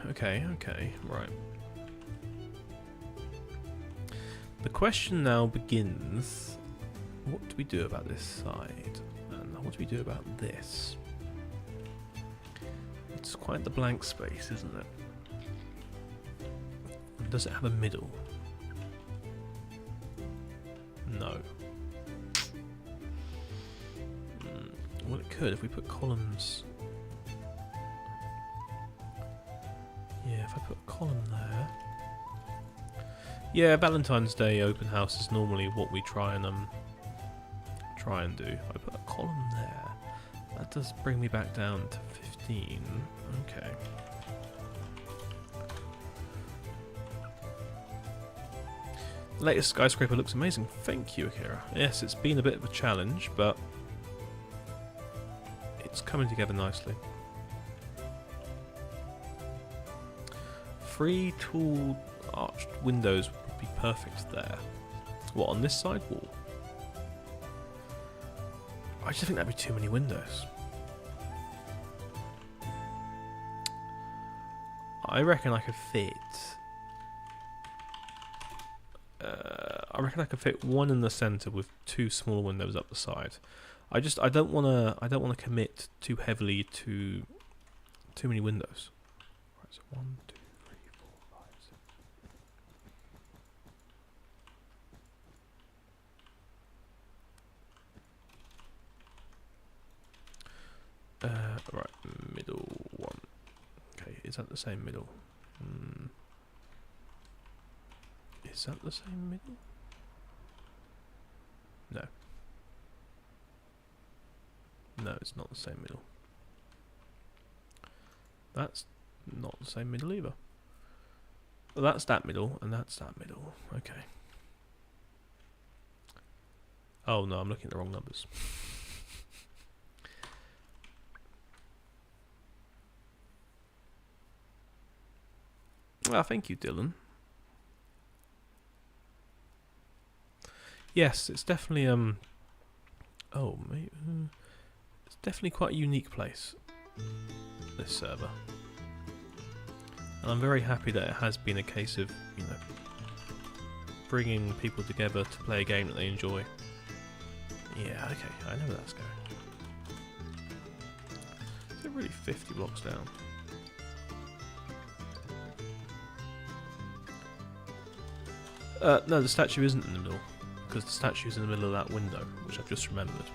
A: right. The question now begins, what do we do about this side? And what do we do about this? It's quite the blank space, isn't it? Does it have a middle? No. Well, it could if we put columns. Yeah, if I put a column there. Yeah, Valentine's Day open house is normally what we try and do. I put a column there. That does bring me back down to 15. Okay. The latest skyscraper looks amazing. Thank you, Akira. Yes, it's been a bit of a challenge, but it's coming together nicely. 3 tall arched windows would be perfect there. What, on this side wall? I just think that'd be too many windows. I reckon I could fit. I reckon I could fit one in the centre with 2 small windows up the side. I don't want to commit too heavily to too many windows. Right, so 1, 2, 3, 4, 5, 6. Right, middle one. Okay, is that the same middle? Is that the same middle? No. No, it's not the same middle. That's not the same middle either. Well, that's that middle, and that's that middle. Okay. Oh no, I'm looking at the wrong numbers. Ah, thank you, Dylan. Yes, it's definitely oh, maybe it's definitely quite a unique place. This server, and I'm very happy that it has been a case of, you know, bringing people together to play a game that they enjoy. Yeah, okay, I know where that's going. Is it really 50 blocks down? No, the statue isn't in the middle, because the statue's in the middle of that window, which I've just remembered.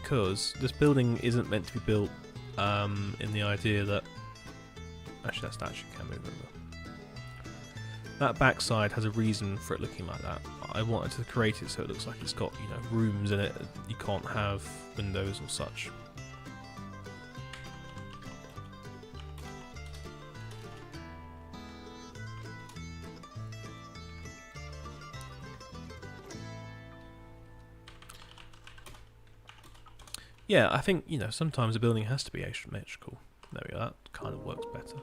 A: Because this building isn't meant to be built in the idea that... Actually, that statue can move over. That backside has a reason for it looking like that. I wanted to create it so it looks like it's got, you know, rooms in it. You can't have windows or such. Yeah, I think, you know, sometimes a building has to be asymmetrical. There we go, that kind of works better.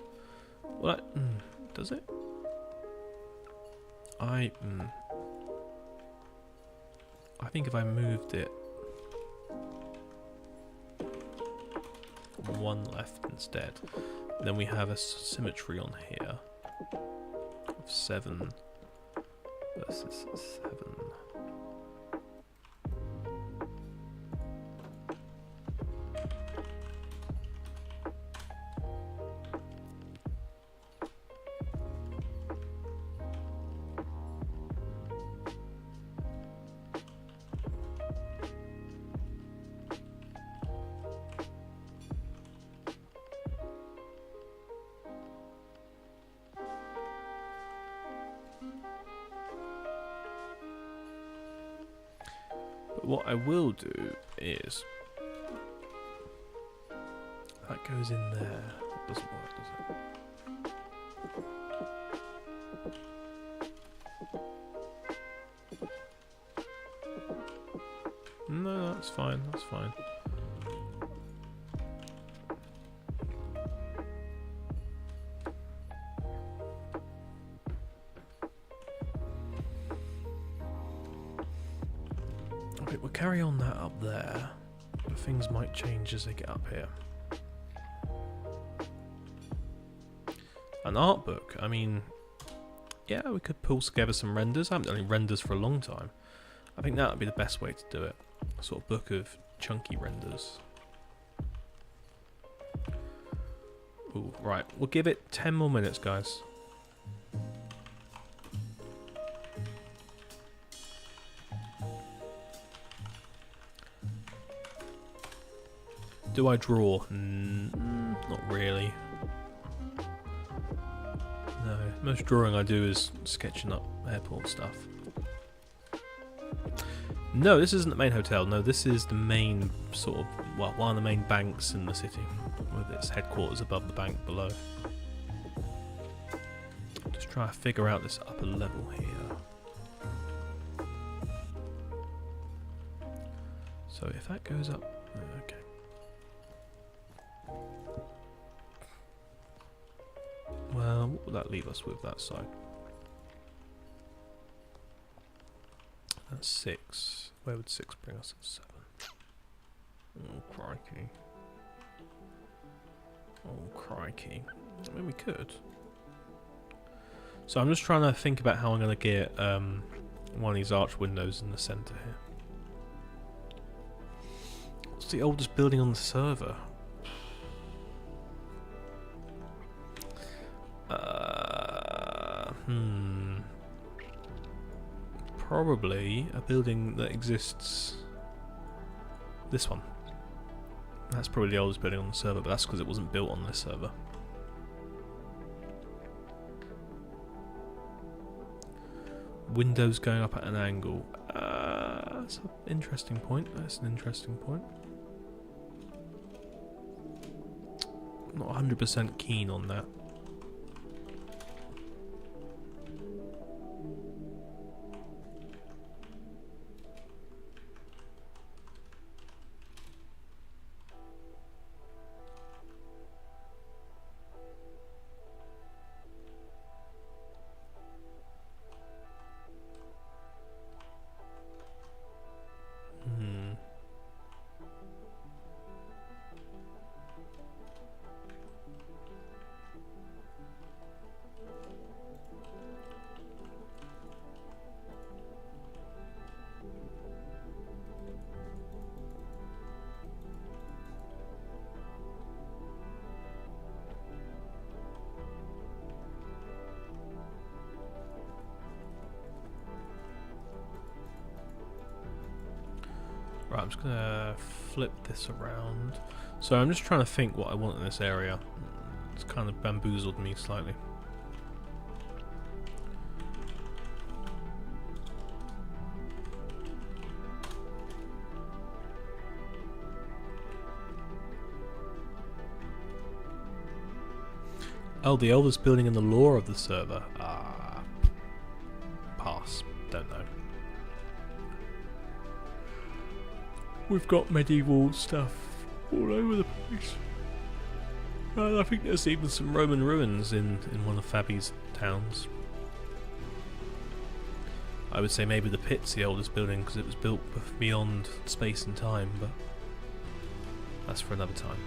A: Well, does it? I think if I moved it one left instead, then we have a symmetry on here of 7 versus 7. But what I will do is... That goes in there. That doesn't work, does it? No, that's fine, that's fine. Okay, we'll carry on that up there, but things might change as they get up here. An art book, I mean, yeah, we could pull together some renders. I haven't done any renders for a long time. I think that would be the best way to do it. A sort of book of chunky renders. Ooh, right, we'll give it 10 more minutes, guys. Do I draw? Not really. No, most drawing I do is sketching up airport stuff. No, this isn't the main hotel. No, this is the main sort of, well, one of the main banks in the city, with its headquarters above the bank below. Just try to figure out this upper level here. So if that goes up, okay. Well, what would that leave us with that side? That's 6. Where would 6 bring us at 7? Oh, crikey. Oh, crikey. I mean, we could. So I'm just trying to think about how I'm going to get one of these arch windows in the centre here. What's the oldest building on the server? Probably a building that exists. This one. That's probably the oldest building on the server, but that's because it wasn't built on this server. Windows going up at an angle. That's an interesting point. That's an interesting point. I'm not 100% keen on that. Right, I'm just gonna flip this around. So I'm just trying to think what I want in this area. It's kind of bamboozled me slightly. Oh, the oldest building in the lore of the server. Pass. Don't know. We've got medieval stuff all over the place. I think there's even some Roman ruins in one of Fabi's towns. I would say maybe the pit's the oldest building because it was built beyond space and time, but that's for another time.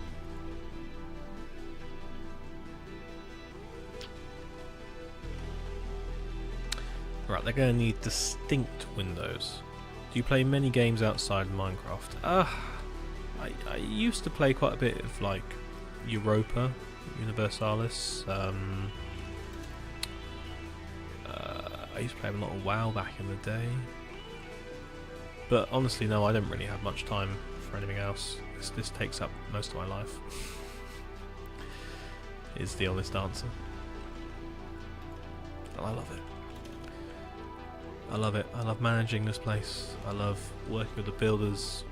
A: Right, they're going to need distinct windows. Do you play many games outside Minecraft? I used to play quite a bit of like Europa Universalis. I used to play a lot of WoW back in the day. But honestly, no, I don't really have much time for anything else. This takes up most of my life. Is the honest answer. And I love it. I love it. I love managing this place. I love working with the builders.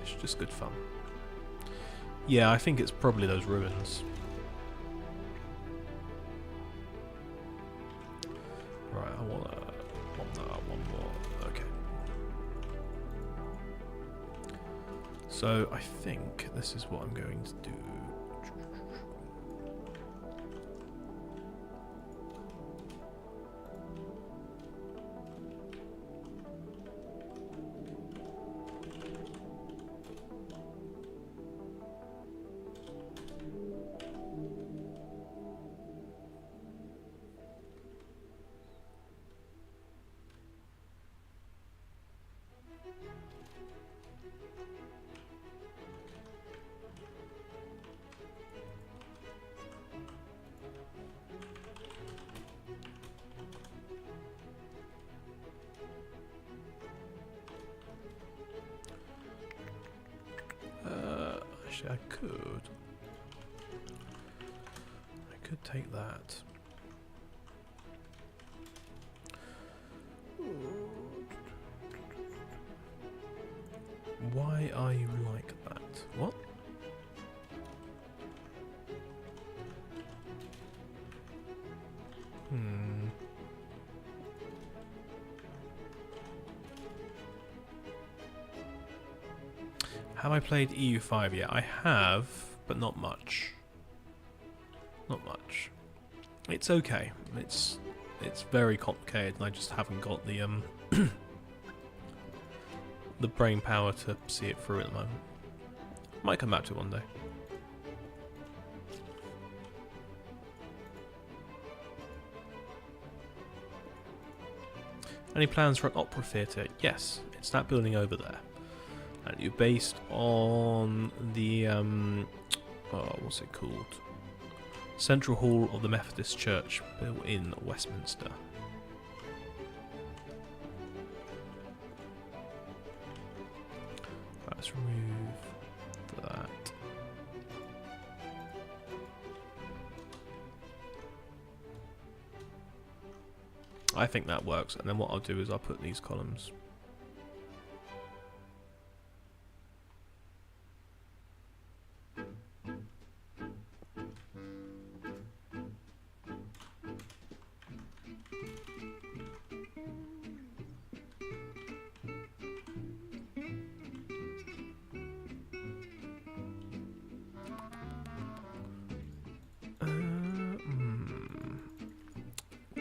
A: It's just good fun. Yeah, I think it's probably those ruins. Right, I want one more. Okay. So I think this is what I'm going to do. Actually, I could take that. Why are you like that? What? Have I played EU5 yet? I have, but not much. Not much. It's okay. It's very complicated, and I just haven't got the the brain power to see it through at the moment. Might come back to it one day. Any plans for an opera theatre? Yes, it's that building over there. And you're based on the, what's it called? Central Hall of the Methodist Church, built in Westminster. Right, let's remove that. I think that works, and then what I'll do is I'll put these columns.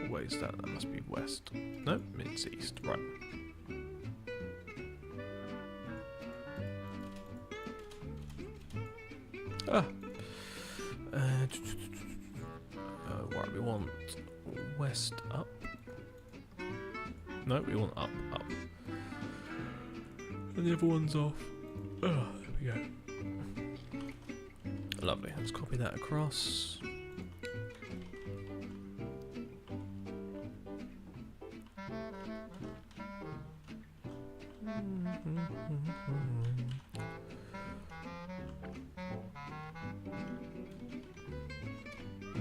A: What is that? That must be west. No, it's east. Right. Ah. Right, we want west up. No, we want up. And the other one's off. Oh, there we go. Lovely. Let's copy that across.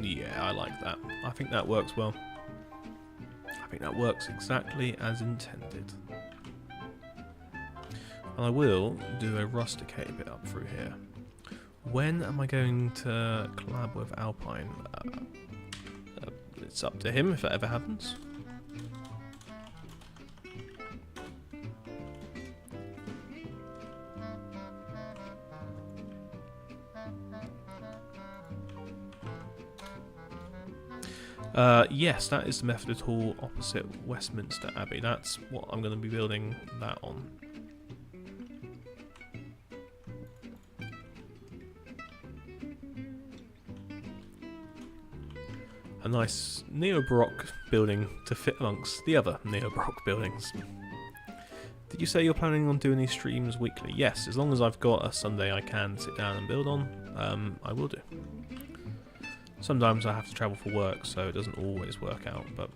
A: Yeah, I like that. I think that works well. I think that works exactly as intended. And I will do a rusticated bit up through here. When am I going to collab with Alpine? It's up to him if it ever happens. Yes, that is the Methodist Hall opposite Westminster Abbey. That's what I'm going to be building that on. A nice neo-Baroque building to fit amongst the other neo-Baroque buildings. Did you say you're planning on doing these streams weekly? Yes, as long as I've got a Sunday I can sit down and build on, I will do. Sometimes I have to travel for work, so it doesn't always work out, but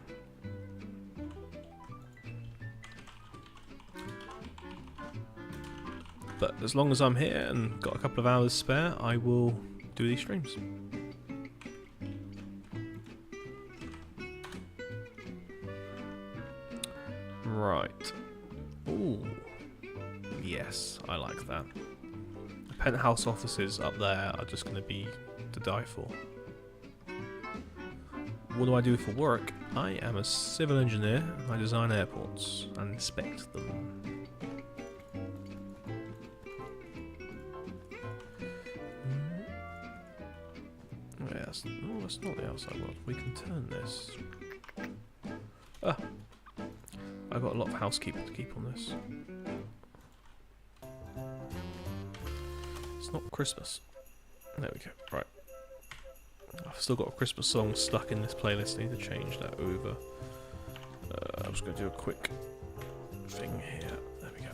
A: as long as I'm here and got a couple of hours spare, I will do these streams. Right. Ooh. Yes, I like that. The penthouse offices up there are just going to be to die for. What do I do for work? I am a civil engineer and I design airports and inspect them. Yes, no, that's not the outside world. We can turn this. Ah! I've got a lot of housekeeping to keep on this. It's not Christmas. There we go. Right. I've still got a Christmas song stuck in this playlist. I need to change that over. I'm just going to do a quick thing here. There we go.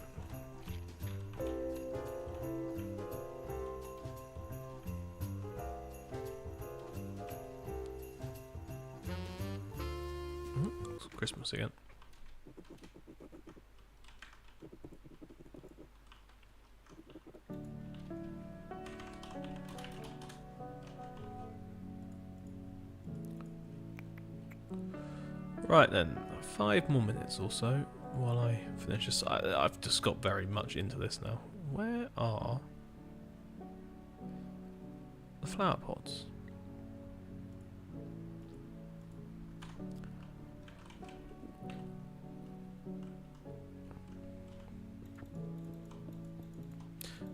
A: It's Christmas again. Right then, 5 more minutes or so while I finish this. I've just got very much into this now. Where are the flower pots?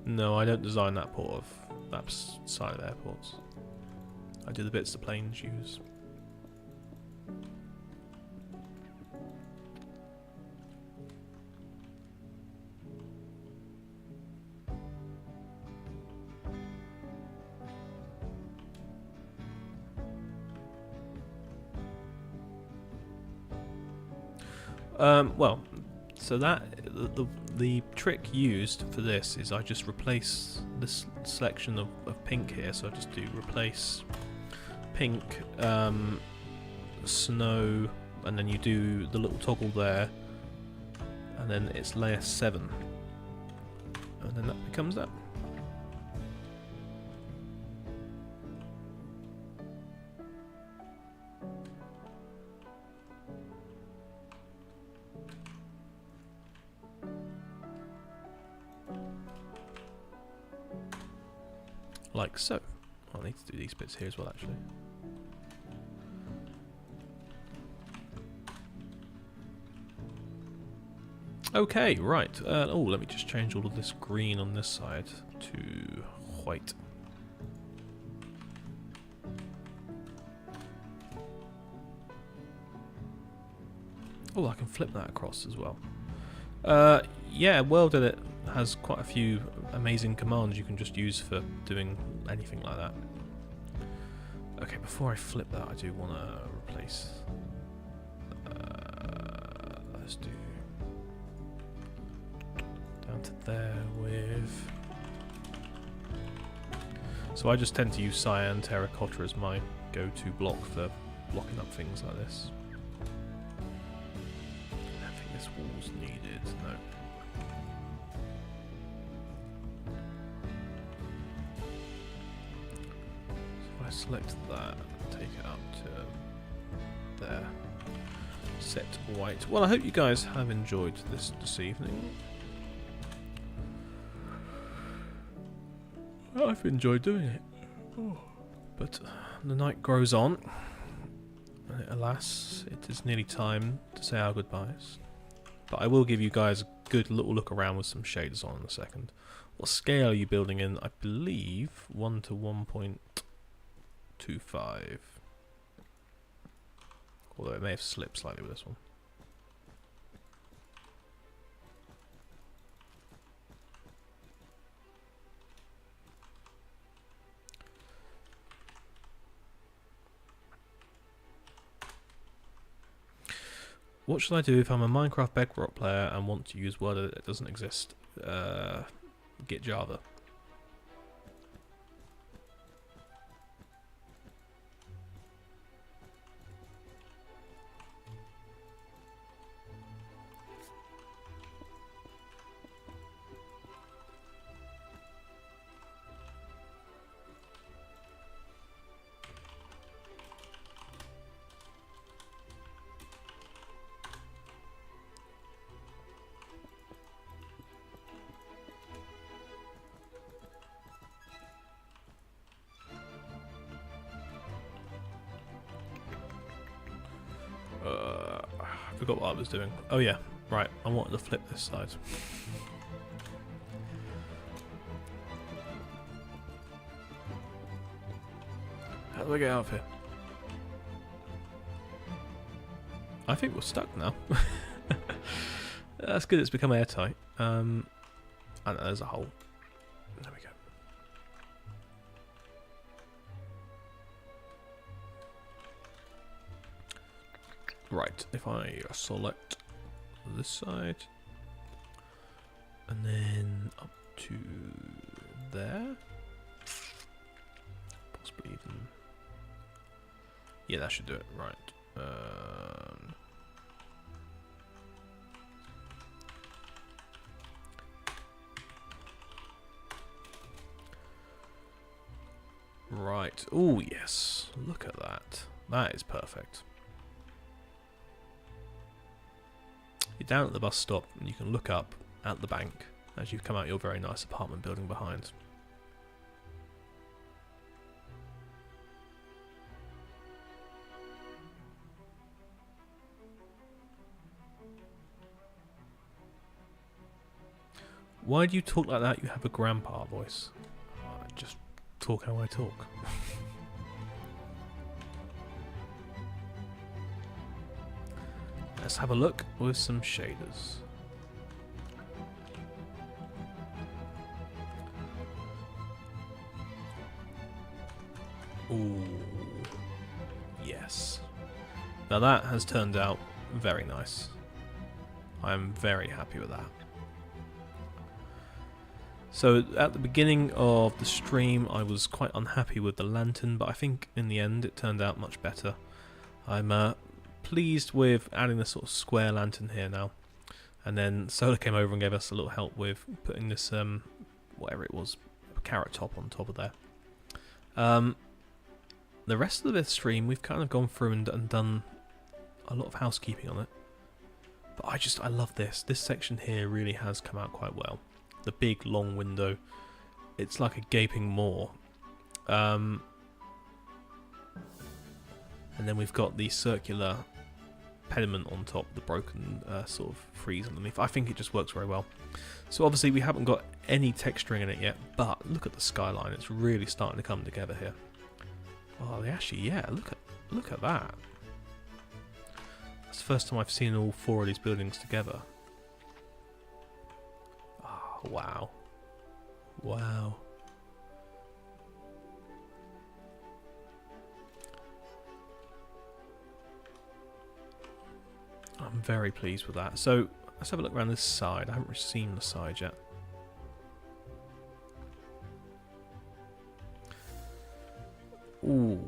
A: No, I don't design that part of that side of airports. I do the bits the planes use. Well, so that the trick used for this is I just replace this selection of pink here. So I just do replace pink, snow, and then you do the little toggle there, and then it's layer 7, and then that becomes that. like so. I need to do these bits here as well, actually. Okay, right. Oh, let me just change all of this green on this side to white. Oh, I can flip that across as well. Yeah, World Edit has quite a few amazing commands you can just use for doing anything like that. Okay, before I flip that, I do want to replace... let's do... down to there with... So I just tend to use cyan terracotta as my go-to block for blocking up things like this. I think this wall's needed. No. So if I select that, take it up to there. Set white. Well, I hope you guys have enjoyed this evening. I've enjoyed doing it. Oh. But the night grows on. And alas, it is nearly time to say our goodbyes. But I will give you guys a good little look around with some shaders on in a second. What scale are you building in? I believe 1 to 1.25. Although it may have slipped slightly with this one. What should I do if I'm a Minecraft Bedrock player and want to use Word that doesn't exist? Git Java. I forgot what I was doing. Oh yeah, right, I wanted to flip this side. How do I get out of here? I think we're stuck now. That's good, it's become airtight. And there's a hole. There we go. Right, if I select this side and then up to there, possibly even, yeah, that should do it. Right. Right. Oh yes, look at that. That is perfect. You're down at the bus stop and you can look up at the bank as you come out your very nice apartment building behind. Why do you talk like that? You have a grandpa voice. I just talk how I talk. Let's have a look with some shaders. Ooh, yes. Now that has turned out very nice. I'm very happy with that. So at the beginning of the stream I was quite unhappy with the lantern, but I think in the end it turned out much better. I'm pleased with adding this sort of square lantern here now, and then Solar came over and gave us a little help with putting this whatever it was, carrot top on top of there. The rest of this stream we've kind of gone through and done a lot of housekeeping on it, but I love this section here. Really has come out quite well. The big long window, it's like a gaping maw, And then we've got the circular pediment on top, the broken sort of frieze underneath. I think it just works very well. So obviously we haven't got any texturing in it yet, but look at the skyline. It's really starting to come together here. Oh, they actually, yeah, look at that. That's the first time I've seen all 4 of these buildings together. Oh, wow. Wow. I'm very pleased with that. So let's have a look around this side. I haven't seen the side yet. Ooh.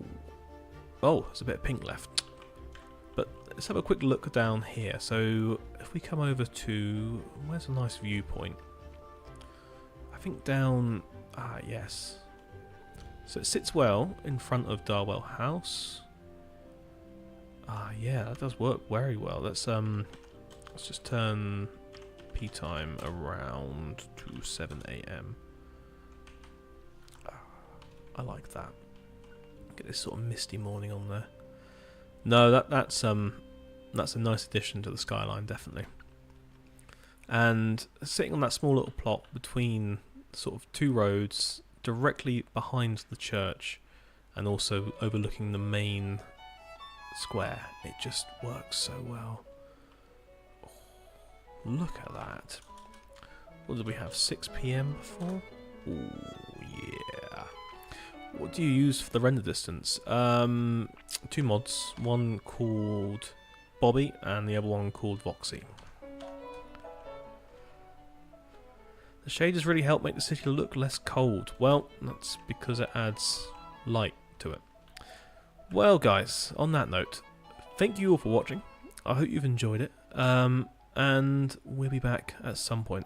A: Oh, there's a bit of pink left. But let's have a quick look down here. So if we come over to... Where's a nice viewpoint? I think down... Ah, yes. So it sits well in front of Darwell House. Ah, yeah, that does work very well. Let's just turn P time around to 7 AM. I like that. Get this sort of misty morning on there. No, that's a nice addition to the skyline, definitely. And sitting on that small little plot between sort of 2 roads, directly behind the church, and also overlooking the main square, it just works so well. Oh, look at that. What did we have? 6 PM before? Oh yeah. What do you use for the render distance? 2 mods. One called Bobby and the other one called Voxy. The shaders really help make the city look less cold. Well, that's because it adds light to it. Well guys, on that note, thank you all for watching. I hope you've enjoyed it. And we'll be back at some point.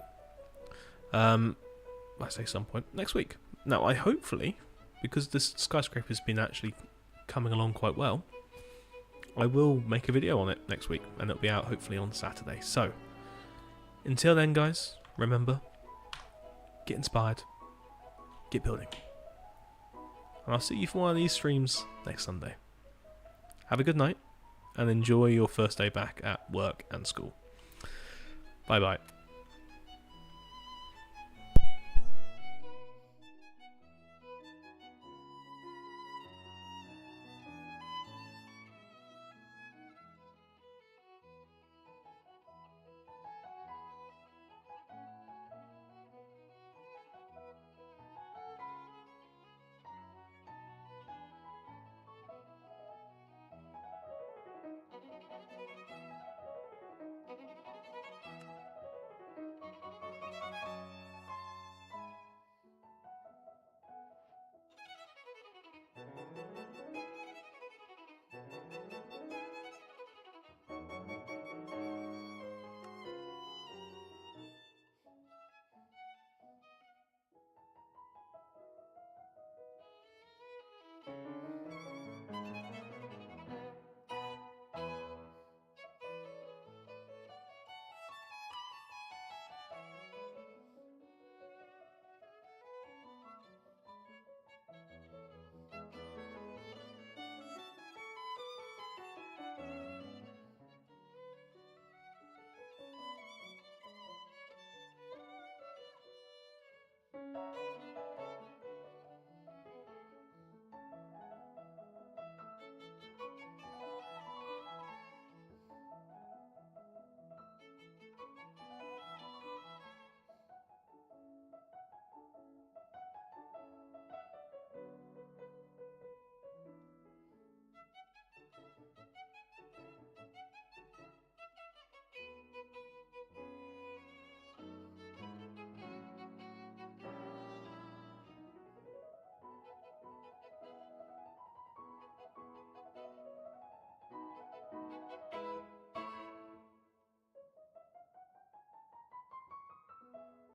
A: I say some point, next week. Now, I hopefully, because this skyscraper has been actually coming along quite well, I will make a video on it next week, and it'll be out hopefully on Saturday. So, until then guys, remember, get inspired, get building. And I'll see you for one of these streams next Sunday. Have a good night, and enjoy your first day back at work and school. Bye bye.